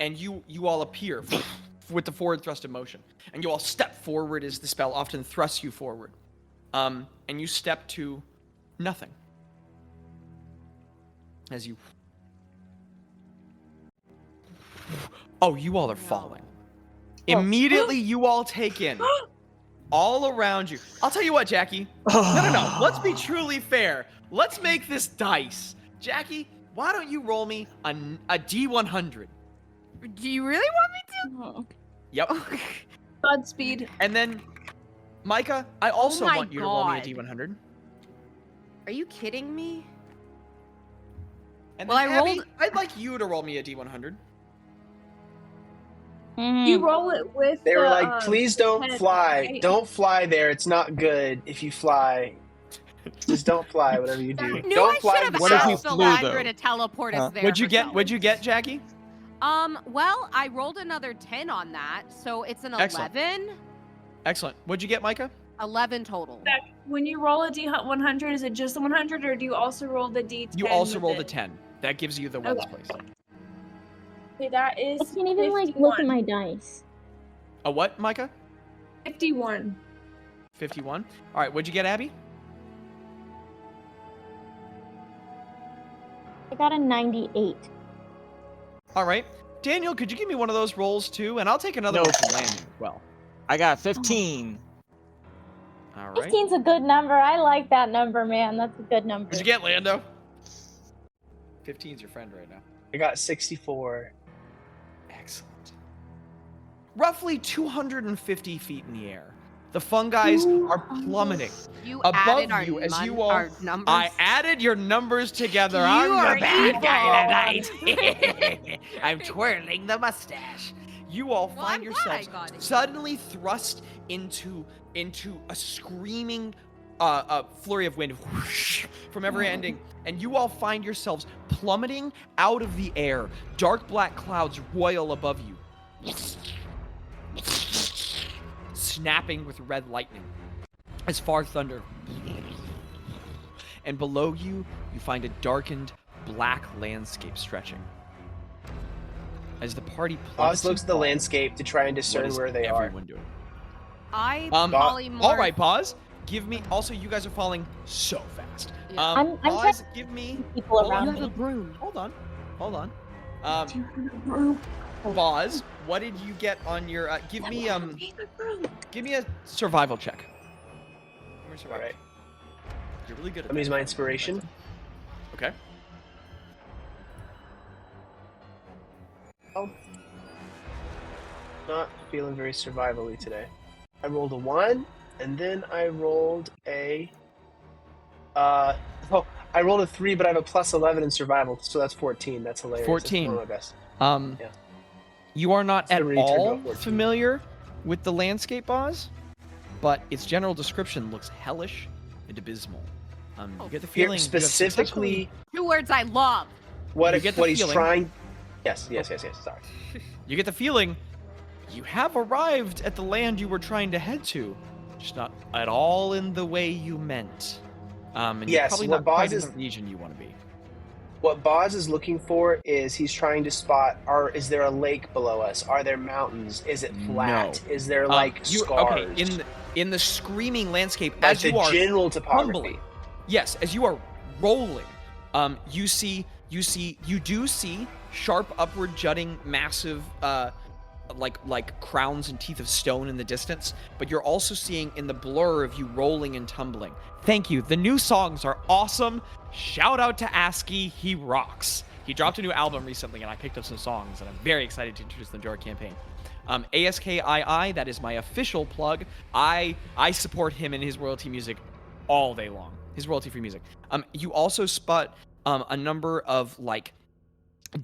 and you all appear with the forward thrust of motion, and you all step forward as the spell often thrusts you forward, and you step to nothing. As you, you all are falling. Immediately, you all take in all around you. I'll tell you what, Jackie. No. Let's be truly fair. Let's make this dice. Jackie, why don't you roll me a D100? Do you really want me to? Yep. Godspeed. And then, Micah, I also my want you to roll me a God. D100. Are you kidding me? And Well, then, I Abby, rolled- I'd like you to roll me a D100. You roll it with. They were the, like, please don't 10, fly. right? Don't fly there. It's not good if you fly. Just don't fly, whatever you do. I knew Don't I fly should have What if you asked flew, Alandra though? to teleport us there. What'd you get? herself. What'd you get, Jackie? Well, I rolled another 10 on that, so it's an Excellent. 11. Excellent. What'd you get, Micah? 11 total. When you roll a D100, is it just the 100, or do you also roll the D10? You also with rolled a it? 10. That gives you the ones Okay. place. Okay, that is. I can't even like look at 51. my dice. A what, Micah? 51. 51. All right. What'd you get, Abby? I got a 98. All right. Daniel, could you give me one of those rolls too? And I'll take another No. one from Landon as well. I got 15. All right. 15's a good number. I like that number, man. That's a good number. What'd you get, Lando? 15's your friend right now. I got 64. Excellent. Roughly 250 feet in the air, The fungi are plummeting. You Above added you, as you our all, numbers. I added your numbers together. You I'm are the bad guy evil. tonight. I'm twirling the mustache. You all find yourselves suddenly thrust into a screaming flurry of wind whoosh, from every ending, and you all find yourselves plummeting out of the air. Dark black clouds roil above you, snapping with red lightning as far thunder. And below you, you find a darkened black landscape stretching. As the party Bazz looks at the landscape to try and discern where they are. Doing? Polymorph. All right, Bazz. Give me. Also, you guys are falling so fast. Yeah. I'm Bazz, give me. people around You have a broom. Hold on. Bazz, what did you get on your? Give me a survival check. Give me a survival. All right. You're really good at Let me use my inspiration. Okay. Oh. Not feeling very survivally today. I rolled a 1, and then I rolled a... I rolled a 3, but I have a plus 11 in survival, so that's 14. That's hilarious. 14. That's one of my best. Yeah. You are not at Already turned all out 14. familiar with the landscape, Bazz, but its general description looks hellish and abysmal. You get the feeling you have Specifically, 2 words I love. what you get the he's feeling- trying... Yes, sorry. You get the feeling you have arrived at the land you were trying to head to, just not at all in the way you meant. And Yes, you're probably what not quite in Bazz the region you want to be. What Bazz is looking for is he's trying to spot, is there a lake below us? Are there mountains? Is it flat? No. Is there scars? Okay, in the screaming landscape, Like as you the are general topography. tumbling, yes, as you are rolling, you do see sharp upward jutting massive like crowns and teeth of stone in the distance, but you're also seeing in the blur of you rolling and tumbling. Thank you. The new songs are awesome. Shout out to ASCII. He rocks. He dropped a new album recently, and I picked up some songs, and I'm very excited to introduce them to our campaign. ASKII, that is my official plug. I support him and his royalty music all day long. His royalty-free music. You also spot a number of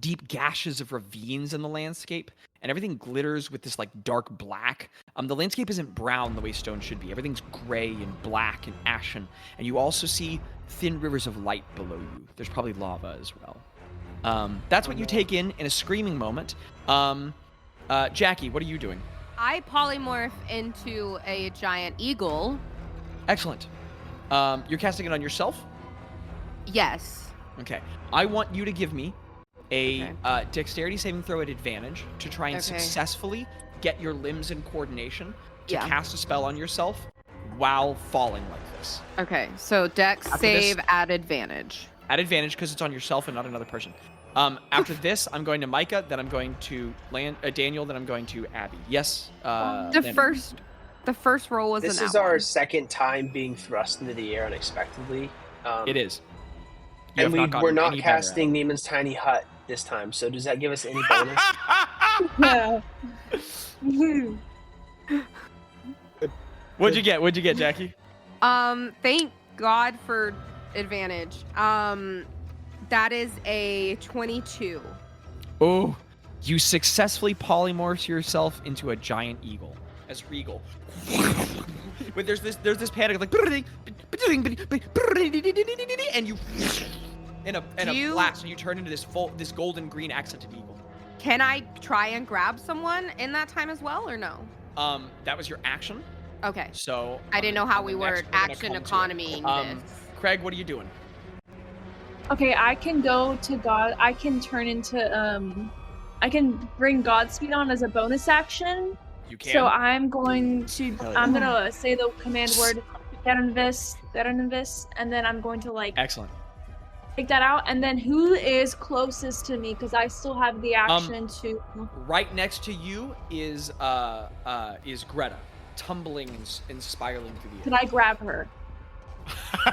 deep gashes of ravines in the landscape, and everything glitters with this dark black. The landscape isn't brown the way stone should be. Everything's gray and black and ashen, and you also see thin rivers of light below you. There's probably lava as well. That's what you take in a screaming moment. Jaci, what are you doing? I polymorph into a giant eagle. Excellent. You're casting it on yourself? Yes. Okay. I want you to give me a dexterity saving throw at advantage to try and successfully get your limbs in coordination to cast a spell on yourself while falling like this. Okay, so dex save at advantage. At advantage because it's on yourself and not another person. After this, I'm going to Mika, then I'm going to Daniel, then I'm going to Abby. Yes. The first roll was This is our second time being thrust into the air unexpectedly. It is. And we're not casting Neiman's Tiny Hut this time, so does that give us any bonus? No. What'd you get, Jaci? Thank God for advantage. That is a 22. Oh, you successfully polymorph yourself into a giant eagle. As Regal. But there's this panic of and you in a blast, and you turn into this golden green accented eagle. Can I try and grab someone in that time as well, or no? That was your action. Okay. So I didn't know how we were action economy. Craig, what are you doing? Okay, I can go to God. I can turn into I can bring Godspeed on as a bonus action. You can. So I'm gonna say the command word Derenvis, and then I'm going to Excellent. take that out. And then who is closest to me? Because I still have the action to. Right next to you is Gretta, tumbling and spiraling through the air. Can I grab her?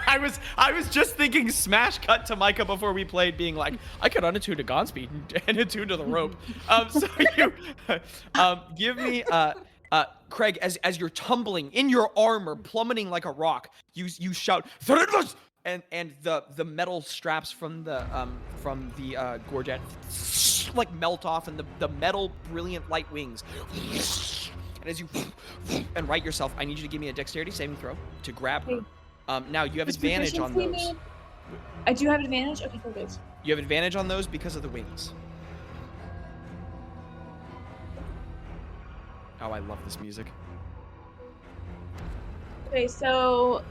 I was just thinking smash cut to Mika before we played, being like, I could unattune to Godspeed and attune to the rope. So you give me Craig, as you're tumbling in your armor, plummeting like a rock, you shout, and the metal straps from the gorget like melt off, and the metal brilliant light wings. And as you and right yourself, I need you to give me a dexterity saving throw to grab her. Now you have advantage on those. I do have advantage? Okay, cool, good. You have advantage on those because of the wings. Oh, I love this music. Okay, so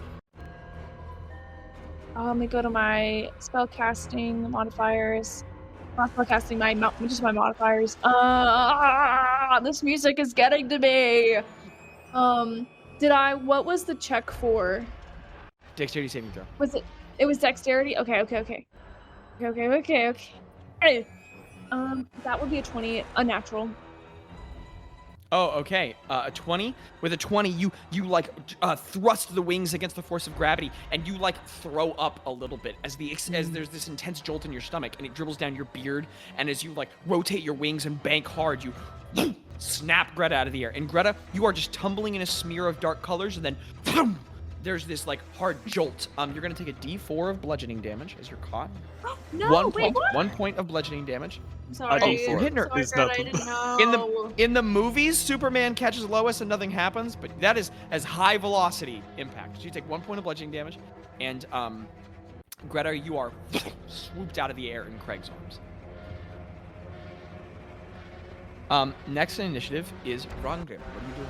let me go to my spellcasting modifiers. Not spellcasting, just my modifiers. This music is getting to me. What was the check for? Dexterity saving throw. It was dexterity? Okay. Okay. That would be a 20, a natural. Oh, okay. A 20. With a 20, you like thrust the wings against the force of gravity, and you like throw up a little bit as there's this intense jolt in your stomach, and it dribbles down your beard. And as you like rotate your wings and bank hard, you snap Gretta out of the air. And Gretta, you are just tumbling in a smear of dark colors, and then there's this like hard jolt. You're gonna take a D4 of bludgeoning damage as you're caught. No, one point of bludgeoning damage. I'm sorry. A D4 you're hitting her. Sorry, Greta, I didn't know. In the movies, Superman catches Lois and nothing happens, but that is as high velocity impact. So you take 1 point of bludgeoning damage, and Greta, you are swooped out of the air in Craig's arms. Next in initiative is Rangrim. What are you doing?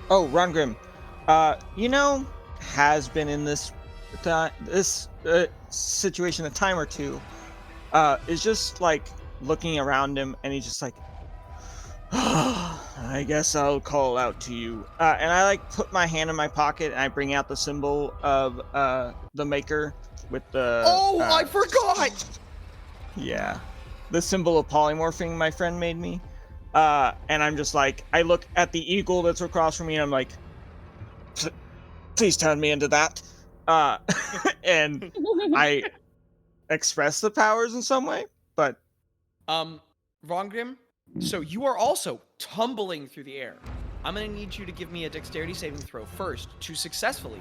Oh, Rangrim. Has been in this situation a time or two. Is just like looking around him, and he's just like, I guess I'll call out to you. And I like put my hand in my pocket, and I bring out the symbol of the maker with the. Oh, I forgot. Yeah, the symbol of polymorphing my friend made me. And I'm just like, I look at the eagle that's across from me, and I'm like, please turn me into that. And I express the powers in some way, but Rangrim, so you are also tumbling through the air. I'm gonna need you to give me a dexterity saving throw first to successfully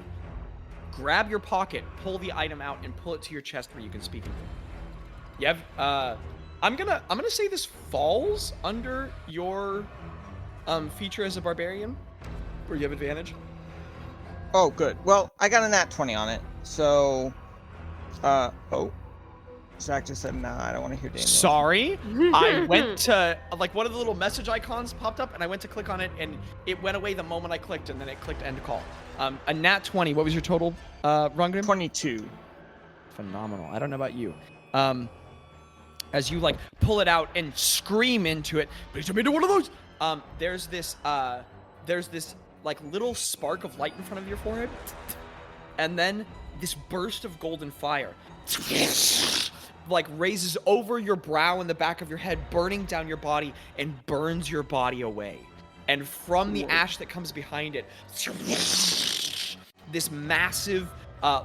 grab your pocket, pull the item out, and pull it to your chest where you can speak it. You have I'm gonna say this falls under your feature as a barbarian, where you have advantage. Oh, good. Well, I got a nat 20 on it, so Zach just said, nah, I don't want to hear Daniel. Sorry. I went to, like, one of the little message icons popped up, and I went to click on it, and it went away the moment I clicked, and then it clicked end call. A nat 20. What was your total, Rangrim? 22. Phenomenal. I don't know about you. As you, like, pull it out and scream into it, please turn me into one of those. There's this, like, little spark of light in front of your forehead, and then this burst of golden fire like raises over your brow and the back of your head, burning down your body and burns your body away. And from the ash that comes behind it, this massive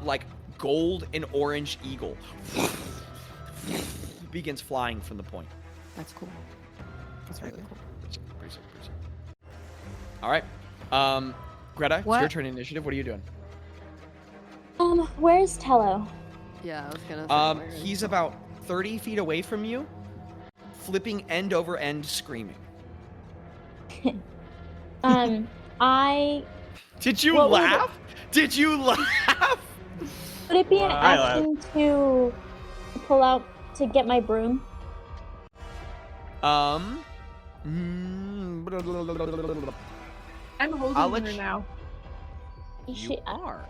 like gold and orange eagle begins flying from the point. That's cool. That's really cool. Pretty sick. All right. Greta, it's your turn in initiative. What are you doing? Where's Tello? Yeah, I was gonna say. He's about 30 feet away from you, flipping end over end, screaming. I. Did you laugh? Did you laugh? Would it be an action to pull out to get my broom? I'm holding her now. You are.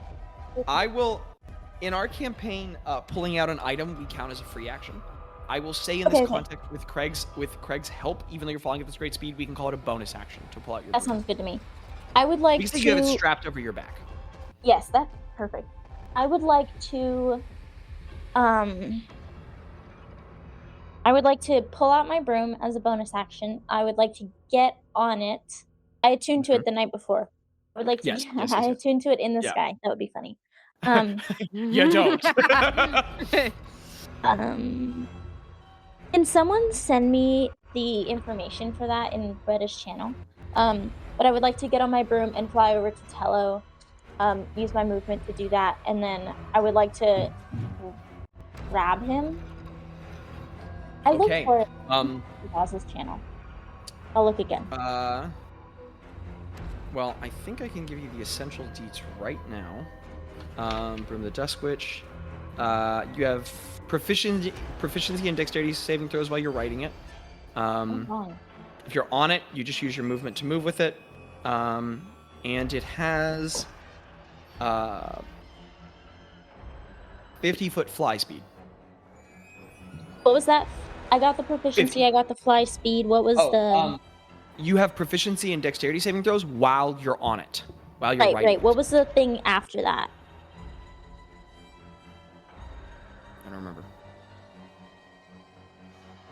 I will. In our campaign, pulling out an item we count as a free action. I will say in this context, with Craig's help, even though you're falling at this great speed, we can call it a bonus action to pull out your. That sounds good to me. I would like to. You have it strapped over your back. Yes, that's perfect. I would like to. I would like to pull out my broom as a bonus action. I would like to get on it. I attuned to it the night before. I would like to. Yes. I attuned to it in the sky. That would be funny. You don't. Can someone send me the information for that in Bretta's channel? But I would like to get on my broom and fly over to Tello, use my movement to do that, and then I would like to grab him. I look for it on Bazz's channel. I'll look again. Well, I think I can give you the essential deets right now. From the Dusk Witch. You have proficiency and dexterity saving throws while you're riding it. If you're on it, you just use your movement to move with it. And it has 50-foot fly speed. What was that? I got the proficiency, 50. I got the fly speed. What was you have proficiency and dexterity saving throws while you're on it. While you're riding Right. it. What was the thing after that? I don't remember.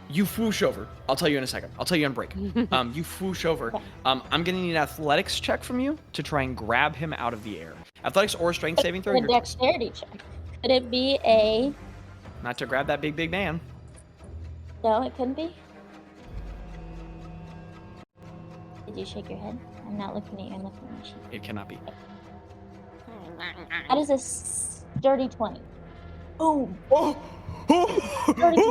You swoosh over. I'll tell you in a second. I'll tell you on break. You swoosh over. I'm gonna need an athletics check from you to try and grab him out of the air. Athletics or strength saving throw. A dexterity check. Could it be a? Not to grab that big man. No, it couldn't be. Did you shake your head? I'm not looking at you. I'm looking at my sheet. It cannot be. That is a sturdy 20. Boom. Oh. Sturdy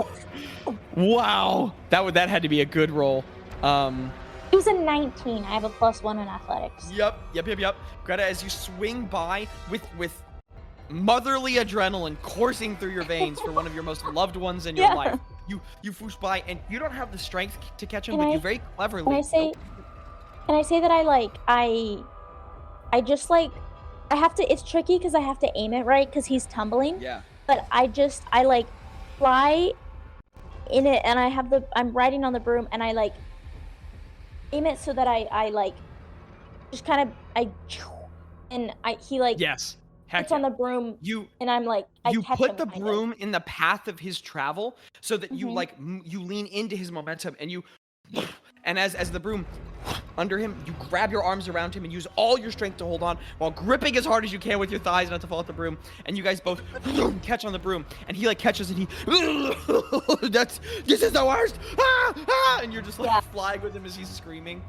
20. Wow. That had to be a good roll. It was a 19. I have a +1 in athletics. Yep. Greta, as you swing by with motherly adrenaline coursing through your veins for one of your most loved ones in your life, you swoosh by, and you don't have the strength to catch him, but you very cleverly. Can I say that I just I have to. It's tricky because I have to aim it right because he's tumbling. Yeah. But I fly in it, and I'm riding on the broom, and I aim it so that I just kind of he yes. Heck gets on the broom, and I'm I catch put him, the broom in the path of his travel so that you you lean into his momentum, and as the broom under him, you grab your arms around him and use all your strength to hold on while gripping as hard as you can with your thighs not to fall off the broom, and you guys both catch on the broom, and he catches, and he this is the worst, and you're just flying with him as he's screaming.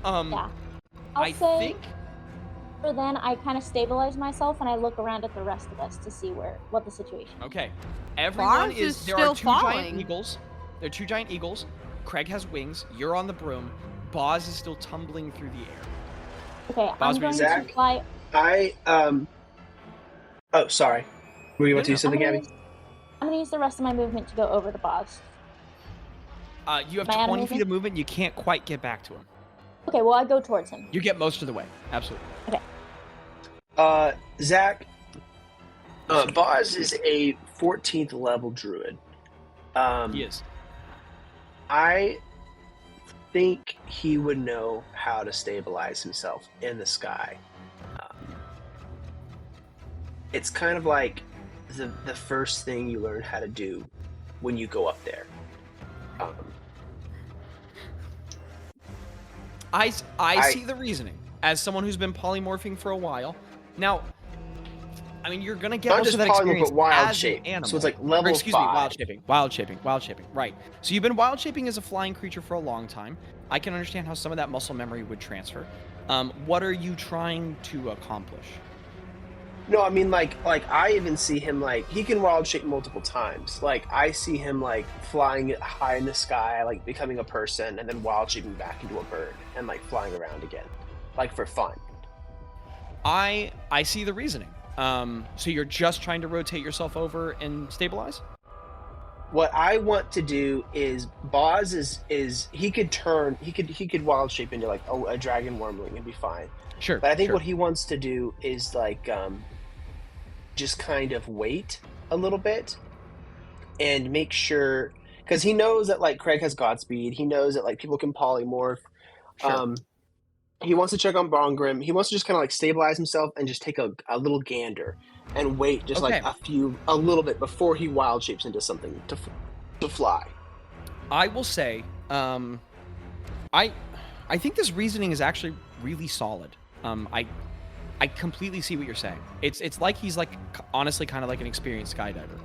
I think for then I kind of stabilize myself and I look around at the rest of us to see what the situation is. Okay, everyone is there still are two falling. giant eagles. There are two giant eagles. Craig has wings. You're on the broom. Bazz is still tumbling through the air. Okay, Bazz, I'm going Zach, to fly. Oh, sorry. Were you about to do something, Abby? I'm going to use the rest of my movement to go over to Bazz. You have 20 feet of movement. You can't quite get back to him. Okay, well, I go towards him. You get most of the way. Absolutely. Okay. Zach, Bazz is a 14th level druid. He is. I think he would know how to stabilize himself in the sky. It's kind of like the first thing you learn how to do when you go up there. I see the reasoning as someone who's been polymorphing for a while. Now, I mean, you're gonna get not most just of that polymorph, experience but wild as shape. an animal. So it's like level 5. Wild shaping. Right. So you've been wild shaping as a flying creature for a long time. I can understand how some of that muscle memory would transfer. What are you trying to accomplish? No, I mean like I even see him he can wild shape multiple times. I see him flying high in the sky, becoming a person, and then wild shaping back into a bird and flying around again, for fun. I see the reasoning. So you're just trying to rotate yourself over and stabilize? What I want to do is Bazz is he could wild shape into a dragon wormling and be fine. Sure. But I think what he wants to do is just kind of wait a little bit and make sure, because he knows that Craig has Godspeed. He knows that people can polymorph. Sure. He wants to check on Bongrim. He wants to just kind of stabilize himself and just take a little gander and wait just a little bit before he wild shapes into something to fly. I will say, I think this reasoning is actually really solid. I completely see what you're saying. It's like he's honestly kind of like an experienced skydiver.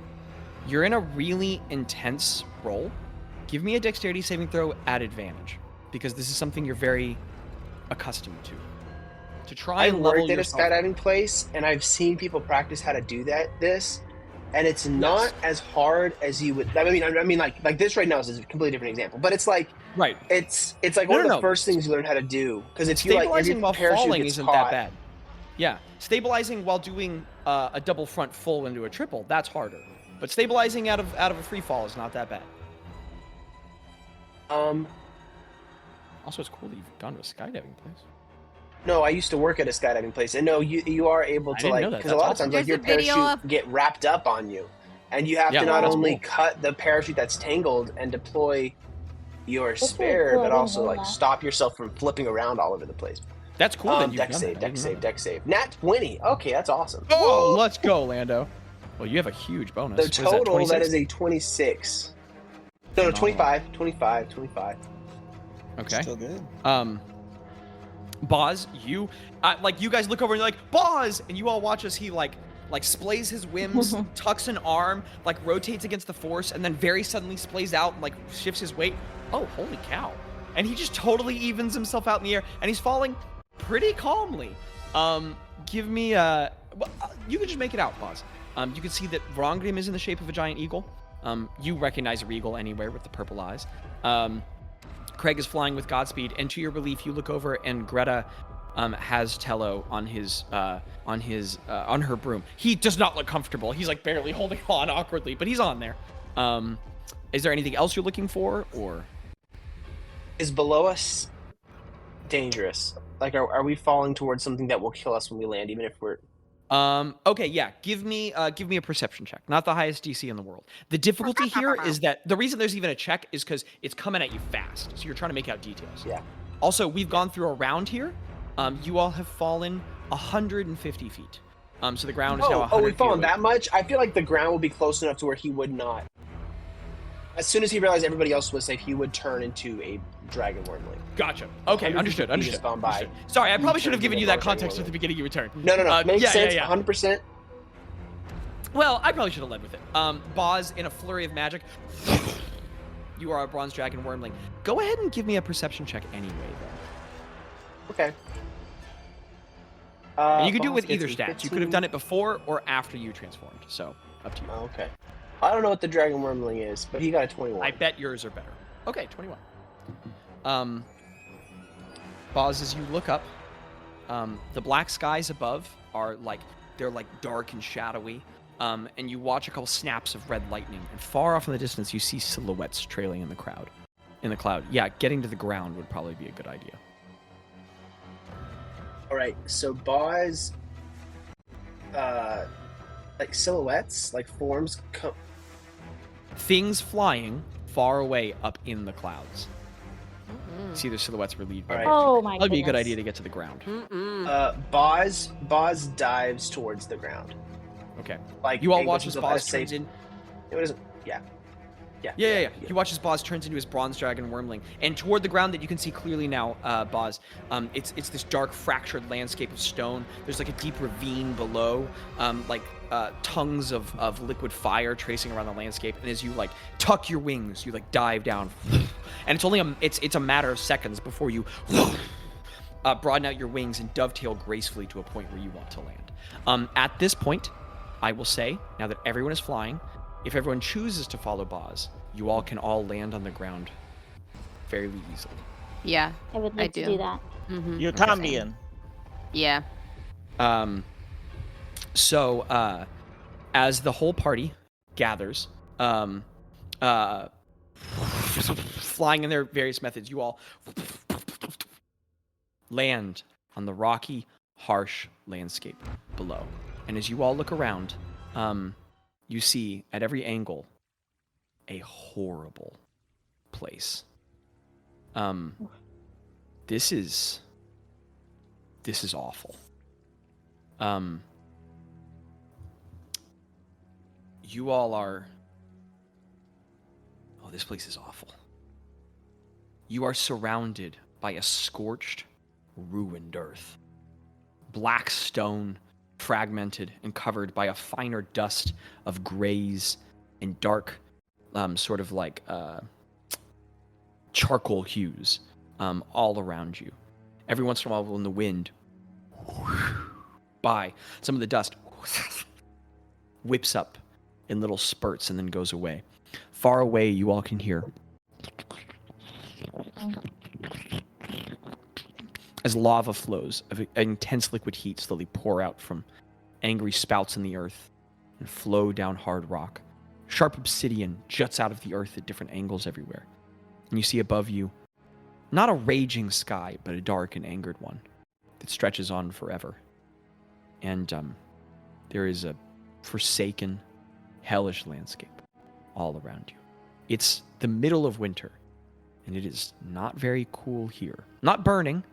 You're in a really intense role. Give me a dexterity saving throw at advantage, because this is something you're very accustomed to try I and level worked at a yourself. skydiving place, and I've seen people practice how to do this, and it's not as hard as you would. I mean, like this right now is a completely different example, but it's like it's like one of the first things you learn how to do, because if stabilizing while falling isn't that bad. Yeah, stabilizing while doing a double front full into a triple, that's harder. But stabilizing out of a free fall is not that bad. Also, it's cool that you've gone to a skydiving place. No, I used to work at a skydiving place, and no, you are able to because a lot of times like your parachute get wrapped up on you, and you have to not only cut the parachute that's tangled and deploy your spare, but also like stop yourself from flipping around all over the place. That's cool. Deck save. Nat 20. Okay, that's awesome. Oh, let's go, Lando. Well, you have a huge bonus. The total that is a 26. No, 25. 25. Okay. Still good. Bazz, you guys look over and you're like, Bazz, and you all watch as he like splays his whims, tucks an arm, like rotates against the force, and then very suddenly splays out and like shifts his weight. Oh, holy cow. And he just totally evens himself out in the air, and he's falling pretty calmly. Give me you can just make it out, Bazz. You can see that Vrongrim is in the shape of a giant eagle. You recognize a eagle anywhere with the purple eyes. Craig is flying with Godspeed, and to your relief, you look over and Gretta has Tello on her broom. He does not look comfortable. He's like barely holding on awkwardly, but he's on there. Is there anything else you're looking for, or is below us dangerous? Like, are we falling towards something that will kill us when we land, even if we're... Okay, yeah. Give me a perception check. Not the highest DC in the world. The difficulty here is that the reason there's even a check is because it's coming at you fast. So you're trying to make out details. Yeah. Also, we've gone through a round here. You all have fallen 150 feet. So the ground is now 100 feet. We've fallen that much? I feel like the ground will be close enough to where he would not. As soon as he realized everybody else was safe, he would turn into a dragon wormling. Gotcha. Okay, understood. Sorry, I probably should have given you that context at the beginning of your turn. No. Makes sense, 100%. Well, I probably should have led with it. Bazz, in a flurry of magic, you are a bronze dragon wormling. Go ahead and give me a perception check anyway, then. Okay. And you could do it with either stats. 15. You could have done it before or after you transformed, so up to you. Okay. I don't know what the dragon wormling is, but he got a 21. I bet yours are better. Okay, 21. Bazz, as you look up, the black skies above are they're dark and shadowy, and you watch a couple snaps of red lightning, and far off in the distance you see silhouettes trailing in the cloud. Yeah, getting to the ground would probably be a good idea. All right, so Bazz, silhouettes, forms come. Things flying far away up in the clouds. See the silhouettes relieved by Oh my god. That'd be a good idea to get to the ground. Bazz dives towards the ground. Okay. You all watch as Bazz turns in. It isn't. Yeah. You watch as Bazz turns into his bronze dragon wormling, and toward the ground that you can see clearly now, Bazz, it's this dark fractured landscape of stone. There's a deep ravine below, tongues of liquid fire tracing around the landscape. And as you tuck your wings, you dive down, and it's only it's a matter of seconds before you broaden out your wings and dovetail gracefully to a point where you want to land. At this point, I will say, now that everyone is flying, if everyone chooses to follow Bazz, you all can all land on the ground fairly easily. Yeah, I would like to do that. Mm-hmm. You're Combian. Yeah. So, as the whole party gathers, flying in their various methods, you all land on the rocky, harsh landscape below. And as you all look around, you see at every angle a horrible place. This is awful. You all are... Oh, this place is awful. You are surrounded by a scorched, ruined earth. Black stone, fragmented and covered by a finer dust of grays and dark, charcoal hues all around you. Every once in a while, when the wind by, some of the dust whips up in little spurts and then goes away. Far away, you all can hear as lava flows of intense liquid heat slowly pour out from angry spouts in the earth and flow down hard rock. Sharp obsidian juts out of the earth at different angles everywhere. And you see above you, not a raging sky, but a dark and angered one that stretches on forever. And there is a forsaken, hellish landscape all around you. It's the middle of winter, and it is not very cool here. Not burning.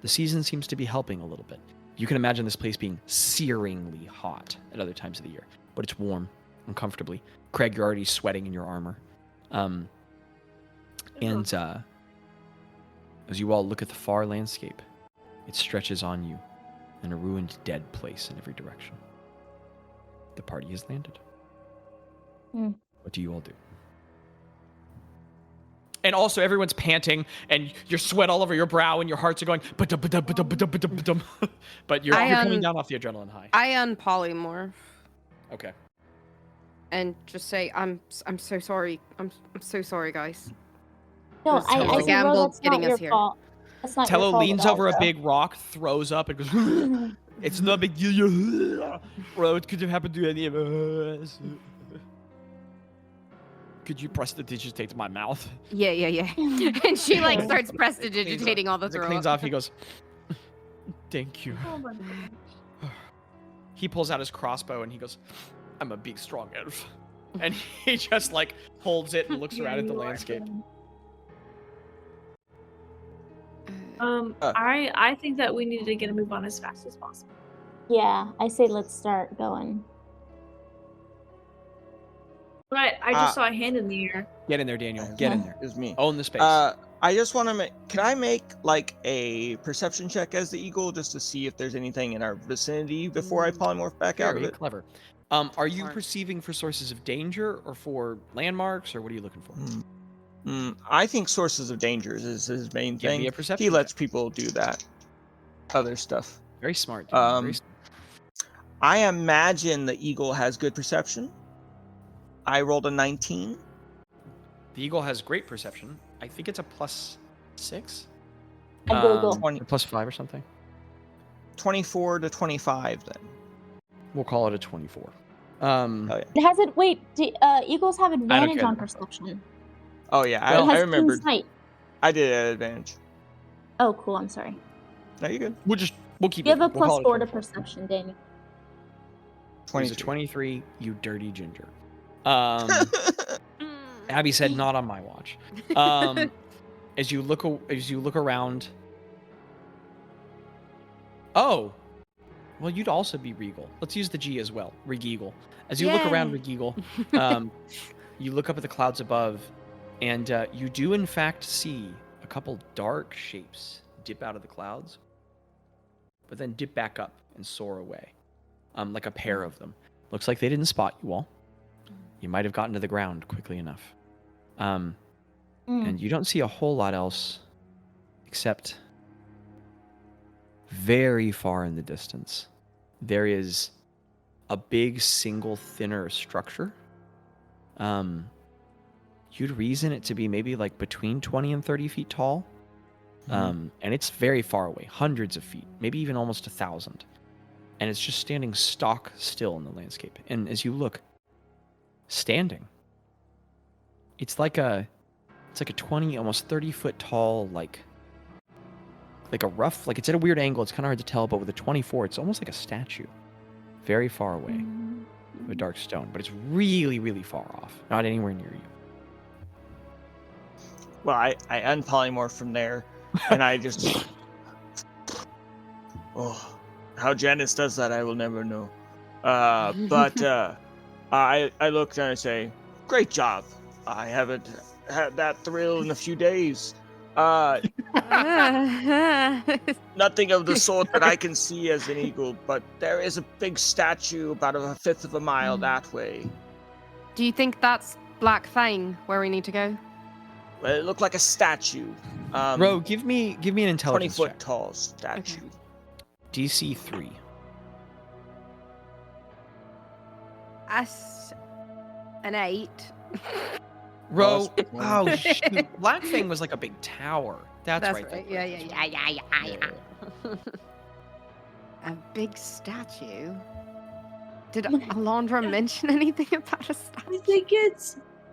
The season seems to be helping a little bit. You can imagine this place being searingly hot at other times of the year, but it's warm, uncomfortably. Craig, you're already sweating in your armor. As you all look at the far landscape, it stretches on you in a ruined, dead place in every direction. The party has landed. What do you all do? And also, everyone's panting, and your sweat all over your brow, and your hearts are going, but you're coming down off the adrenaline high. I unpolymorph. Okay. And just say, I'm so sorry. I'm so sorry, guys. No, I gambled that's getting not us your here. fault. That's not your Tello fault leans at all, over a bro. big rock, throws up, and goes, it's no big deal. Bro, it could have happened to any of us. Could you prestidigitate my mouth? Yeah. And she like starts prestidigitating all the As it throw cleans up. off, he goes, thank you. Oh my God. He pulls out his crossbow and he goes, I'm a big, strong elf. And he just like holds it and looks around at the landscape. I think that we need to get a move on as fast as possible. Yeah, I say let's start going. Right, I just saw a hand in the air. Get in there, Daniel. Get in there. It was me. Own the space. I just want to make. Can I make like a perception check as the eagle just to see if there's anything in our vicinity before I polymorph back out of Very it? clever. Are you perceiving for sources of danger or for landmarks, or what are you looking for? I think sources of dangers is his main Give thing. me a perception He lets check. people do that other stuff. Very smart. Daniel. Very smart. I imagine the eagle has good perception. I rolled a 19. The eagle has great perception. I think it's a +6. I Google. 20, Or +5 or something. 24 to 25 then. We'll call it a 24. Oh yeah. It has it. Wait, eagles have advantage care. on perception. Oh yeah, It has I keen remembered. sight. I did at advantage. Oh, cool. I'm sorry. No, you're good. We'll keep You it. have a We'll call it +4 to 24. perception, Daniel. It was a 23, you dirty ginger. Abby said, "Not on my watch." As you look around. Oh, well, you'd also be regal. Let's use the G as well, Regeagle. As you look around, Yay. Regeagle, you look up at the clouds above, and you do in fact see a couple dark shapes dip out of the clouds, but then dip back up and soar away, like a pair of them. Looks like they didn't spot you all. You might have gotten to the ground quickly enough. And you don't see a whole lot else except very far in the distance. There is a big single thinner structure. You'd reason it to be maybe like between 20 and 30 feet tall. And it's very far away, hundreds of feet, maybe even almost 1,000. And it's just standing stock still in the landscape. And as you look, standing, it's like a 20, almost 30 foot tall, like a rough, like it's at a weird angle. It's kind of hard to tell, but with a 24, it's almost like a statue, very far away, of a dark stone. But it's really, really far off, not anywhere near you. Well, I unpolymorph from there, and I just. Oh, how Janice does that, I will never know. But I look and I say, "Great job! I haven't had that thrill in a few days. Nothing of the sort that I can see as an eagle, but there is a big statue about a fifth of a mile that way." Do you think that's Black Fang where we need to go? Well, it looked like a statue. Ro, give me an intelligence 20-foot check. tall statue. Okay. DC 3. An 8. Ro, oh shoot, Blackfang was like a big tower. That's right. Yeah. A big statue. Did Alondra mention anything about a statue?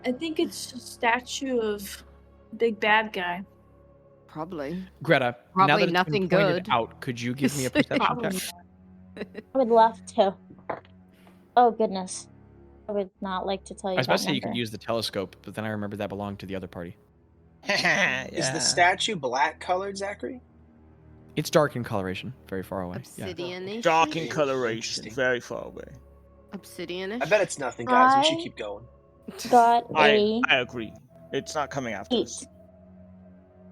I think it's a statue of big bad guy. Probably. Greta, Probably now that it's nothing been pointed good. out, could you give me a perception check? I would love to. Oh goodness. I would not like to tell you. I was about to that say you could number. use the telescope, but then I remembered that belonged to the other party. Is the statue black colored, Zachary? It's dark in coloration, very far away. Obsidian-ish. Dark in coloration, very far away. Obsidian-ish. I bet it's nothing, guys. We should keep going. Got I agree. It's not coming after 8. us.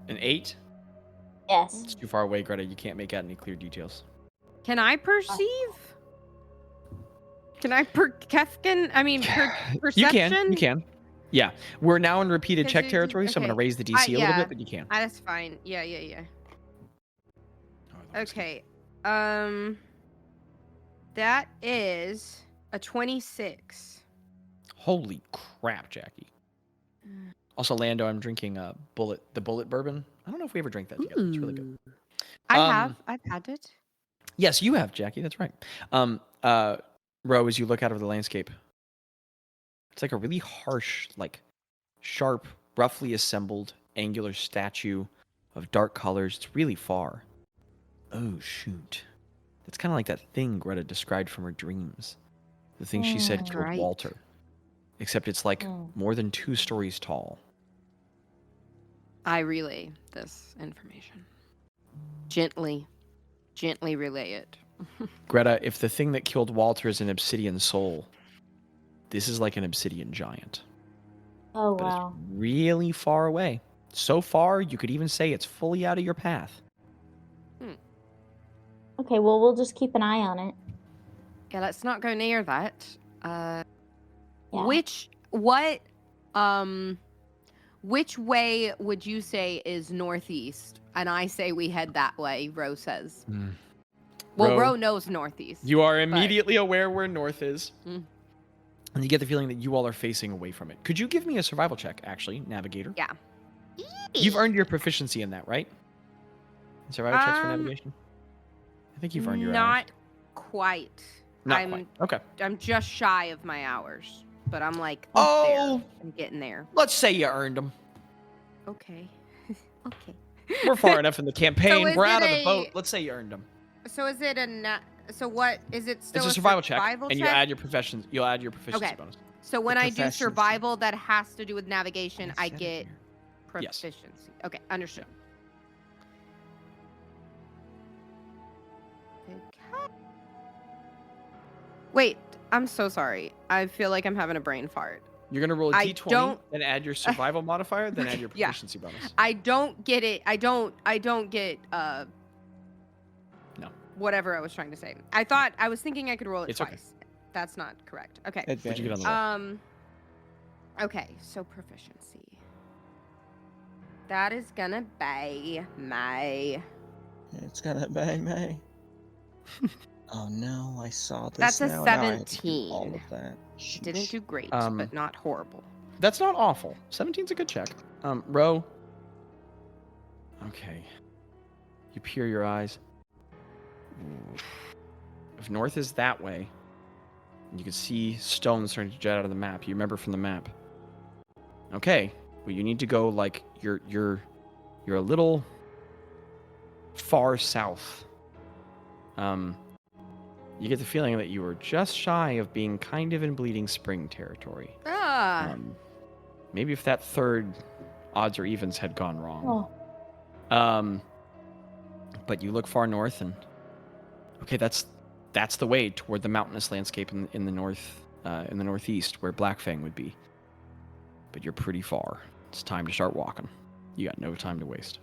An 8? Yes. It's too far away, Greta. You can't make out any clear details. Can I perceive? Can I perception? You can. Yeah. We're now in repeated check Because territory, so I'm going to okay. raise the DC a little bit, but you can. That's fine. Yeah. Oh, Okay. That is a 26. Holy crap, Jackie. Also, Lando, I'm drinking the bullet bourbon. I don't know if we ever drank that together. It's really good. I've had it. Yes, you have, Jackie. That's right. Ro, as you look out over the landscape, it's like a really harsh, like sharp, roughly assembled, angular statue of dark colors. It's really far. Oh, shoot. It's kind of like that thing Greta described from her dreams. The thing she said killed Right. Walter. Except it's like more than 2 stories tall. I relay this information. Gently relay it. Greta, if the thing that killed Walter is an obsidian soul, this is like an obsidian giant. Oh But wow. it's really far away. So far, you could even say it's fully out of your path. Okay, well we'll just keep an eye on it. Yeah, let's not go near that. Yeah. Which way would you say is northeast? And I say we head that way, Ro says. Well, Ro knows northeast. You are immediately aware where north is. Mm. And you get the feeling that you all are facing away from it. Could you give me a survival check, actually, Navigator? Yeah. You've earned your proficiency in that, right? Survival checks for navigation? I think you've earned your hours. Not quite. Not quite. Okay. I'm just shy of my hours, but I'm like, Oh! there. I'm getting there. Let's say you earned them. Okay. Okay. We're far enough in the campaign. is We're it out of the a- boat. Let's say you earned them. So is it so what is it still It's a survival check, survival and you add your proficiency. You'll add your proficiency Okay. bonus. So when I do proficiency. survival that has to do with navigation, Yes, I said it get here. Yes. proficiency. Okay, understood. Okay. Wait, I'm so sorry. I feel like I'm having a brain fart. You're gonna roll a I d20, don't- then add your survival modifier, then add your Yeah. proficiency bonus. I don't get it. I don't get No. whatever I was trying to say. I was thinking I could roll it It's okay. twice. That's not correct. Okay. What'd you get on the roll? Okay, so proficiency. That is gonna be my It's gonna bang me. Oh no, I saw this. That's a now, and now I have to do 17. all of that. didn't Sheesh. do great, Um, but not horrible. That's not awful. 17's a good check. Ro. Okay. You peer your eyes. If north is that way, and you can see stones starting to jet out of the map. You remember from the map. Okay, well you need to go like you're a little far south. You get the feeling that you were just shy of being kind of in Bleeding Spring territory. Maybe if that third odds or evens had gone wrong. Oh. But you look far north, and okay, that's the way toward the mountainous landscape in the north, in the northeast, where Blackfang would be. But you're pretty far. It's time to start walking. You got no time to waste.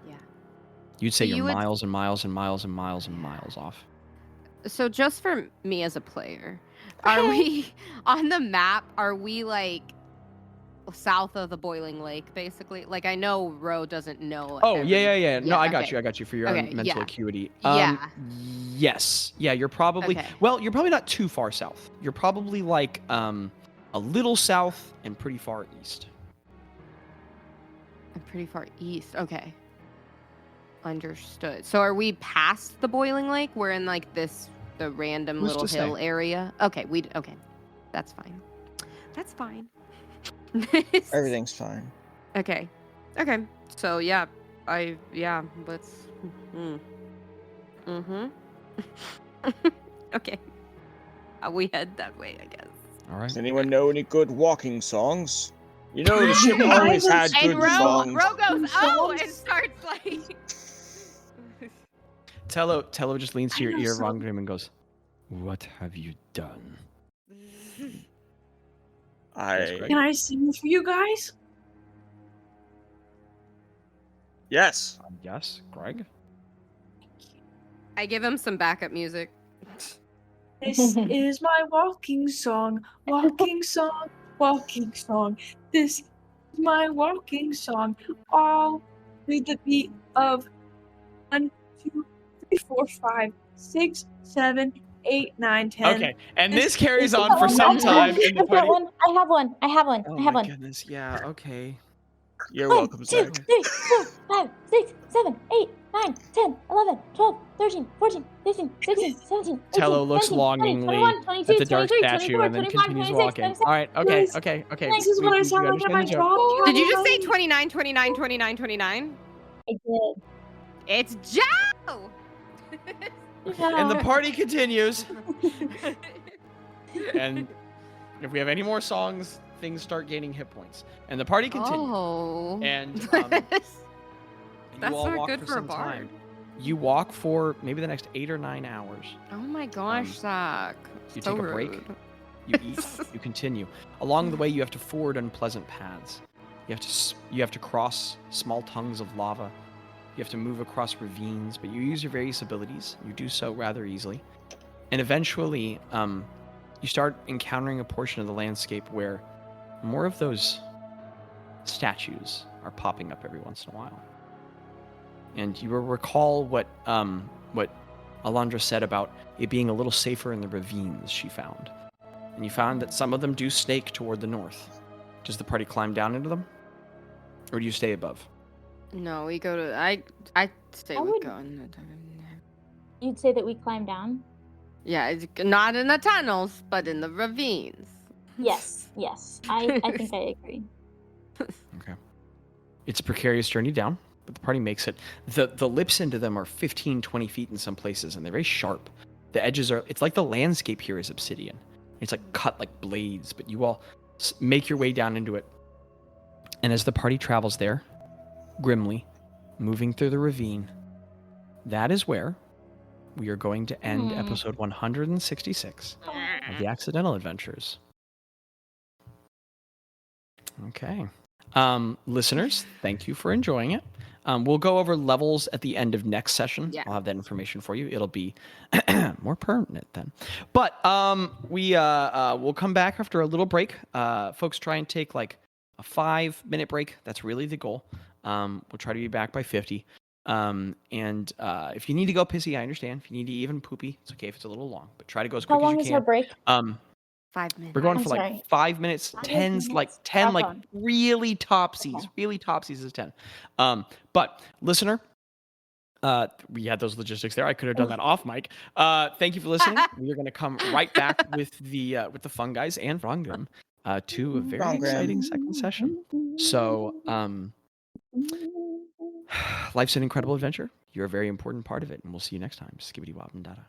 Yeah. You'd say You you're would- miles and miles and miles and miles and miles off. So just for me as a player, are we on the map? Are we like south of the boiling lake, basically. Like I know Ro doesn't know. Oh, yeah. No, I got okay. you. I got you for your own mental acuity. Yeah. Yes. Yeah, you're probably well, you're probably not too far south. You're probably like a little south and pretty far east. I'm pretty far east. Okay. Understood. So are we past the boiling lake? We're in like the random Who's little to hill say? area. Okay, okay. That's fine. That's fine. Everything's fine. Okay. So let's Okay. We head that way, I guess. All right. Does anyone know any good walking songs? You know, the ship always had good songs. Ro goes, oh, and starts like. Tello just leans to your ear, Rongrim, and goes, "What have you done?" Can I sing for you guys? Yes. Yes, Greg. I give him some backup music. This is my walking song, walking song, walking song. This is my walking song. All with the beat of 1, 2, 3, 4, 5, 6, 7, 8, 9, 10. Okay, and this carries on for some time in the party. I have one. Oh my goodness, yeah, okay. You're welcome, 2, Zach. 3, 4, 5, 6, 7, 8, 9, 10, 11, 12, 13, 14, 15, 16, 17, 18, Tello looks 19, 20, longingly 21, 22, at the dark 23, statue 24, and then 25, continues 26, walking. 27. All right, okay. This is what I sound like when my understand the joke. dog. Did you just say 29, 29, 29, 29? I did. It's Joe! And the party continues. And if we have any more songs, things start gaining hit points. And the party continues. Oh. And you That's all not walk good for for a some bard. time. You walk for maybe the next 8 or 9 hours. Oh my gosh, Zach. You So take a break. rude. You eat. You continue. Along the way, you have to ford unpleasant paths. You have to cross small tongues of lava. You have to move across ravines, but you use your various abilities. You do so rather easily. And eventually, you start encountering a portion of the landscape where more of those statues are popping up every once in a while. And you will recall what Alondra said about it being a little safer in the ravines she found. And you found that some of them do snake toward the north. Does the party climb down into them? Or do you stay above? No, we go to. I stay with going. You'd say that we climb down? Yeah, it's not in the tunnels, but in the ravines. Yes. I think I agree. Okay. It's a precarious journey down, but the party makes it. The lips into them are 15, 20 feet in some places, and they're very sharp. The edges are. It's like the landscape here is obsidian. It's like cut like blades, but you all make your way down into it. And as the party travels there, grimly, moving through the ravine, that is where we are going to end episode 166 of the Accidental Adventures. Okay. Listeners, thank you for enjoying it. We'll go over levels at the end of next session. Yeah. I'll have that information for you. It'll be more permanent then. But we'll come back after a little break. Folks, try and take like a 5-minute break. That's really the goal. We'll try to be back by 50. And if you need to go pissy, I understand. If you need to even poopy, it's okay if it's a little long. But try to go as quick as you can. How long is our break? 5 minutes. We're going I'm for like sorry. 5 minutes, 10's like 10, like really topsies. Okay. Really topsies is 10. But listener, we had those logistics there. I could have done that off mic. Thank you for listening. We are going to come right back with the fun guys and Rongrim to a very exciting second session. So, life's an incredible adventure. You're a very important part of it, and we'll see you next time. Skibbity wob and dada.